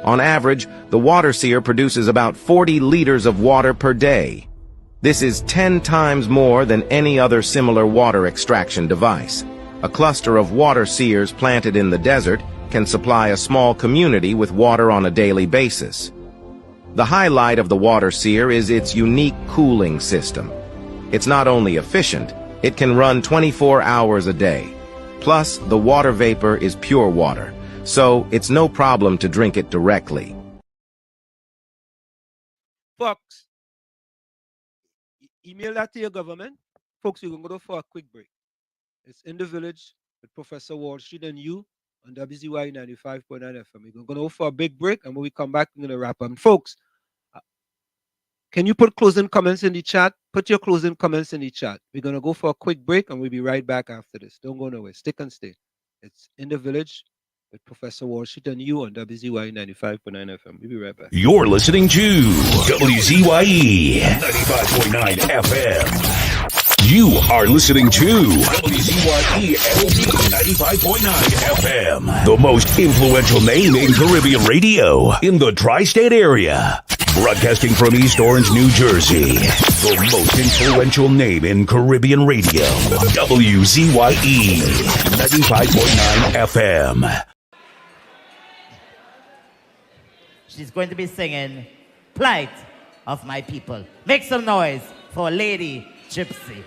On average, the water seer produces about 40 liters of water per day. This is 10 times more than any other similar water extraction device. A cluster of water seers planted in the desert can supply a small community with water on a daily basis. The highlight of the water seer is its unique cooling system. It's not only efficient, it can run 24 hours a day. Plus, the water vapor is pure water, so it's no problem to drink it directly. Folks, email that to your government. Folks, we're going to go for a quick break. It's In the Village with Professor Wall Street and you on WZYE 95.9 FM. We're going to go for a big break, and when we come back, we're going to wrap up. Folks, can you put closing comments in the chat? Put your closing comments in the chat. We're going to go for a quick break, and we'll be right back after this. Don't go nowhere. Stick and stay. It's In the Village with Professor Wall Street and you on WZYE 95.9 FM. We'll be right back. You're listening to WZYE 95.9 FM. You are listening to WZYE LP 95.9 FM, the most influential name in Caribbean radio in the tri-state area. Broadcasting from East Orange, New Jersey, the most influential name in Caribbean radio, WZYE 95.9 FM. She's going to be singing Plight of My People. Make some noise for Lady Gypsy.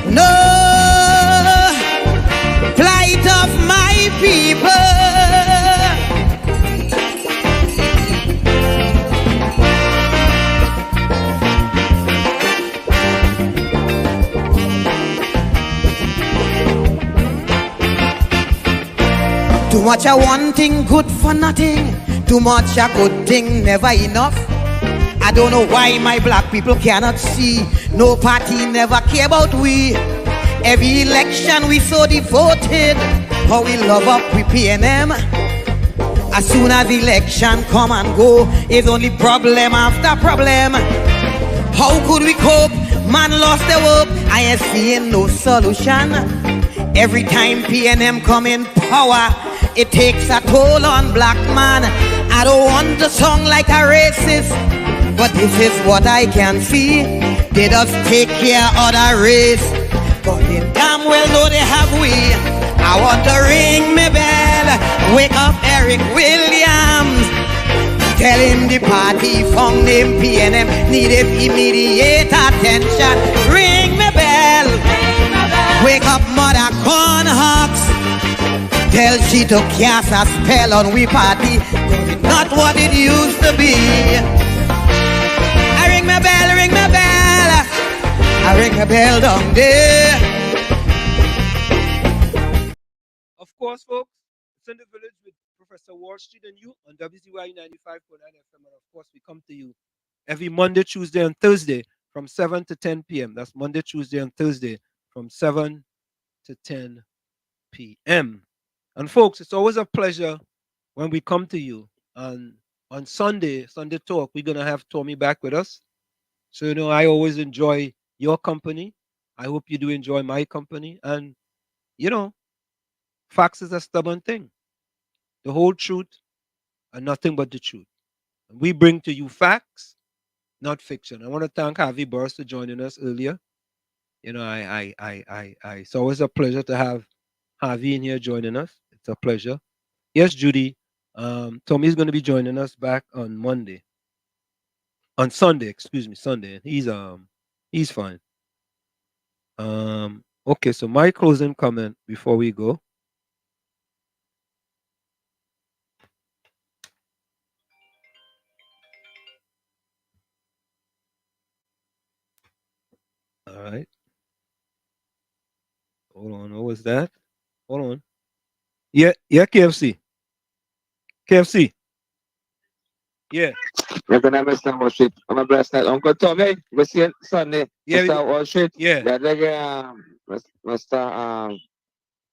No plight of my people. Too much a one thing, good for nothing. Too much a good thing, never enough. I don't know why my black people cannot see. No party never care about we. Every election we so devoted. How we love up we PNM. As soon as election come and go, it's only problem after problem. How could we cope? Man lost their hope. I ain't seeing no solution. Every time PNM come in power, it takes a toll on black man. I don't want to sound like a racist, but this is what I can see. They just take care of the race, but they damn well know they have we. I want to ring me bell, wake up Eric Williams, tell him the party found him PNM needed immediate attention. Ring me bell, wake up Mother Cornhucks, tell she to cast a spell on we party, not what it used to be. I ring my bell, ring my bell, I ring my bell down there. Of course, folks, it's In the Village with Professor Wall Street and you on WZYE 95.9 FM. And of course, we come to you every Monday, Tuesday, and Thursday from 7 to 10 p.m. That's Monday, Tuesday, and Thursday from 7 to 10 p.m. And folks, it's always a pleasure when we come to you. And on Sunday Talk, we're going to have Tommy back with us. So, you know, I always enjoy your company. I hope you do enjoy my company. And, you know, facts is a stubborn thing. The whole truth and nothing but the truth. And we bring to you facts, not fiction. I want to thank Harvey Burrs for joining us earlier. You know, it's always a pleasure to have Harvey in here joining us. It's a pleasure. Yes, Judy. Tommy's going to be joining us back on Monday. On Sunday, excuse me, Sunday. He's fine. Okay, so my closing comment before we go. All right. Hold on. What was that? Hold on. Yeah, KFC. KFC. Yeah. You're gonna miss that Wall Street. I'm a blessed night. Uncle Tommy, we see you Sunday. Yeah, Mr. Wall Street. Yeah. That like Mr.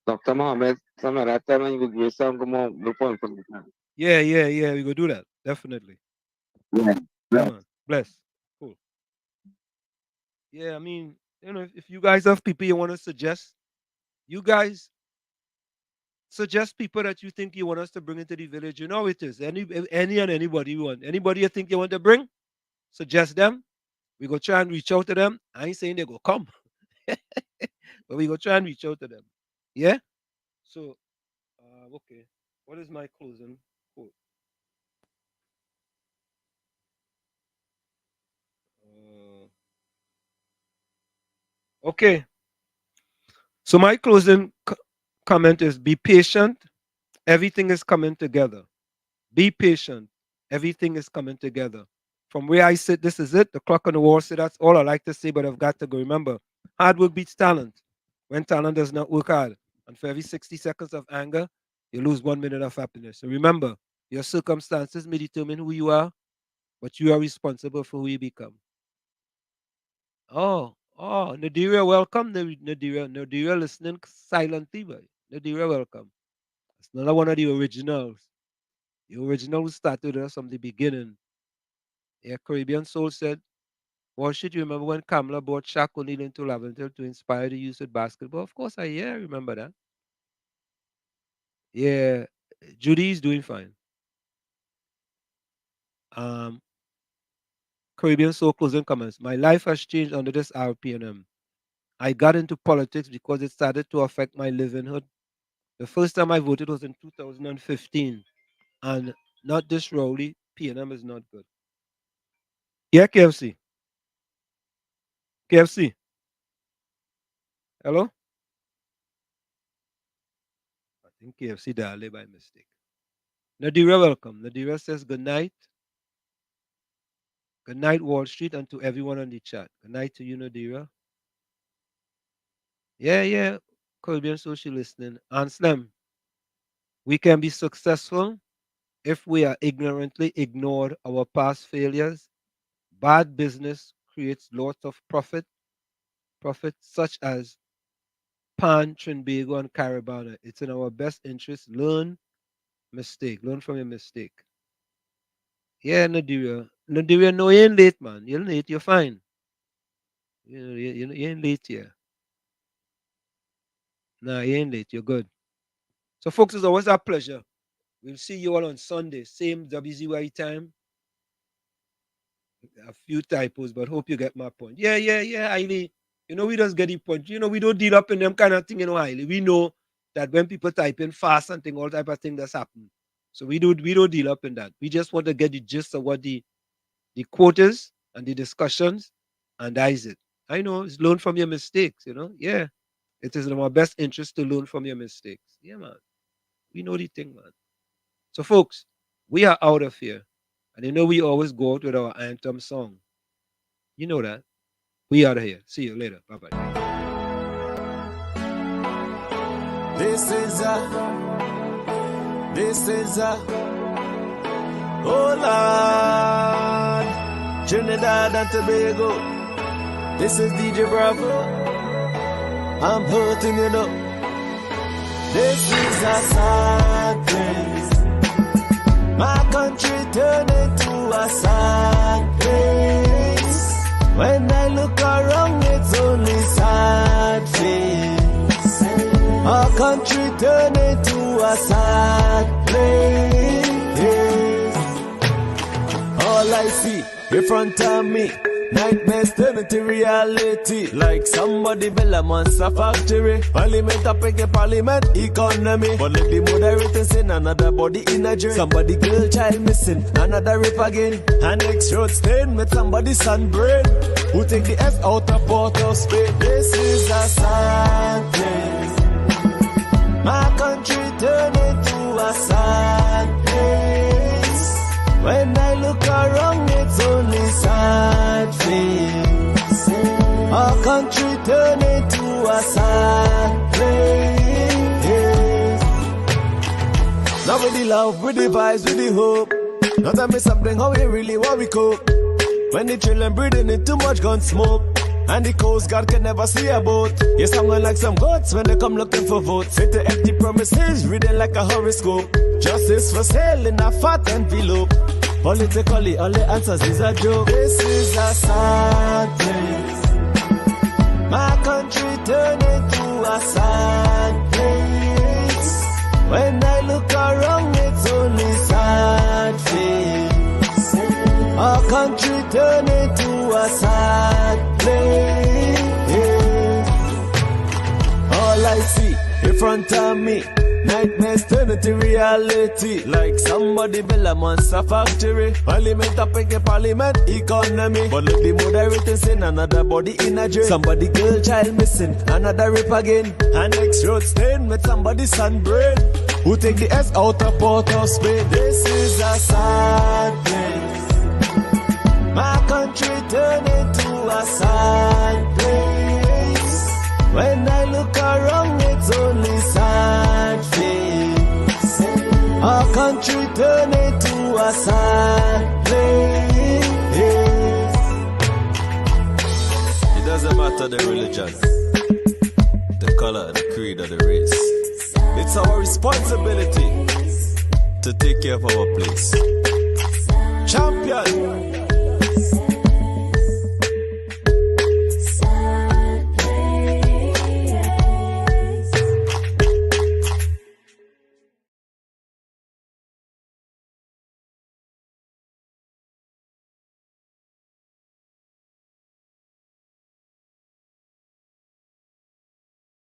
Dr. Mohammed, some of that time when you go some come on the phone from the time. Yeah. We go do that. Definitely. Yeah. Yeah, man. Bless. Cool. Yeah, I mean, you know, if you guys have people you want to suggest, you guys suggest people that you think you want us to bring into the village. You know how it is. Any and anybody you want. Anybody you think you want to bring, suggest them. We go try and reach out to them. I ain't saying they go come. But we go try and reach out to them. Yeah? So, okay. What is my closing quote? Okay. So my closing comment is be patient. Everything is coming together. Be patient. Everything is coming together. From where I sit, this is it. The clock on the wall. So that's all I like to say, but I've got to go. Remember, hard work beats talent. When talent does not work hard, and for every 60 seconds of anger, you lose 1 minute of happiness. So remember, your circumstances may determine who you are, but you are responsible for who you become. Oh, Nadira, welcome. Nadira listening silently, but Nadira, welcome. It's another one of the originals. The original who started us from the beginning. Yeah, Caribbean Soul said, well, should you remember when Kamala brought Shaq O'Neal into Lavender to inspire the youth with basketball? Of course, I remember that. Yeah, Judy is doing fine. Caribbean Soul closing comments. My life has changed under this RPNM. I got into politics because it started to affect my livelihood. The first time I voted was in 2015. And not this Rowley, PNM is not good. Yeah, KFC. KFC. Hello? I think KFC dialed by mistake. Nadira, welcome. Nadira says good night. Good night, Wall Street, and to everyone on the chat. Good night to you, Nadira. Yeah. Caribbean Social listening. Anselm, we can be successful if we are ignorantly ignored our past failures. Bad business creates lots of profit such as Pan, Trinbago, and Caribana. It's in our best interest. Learn from your mistake. Yeah, Nadira. Nadira, no, you ain't late, man. You're late, you're fine. You ain't late here. Nah, you ain't late, you're good. So, folks, it's always a pleasure. We'll see you all on Sunday, same WZYE time. A few typos, but hope you get my point. Yeah, Hailey. We just get the point. We don't deal up in them kind of thing, Hailey. We know that when people type in fast and thing, all type of thing that's happening. So we don't deal up in that. We just want to get the gist of what the quote is and the discussions, and that is it. I know it's learn from your mistakes, Yeah. It is in our best interest to learn from your mistakes. Yeah, man. We know the thing, man. So, folks, we are out of here. And we always go out with our anthem song. You know that. We out of here. See you later. Bye-bye. This is oh Lord, Trinidad and Tobago. This is DJ Bravo. I'm hurting, This is a sad place. My country turned into a sad place. When I look around, it's only sad face. Our country turned into a sad place. All I see in front of me, nightmares turn into reality. Like somebody build a monster factory. Parliament up against parliament economy. But let the moderators in another body in a jail. Somebody girl child missing, another rape again. An ex-road stain with somebody's son brain. Who take the S out of Port of Spain. This is a sad place. My country turned into a sad place. When I look around, it's only sad face. Our country turned into a sad place. Now with the love, with the vibes, with the hope. Now tell me something, how we really want we cope. When the children breathing in too much gun smoke. And the Coast Guard can never see a boat. You're sounding like some goats when they come looking for votes. Hit the empty promises, reading like a horoscope. Justice for sale in a fat envelope. Politically, all the answers is a joke. This is a sad place. My country turned into a sad place. When I look around, it's only sad face. Our country turned into a sad place. All I see in front of me, Nightmares turn into reality. Like somebody build a monster factory. Parliament up in the parliament economy. But look, the moderator saying another body in a jail. Somebody girl child missing, another rape again. And next road stain with somebody's son brain. Who take the S out of Port of Spain? This is a sad place. My country turned into a sad place. When I look around, it's only sad face. Our country turned into a sad place. It doesn't matter the religion, the color, the creed, or the race. It's our responsibility to take care of our place. Champion.